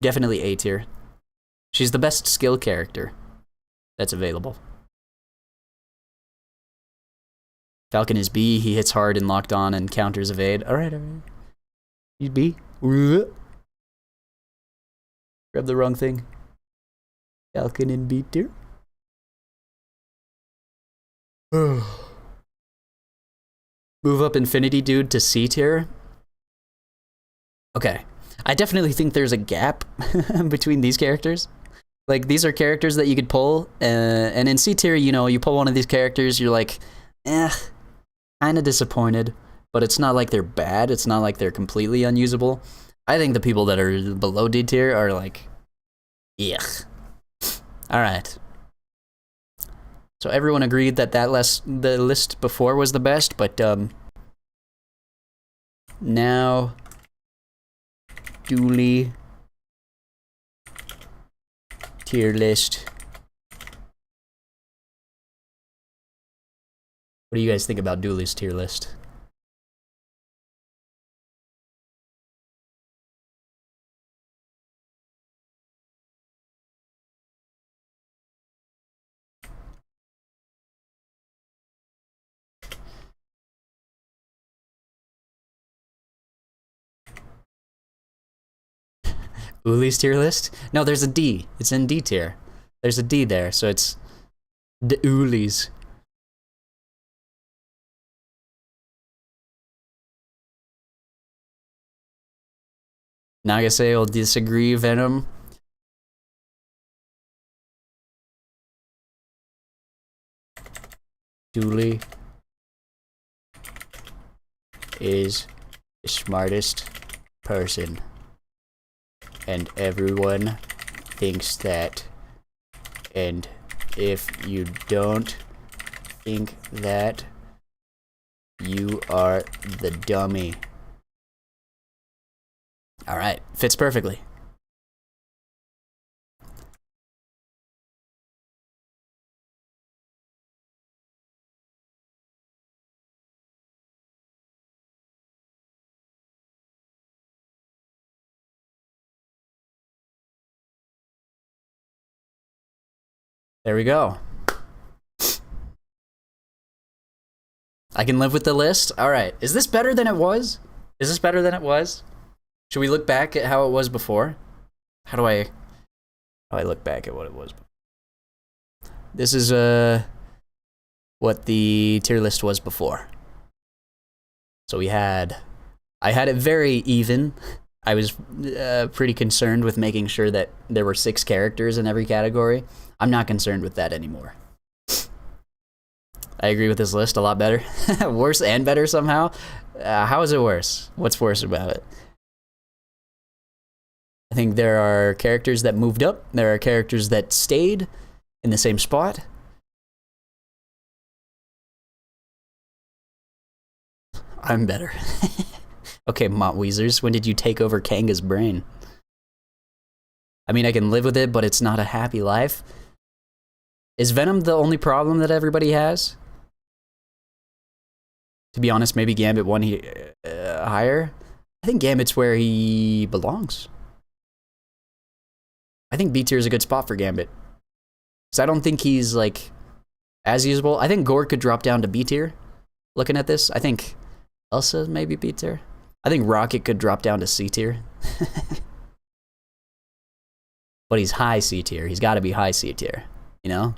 Definitely A tier. She's the best skill character that's available. Falcon is B. He hits hard and locked on and counters evade. Alright, alright. He's B. Grab the wrong thing. Falcon in B tier. Move up Infinity Dude to C tier. Okay. I definitely think there's a gap between these characters. Like, these are characters that you could pull, and in C tier, you know, you pull one of these characters, you're like, kind of disappointed, but it's not like they're bad, it's not like they're completely unusable. I think the people that are below D tier are like, yuck. Alright. So everyone agreed that the list before was the best, but now Dooley tier list. What do you guys think about Dooley's tier list? Uli's tier list? No, there's a D. It's in D tier. There's a D there, so it's the Uli's. Nagase will disagree, Venom. Dooley is the smartest person. And everyone thinks that. And if you don't think that, you are the dummy. Alright, fits perfectly. There we go. I can live with the list? Alright, is this better than it was? Is this better than it was? Should we look back at how it was before? How do I look back at what it was before? This is what the tier list was before. So I had it very even. I was pretty concerned with making sure that there were 6 characters in every category. I'm not concerned with that anymore. I agree with this list a lot better. Worse and better somehow? How is it worse? What's worse about it? I think there are characters that moved up. There are characters that stayed in the same spot. I'm better. Okay, Mont Weezers, when did you take over Kanga's brain? I mean, I can live with it, but it's not a happy life. Is Venom the only problem that everybody has? To be honest, maybe Gambit one higher. I think Gambit's where he belongs. I think B tier is a good spot for Gambit. Because I don't think he's like as usable. I think Gore could drop down to B tier. Looking at this, I think Elsa maybe B tier. I think Rocket could drop down to C tier. But he's high C tier. He's got to be high C tier, you know?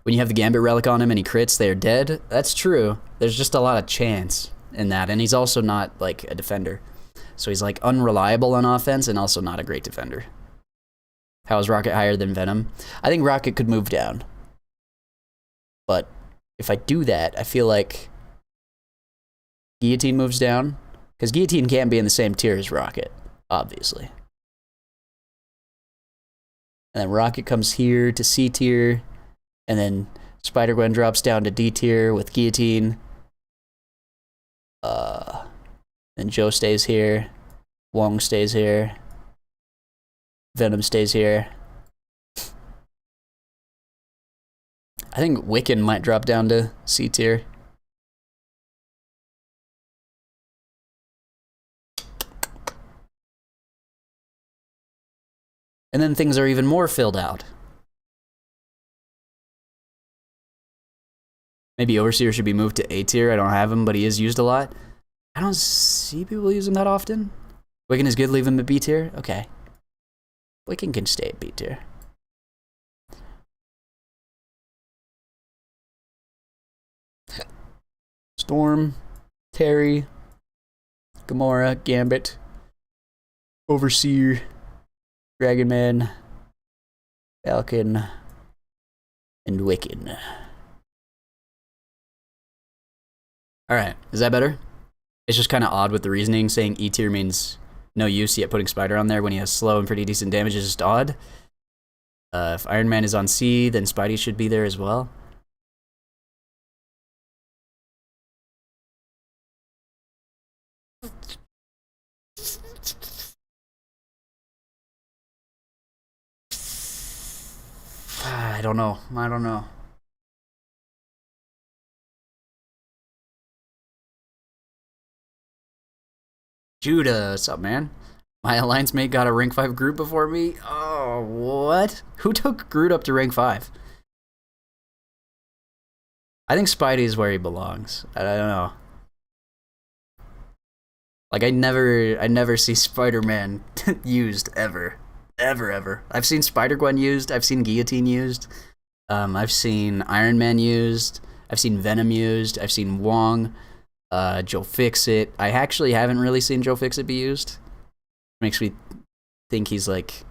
When you have the Gambit relic on him and he crits, they're dead. That's true. There's just a lot of chance in that. And he's also not like a defender. So he's like unreliable on offense and also not a great defender. How is Rocket higher than Venom? I think Rocket could move down. But if I do that, I feel like Guillotine moves down. Because Guillotine can't be in the same tier as Rocket, obviously. And then Rocket comes here to C tier. And then Spider-Gwen drops down to D tier with Guillotine. Then Joe stays here. Wong stays here. Venom stays here. I think Wiccan might drop down to C tier. And then things are even more filled out. Maybe Overseer should be moved to A tier. I don't have him, but he is used a lot. I don't see people use him that often. Wiccan is good, leave him at B tier? Okay. Wiccan can stay at B tier. Storm, Terry, Gamora, Gambit, Overseer, Dragon Man, Falcon, and Wiccan. Alright, is that better? It's just kind of odd with the reasoning, saying E tier means no use, yet putting Spider on there when he has slow and pretty decent damage is just odd. If Iron Man is on C, then Spidey should be there as well. I don't know. Judah, what's up, man? My alliance mate got a rank 5 Groot before me? Oh, what? Who took Groot up to rank 5? I think Spidey is where he belongs. I don't know. Like, I never see Spider-Man used, ever. Ever. I've seen Spider-Gwen used, I've seen Guillotine used, I've seen Iron Man used, I've seen Venom used, I've seen Wong, Joe Fixit. I actually haven't really seen Joe Fixit be used. Makes me think he's like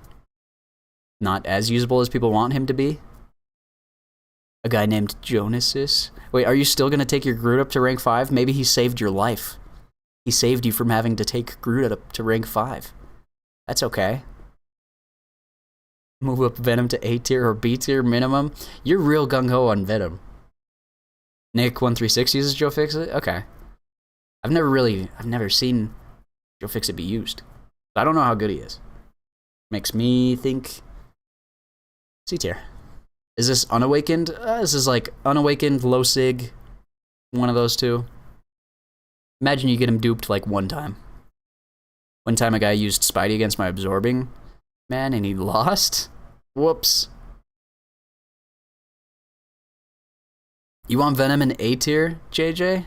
not as usable as people want him to be. A guy named Jonasis. Wait, are you still gonna take your Groot up to rank 5? Maybe he saved your life. He saved you from having to take Groot up to rank 5. That's okay. Move up Venom to A tier or B tier minimum. You're real gung-ho on Venom. Nick136 uses Joe Fixit? Okay. I've never seen Joe Fixit be used. I don't know how good he is. Makes me think C tier. Is this Unawakened? This is like Unawakened, Low Sig, one of those two. Imagine you get him duped like one time. One time a guy used Spidey against my Absorbing Man and he lost? Whoops. You want Venom in A tier, JJ?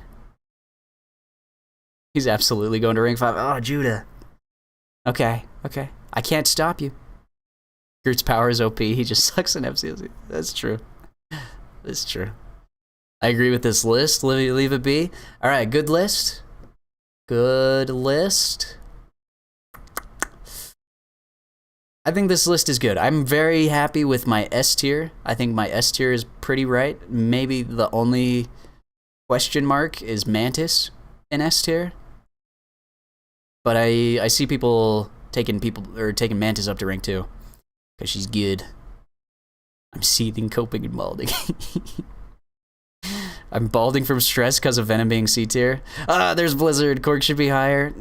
He's absolutely going to rank 5. Oh, Judah. Okay. I can't stop you. Groot's power is OP. He just sucks in FCLC. That's true. That's true. I agree with this list. Leave it be. All right, good list. Good list. I think this list is good. I'm very happy with my S tier. I think my S tier is pretty right. Maybe the only question mark is Mantis in S tier. But I see people taking Mantis up to rank 2 because she's good. I'm seething, coping, and balding. I'm balding from stress because of Venom being C tier. There's Blizzard. Korg should be higher.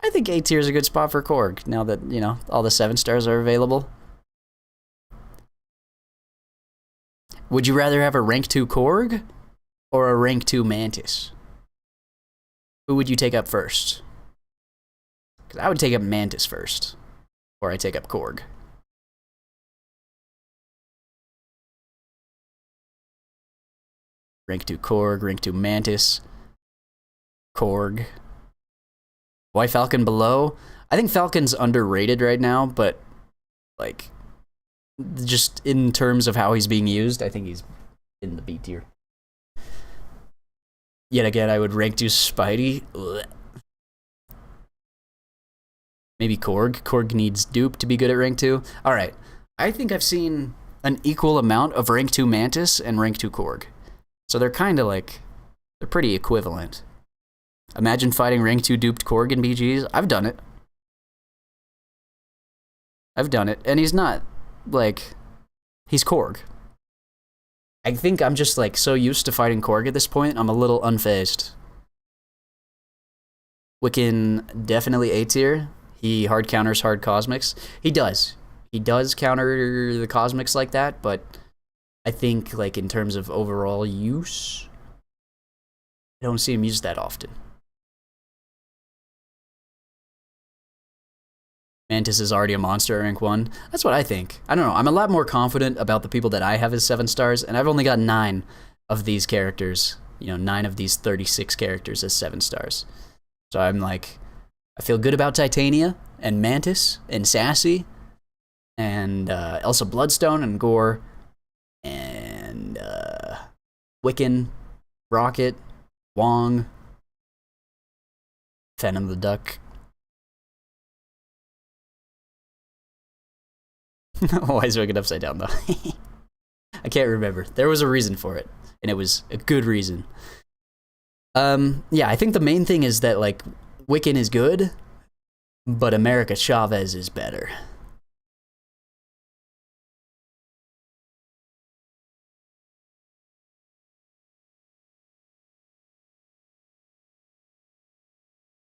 I think A tier is a good spot for Korg now that, you know, all the 7 stars are available. Would you rather have a rank 2 Korg or a rank 2 Mantis? Who would you take up first? Because I would take up Mantis first, or I take up Korg. Rank 2 Korg, rank 2 Mantis, Korg. Why Falcon below? I think Falcon's underrated right now, but like, just in terms of how he's being used, I think he's in the B tier. Yet again, I would rank 2 Spidey. Ugh. Maybe Korg. Korg needs dupe to be good at rank 2. Alright, I think I've seen an equal amount of rank 2 Mantis and rank 2 Korg. So they're kind of like, they're pretty equivalent. Imagine fighting rank 2 duped Korg in BGs. I've done it. I've done it. And he's not, like, he's Korg. I think I'm just, like, so used to fighting Korg at this point, I'm a little unfazed. Wiccan, definitely A tier. He hard counters hard cosmics. He does. He does counter the cosmics like that, but I think, like, in terms of overall use, I don't see him used that often. Mantis is already a monster at rank 1. That's what I think. I don't know. I'm a lot more confident about the people that I have as 7 stars, and I've only got 9 of these characters. You know, 9 of these 36 characters as 7 stars. So I'm like, I feel good about Titania, and Mantis, and Sassy, and Elsa Bloodstone, and Gore, and Wiccan, Rocket, Wong, Venom the Duck. Why is Wiccan upside down, though? I can't remember. There was a reason for it, and it was a good reason. Yeah, I think the main thing is that, like, Wiccan is good, but America Chavez is better.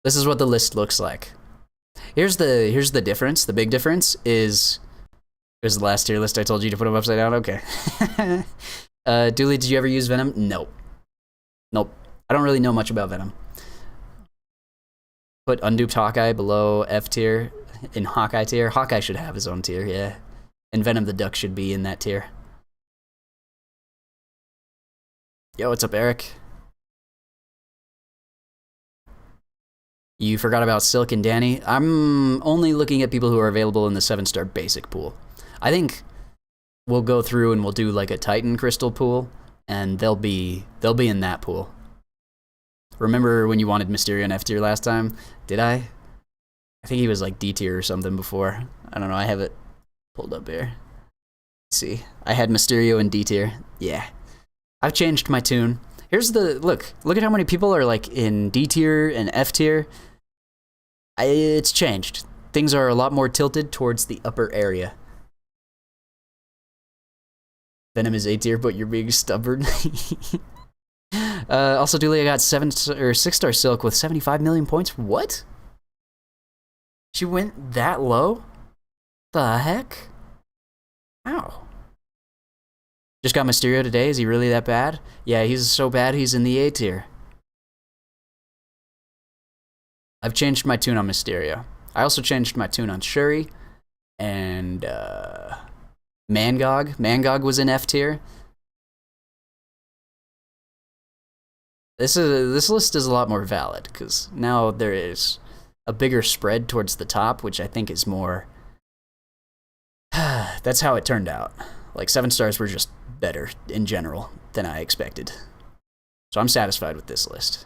This is what the list looks like. Here's the difference. The big difference is, here's the last tier list I told you to put them upside down. Okay. Dooley, did you ever use Venom? Nope. Nope. I don't really know much about Venom. Put unduped Hawkeye below F tier in Hawkeye tier. Hawkeye should have his own tier, yeah. And Venom the Duck should be in that tier. Yo, what's up, Eric? You forgot about Silk and Danny. I'm only looking at people who are available in the 7-star basic pool. I think we'll go through and we'll do like a Titan crystal pool, and they'll be in that pool. Remember when you wanted Mysterio in F tier last time? Did I? I think he was like D tier or something before. I don't know. I have it pulled up here. Let's see. I had Mysterio in D tier. Yeah. I've changed my tune. Here's the look. Look at how many people are like in D tier and F tier. It's changed. Things are a lot more tilted towards the upper area. Venom is A tier, but you're being stubborn. Also, Dooley, I got 6-star Silk with 75 million points. What? She went that low? The heck? Ow. Just got Mysterio today. Is he really that bad? Yeah, he's so bad he's in the A tier. I've changed my tune on Mysterio. I also changed my tune on Shuri and Mangog. Mangog was in F tier. This list is a lot more valid because now there is a bigger spread towards the top, which I think is more. That's how it turned out. Like 7 stars were just better in general than I expected. So I'm satisfied with this list.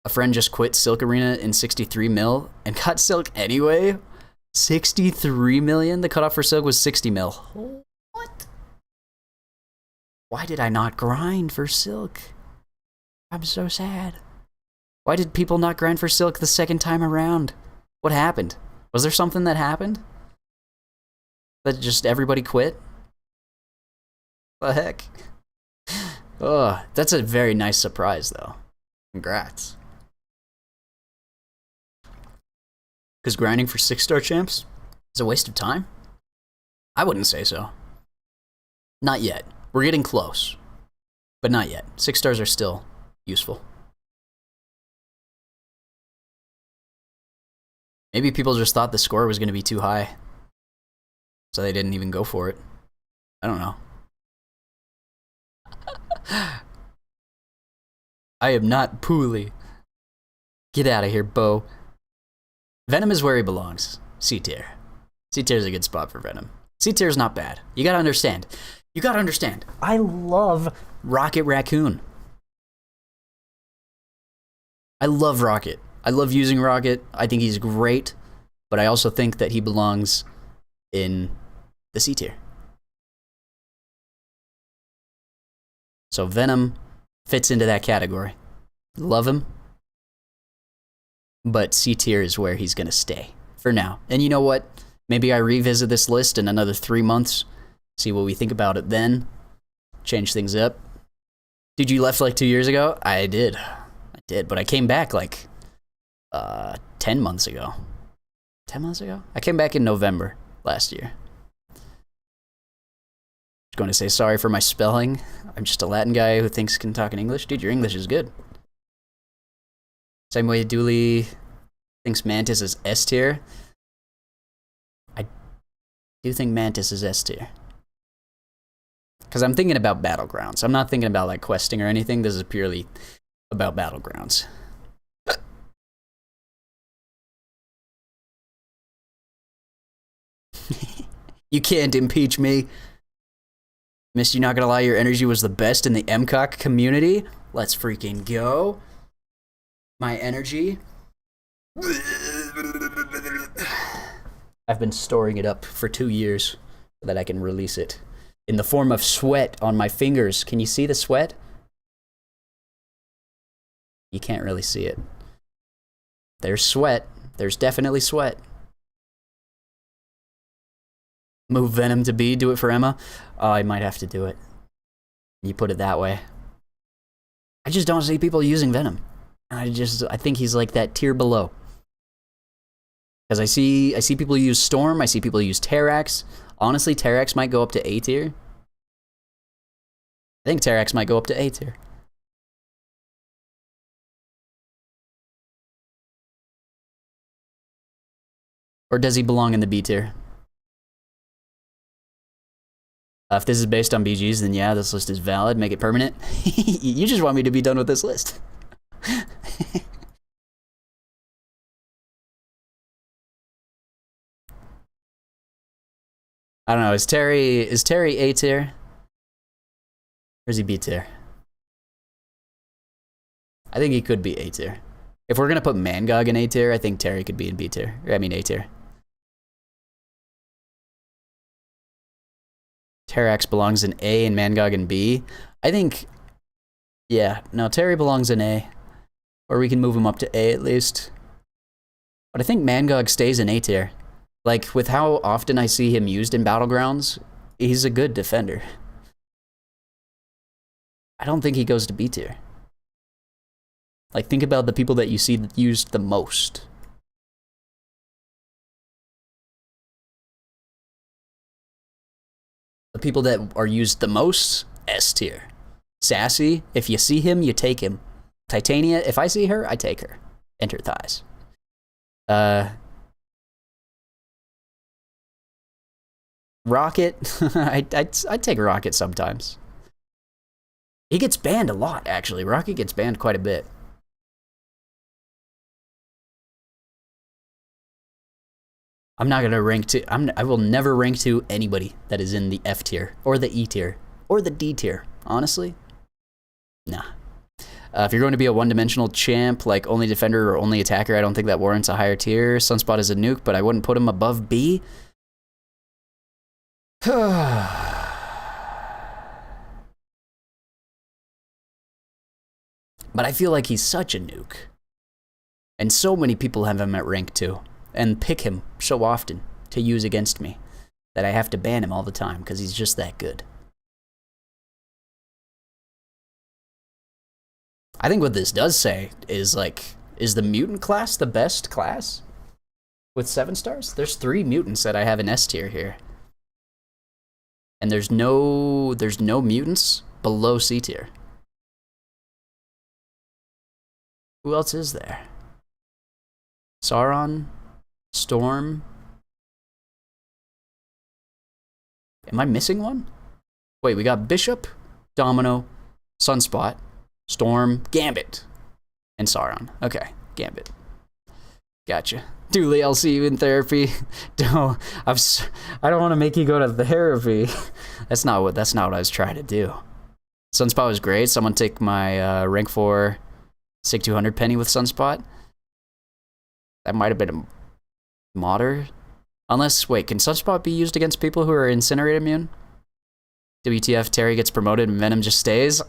A friend just quit Silk Arena in 63 mil and got Silk anyway. 63 million? The cutoff for Silk was 60 mil. What? Why did I not grind for Silk? I'm so sad. Why did people not grind for Silk the second time around? What happened? Was there something that happened? That just everybody quit? The heck? Oh, that's a very nice surprise, though. Congrats. Because grinding for 6-star champs is a waste of time? I wouldn't say so. Not yet. We're getting close. But not yet. 6 stars are still useful. Maybe people just thought the score was going to be too high. So they didn't even go for it. I don't know. I am not Pooley. Get out of here, Bo. Venom is where he belongs. C tier. C tier is a good spot for Venom. C tier is not bad. You gotta understand. You gotta understand. I love Rocket Raccoon. I love Rocket. I love using Rocket. I think he's great. But I also think that he belongs in the C tier. So Venom fits into that category. Love him. But C tier is where he's gonna stay for now. And you know what? Maybe I revisit this list in another 3 months, see what we think about it then, change things up. Dude, you left like 2 years ago? I did, but I came back like 10 months ago. 10 months ago? I came back in November last year. Just going to say sorry for my spelling. I'm just a Latin guy who thinks can talk in English. Dude, your English is good. Same way Dooley thinks Mantis is S tier. I do think Mantis is S tier. Because I'm thinking about Battlegrounds. I'm not thinking about like questing or anything. This is purely about Battlegrounds. You can't impeach me. Miss, you not gonna lie, your energy was the best in the MCOC community. Let's freaking go. My energy. I've been storing it up for 2 years so that I can release it in the form of sweat on my fingers. Can you see the sweat? You can't really see it. There's sweat. There's definitely sweat. Move Venom to B, do it for Emma. Oh, I might have to do it. You put it that way. I just don't see people using Venom. I think he's like that tier below. Because I see people use Storm, I see people use Terrax. Honestly, Terrax might go up to A tier. I think Terrax might go up to A tier. Or does he belong in the B tier? If this is based on BGs, then yeah, this list is valid. Make it permanent. You just want me to be done with this list. I don't know. Is Terry A tier? Or is he B tier? I think he could be A tier. If we're gonna put Mangog in A tier, I think Terry could be in B tier. I mean A tier. Terrax belongs in A and Mangog in B. I think, yeah, no, Terry belongs in A. Or we can move him up to A at least. But I think Mangog stays in A tier. Like, with how often I see him used in Battlegrounds, he's a good defender. I don't think he goes to B tier. Like, think about the people that you see used the most. The people that are used the most, S tier. Sassy, if you see him, you take him. Titania, if I see her, I take her. Enter thighs. Rocket, I'd take Rocket sometimes. He gets banned a lot, actually. Rocket gets banned quite a bit. I'm not gonna rank to. I will never rank to anybody that is in the F tier or the E tier or the D tier. Honestly, nah. If you're going to be a one-dimensional champ, like only defender or only attacker, I don't think that warrants a higher tier. Sunspot is a nuke, but I wouldn't put him above B. But I feel like he's such a nuke, and so many people have him at rank 2. And pick him so often to use against me that I have to ban him all the time because he's just that good. I think what this does say is like, is the mutant class the best class with 7 stars? There's 3 mutants that I have in S tier here. And there's no mutants below C tier. Who else is there? Sauron, Storm. Am I missing one? Wait, we got Bishop, Domino, Sunspot, Storm, Gambit, and Sauron. Okay, Gambit. Gotcha. Dooley, I'll see you in therapy. I don't want to make you go to therapy. That's not what I was trying to do. Sunspot was great. Someone take my rank 4 Sig 200 penny with Sunspot. That might have been a modder. Unless, wait, can Sunspot be used against people who are Incinerate immune? WTF, Terry gets promoted and Venom just stays?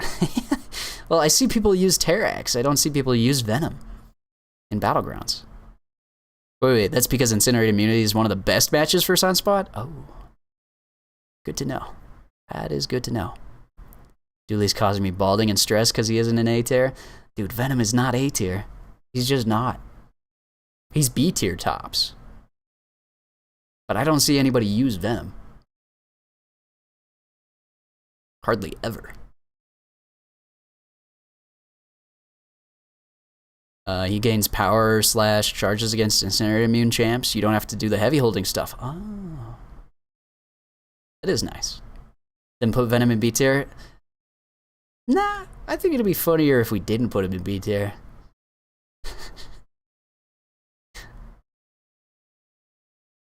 Well, I see people use Terrax. I don't see people use Venom in Battlegrounds. Wait, that's because Incinerate immunity is one of the best matches for Sunspot? Oh. Good to know. That is good to know. Dooley's causing me balding and stress because he isn't an A tier. Dude, Venom is not A tier. He's just not. He's B tier tops. But I don't see anybody use Venom. Hardly ever. He gains power / charges against Incinerate immune champs. You don't have to do the heavy holding stuff. Oh. That is nice. Then put Venom in B tier. Nah, I think it'd be funnier if we didn't put him in B tier.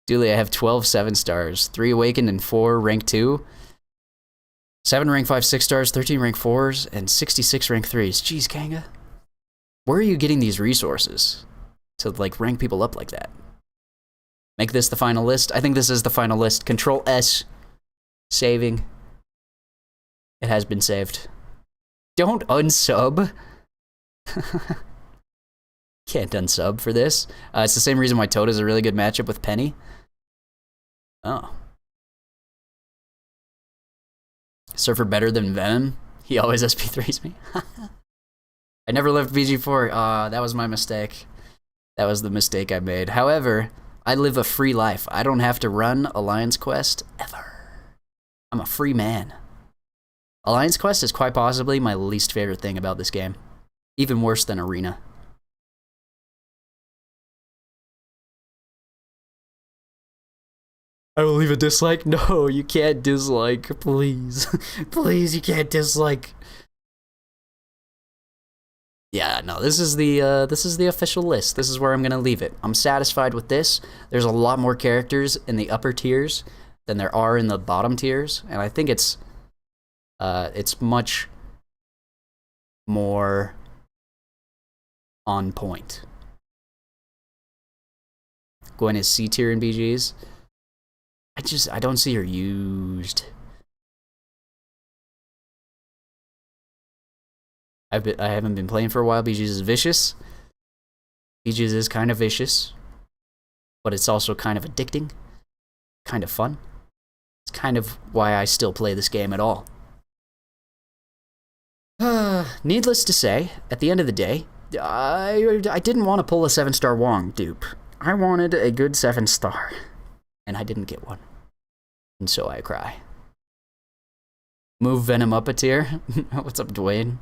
Dooley, I have 12 7-stars, 3 awakened and 4 rank 2. 7 rank 5 6-stars, 13 rank 4s, and 66 rank 3s. Jeez, Kanga. Where are you getting these resources to like rank people up like that? Make this the final list? I think this is the final list. Control S. Saving. It has been saved. Don't unsub. Can't unsub for this. It's the same reason why Toad is a really good matchup with Penny. Oh. Surfer better than Venom? He always SP3s me. I never left BG4. That was my mistake. That was the mistake I made. However, I live a free life. I don't have to run Alliance Quest ever. I'm a free man. Alliance Quest is quite possibly my least favorite thing about this game. Even worse than Arena. I will leave a dislike. No, you can't dislike. Please. Please, you can't dislike. Yeah, no, this is the official list. This is where I'm gonna leave it. I'm satisfied with this. There's a lot more characters in the upper tiers than there are in the bottom tiers, and I think it's much more on point. Gwen is C tier in BGs. I don't see her used. I haven't been playing for a while. BGs is vicious. BGs is kind of vicious, but it's also kind of addicting, kind of fun. It's kind of why I still play this game at all. Needless to say, at the end of the day, I didn't want to pull a 7-star Wong dupe. I wanted a good 7-star, and I didn't get one. And so I cry. Move Venom up a tier. What's up, Dwayne?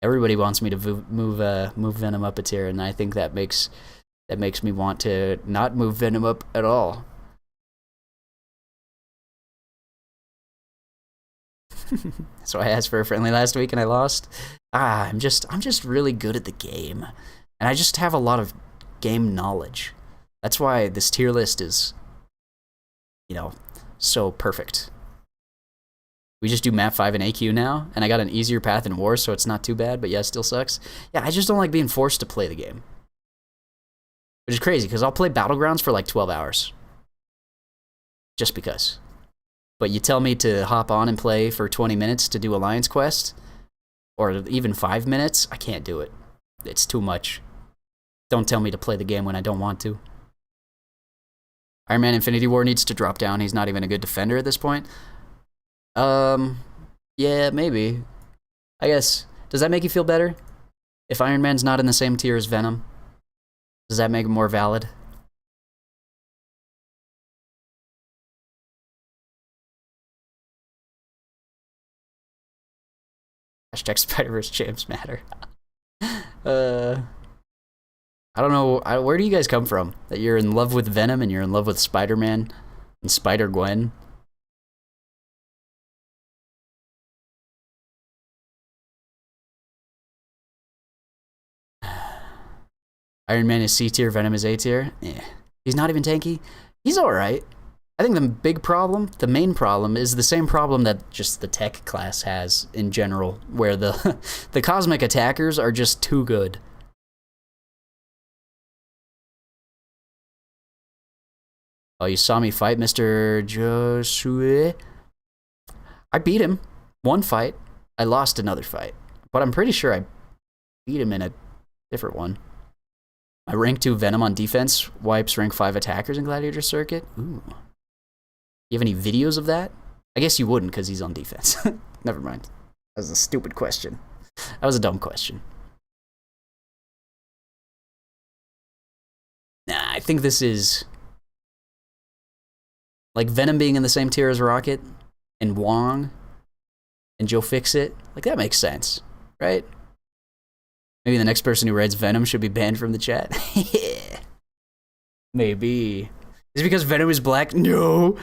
Everybody wants me to move Venom up a tier, and I think that makes me want to not move Venom up at all. So I asked for a friendly last week and I lost. I'm just really good at the game, and I just have a lot of game knowledge. That's why this tier list is, you know, so perfect. We just do map 5 and AQ now, and I got an easier path in War, so it's not too bad, but yeah, it still sucks. Yeah, I just don't like being forced to play the game. Which is crazy, because I'll play Battlegrounds for like 12 hours. Just because. But you tell me to hop on and play for 20 minutes to do Alliance Quest, or even 5 minutes, I can't do it. It's too much. Don't tell me to play the game when I don't want to. Iron Man Infinity War needs to drop down. He's not even a good defender at this point. Yeah, maybe. I guess. Does that make you feel better? If Iron Man's not in the same tier as Venom, does that make it more valid? Hashtag Spider-Verse champs matter. I don't know. Where do you guys come from? That you're in love with Venom and you're in love with Spider-Man and Spider-Gwen? Iron Man is C tier, Venom is A tier. Yeah. He's not even tanky. He's alright. I think the main problem, is the same problem that just the tech class has in general, where the the cosmic attackers are just too good. Oh, you saw me fight Mr. Joshua? I beat him. One fight. I lost another fight. But I'm pretty sure I beat him in a different one. My rank 2 Venom on defense wipes rank 5 attackers in Gladiator Circuit. Ooh. You have any videos of that? I guess you wouldn't because he's on defense. Never mind. That was a stupid question. That was a dumb question. Nah, I think this is... like Venom being in the same tier as Rocket and Wong and Joe Fixit. Like, that makes sense, right? Maybe the next person who writes Venom should be banned from the chat. Maybe. Is it because Venom is black? No.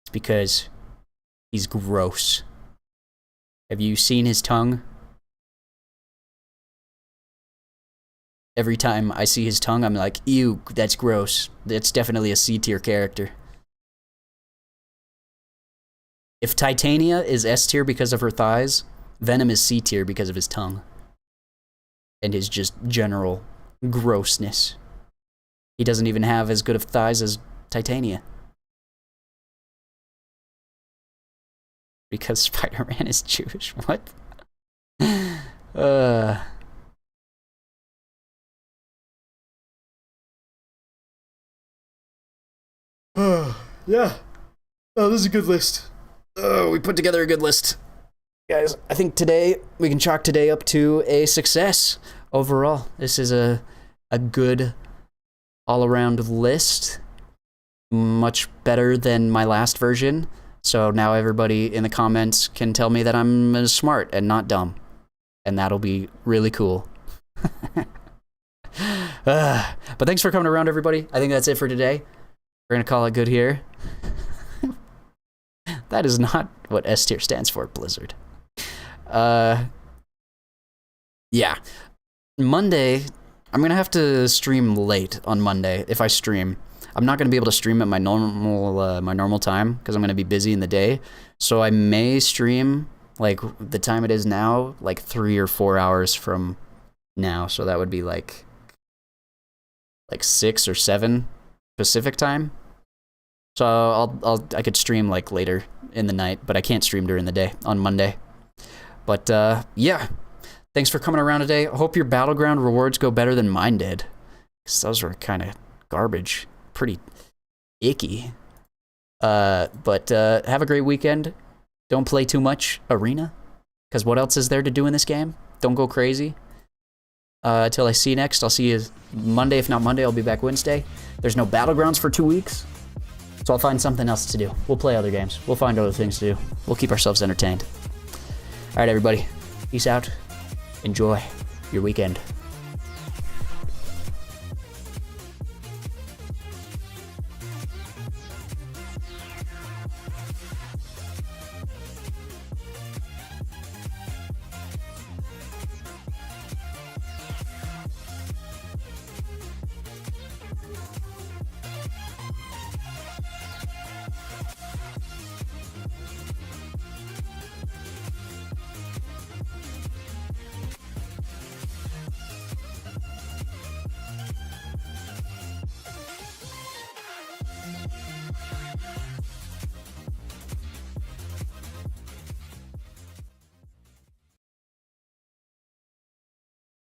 It's because he's gross. Have you seen his tongue? Every time I see his tongue, I'm like, ew, that's gross. That's definitely a C tier character. If Titania is S tier because of her thighs, Venom is C tier because of his tongue. And his just general grossness. He doesn't even have as good of thighs as Titania. Because Spider-Man is Jewish. What? Yeah. Oh, this is a good list. Oh, we put together a good list. Guys, I think today, we can chalk today up to a success overall. This is a good all-around list. Much better than my last version. So now everybody in the comments can tell me that I'm smart and not dumb. And that'll be really cool. But thanks for coming around, everybody. I think that's it for today. We're gonna call it good here. That is not what S tier stands for, Blizzard. Yeah. Monday, I'm gonna have to stream late on Monday if I stream. I'm not gonna be able to stream at my normal time because I'm gonna be busy in the day. So I may stream like the time it is now, like 3 or 4 hours from now. So that would be like 6 or 7 Pacific time. So I could stream like later in the night, but I can't stream during the day on Monday. But yeah, thanks for coming around today. I hope your Battleground rewards go better than mine did, because those were kind of garbage, pretty icky. But have a great weekend. Don't play too much Arena, because what else is there to do in this game? Don't go crazy. Till I see you next, I'll see you Monday. If not Monday, I'll be back Wednesday. There's no Battlegrounds for 2 weeks. So I'll find something else to do. We'll play other games. We'll find other things to do. We'll keep ourselves entertained. All right, everybody. Peace out. Enjoy your weekend.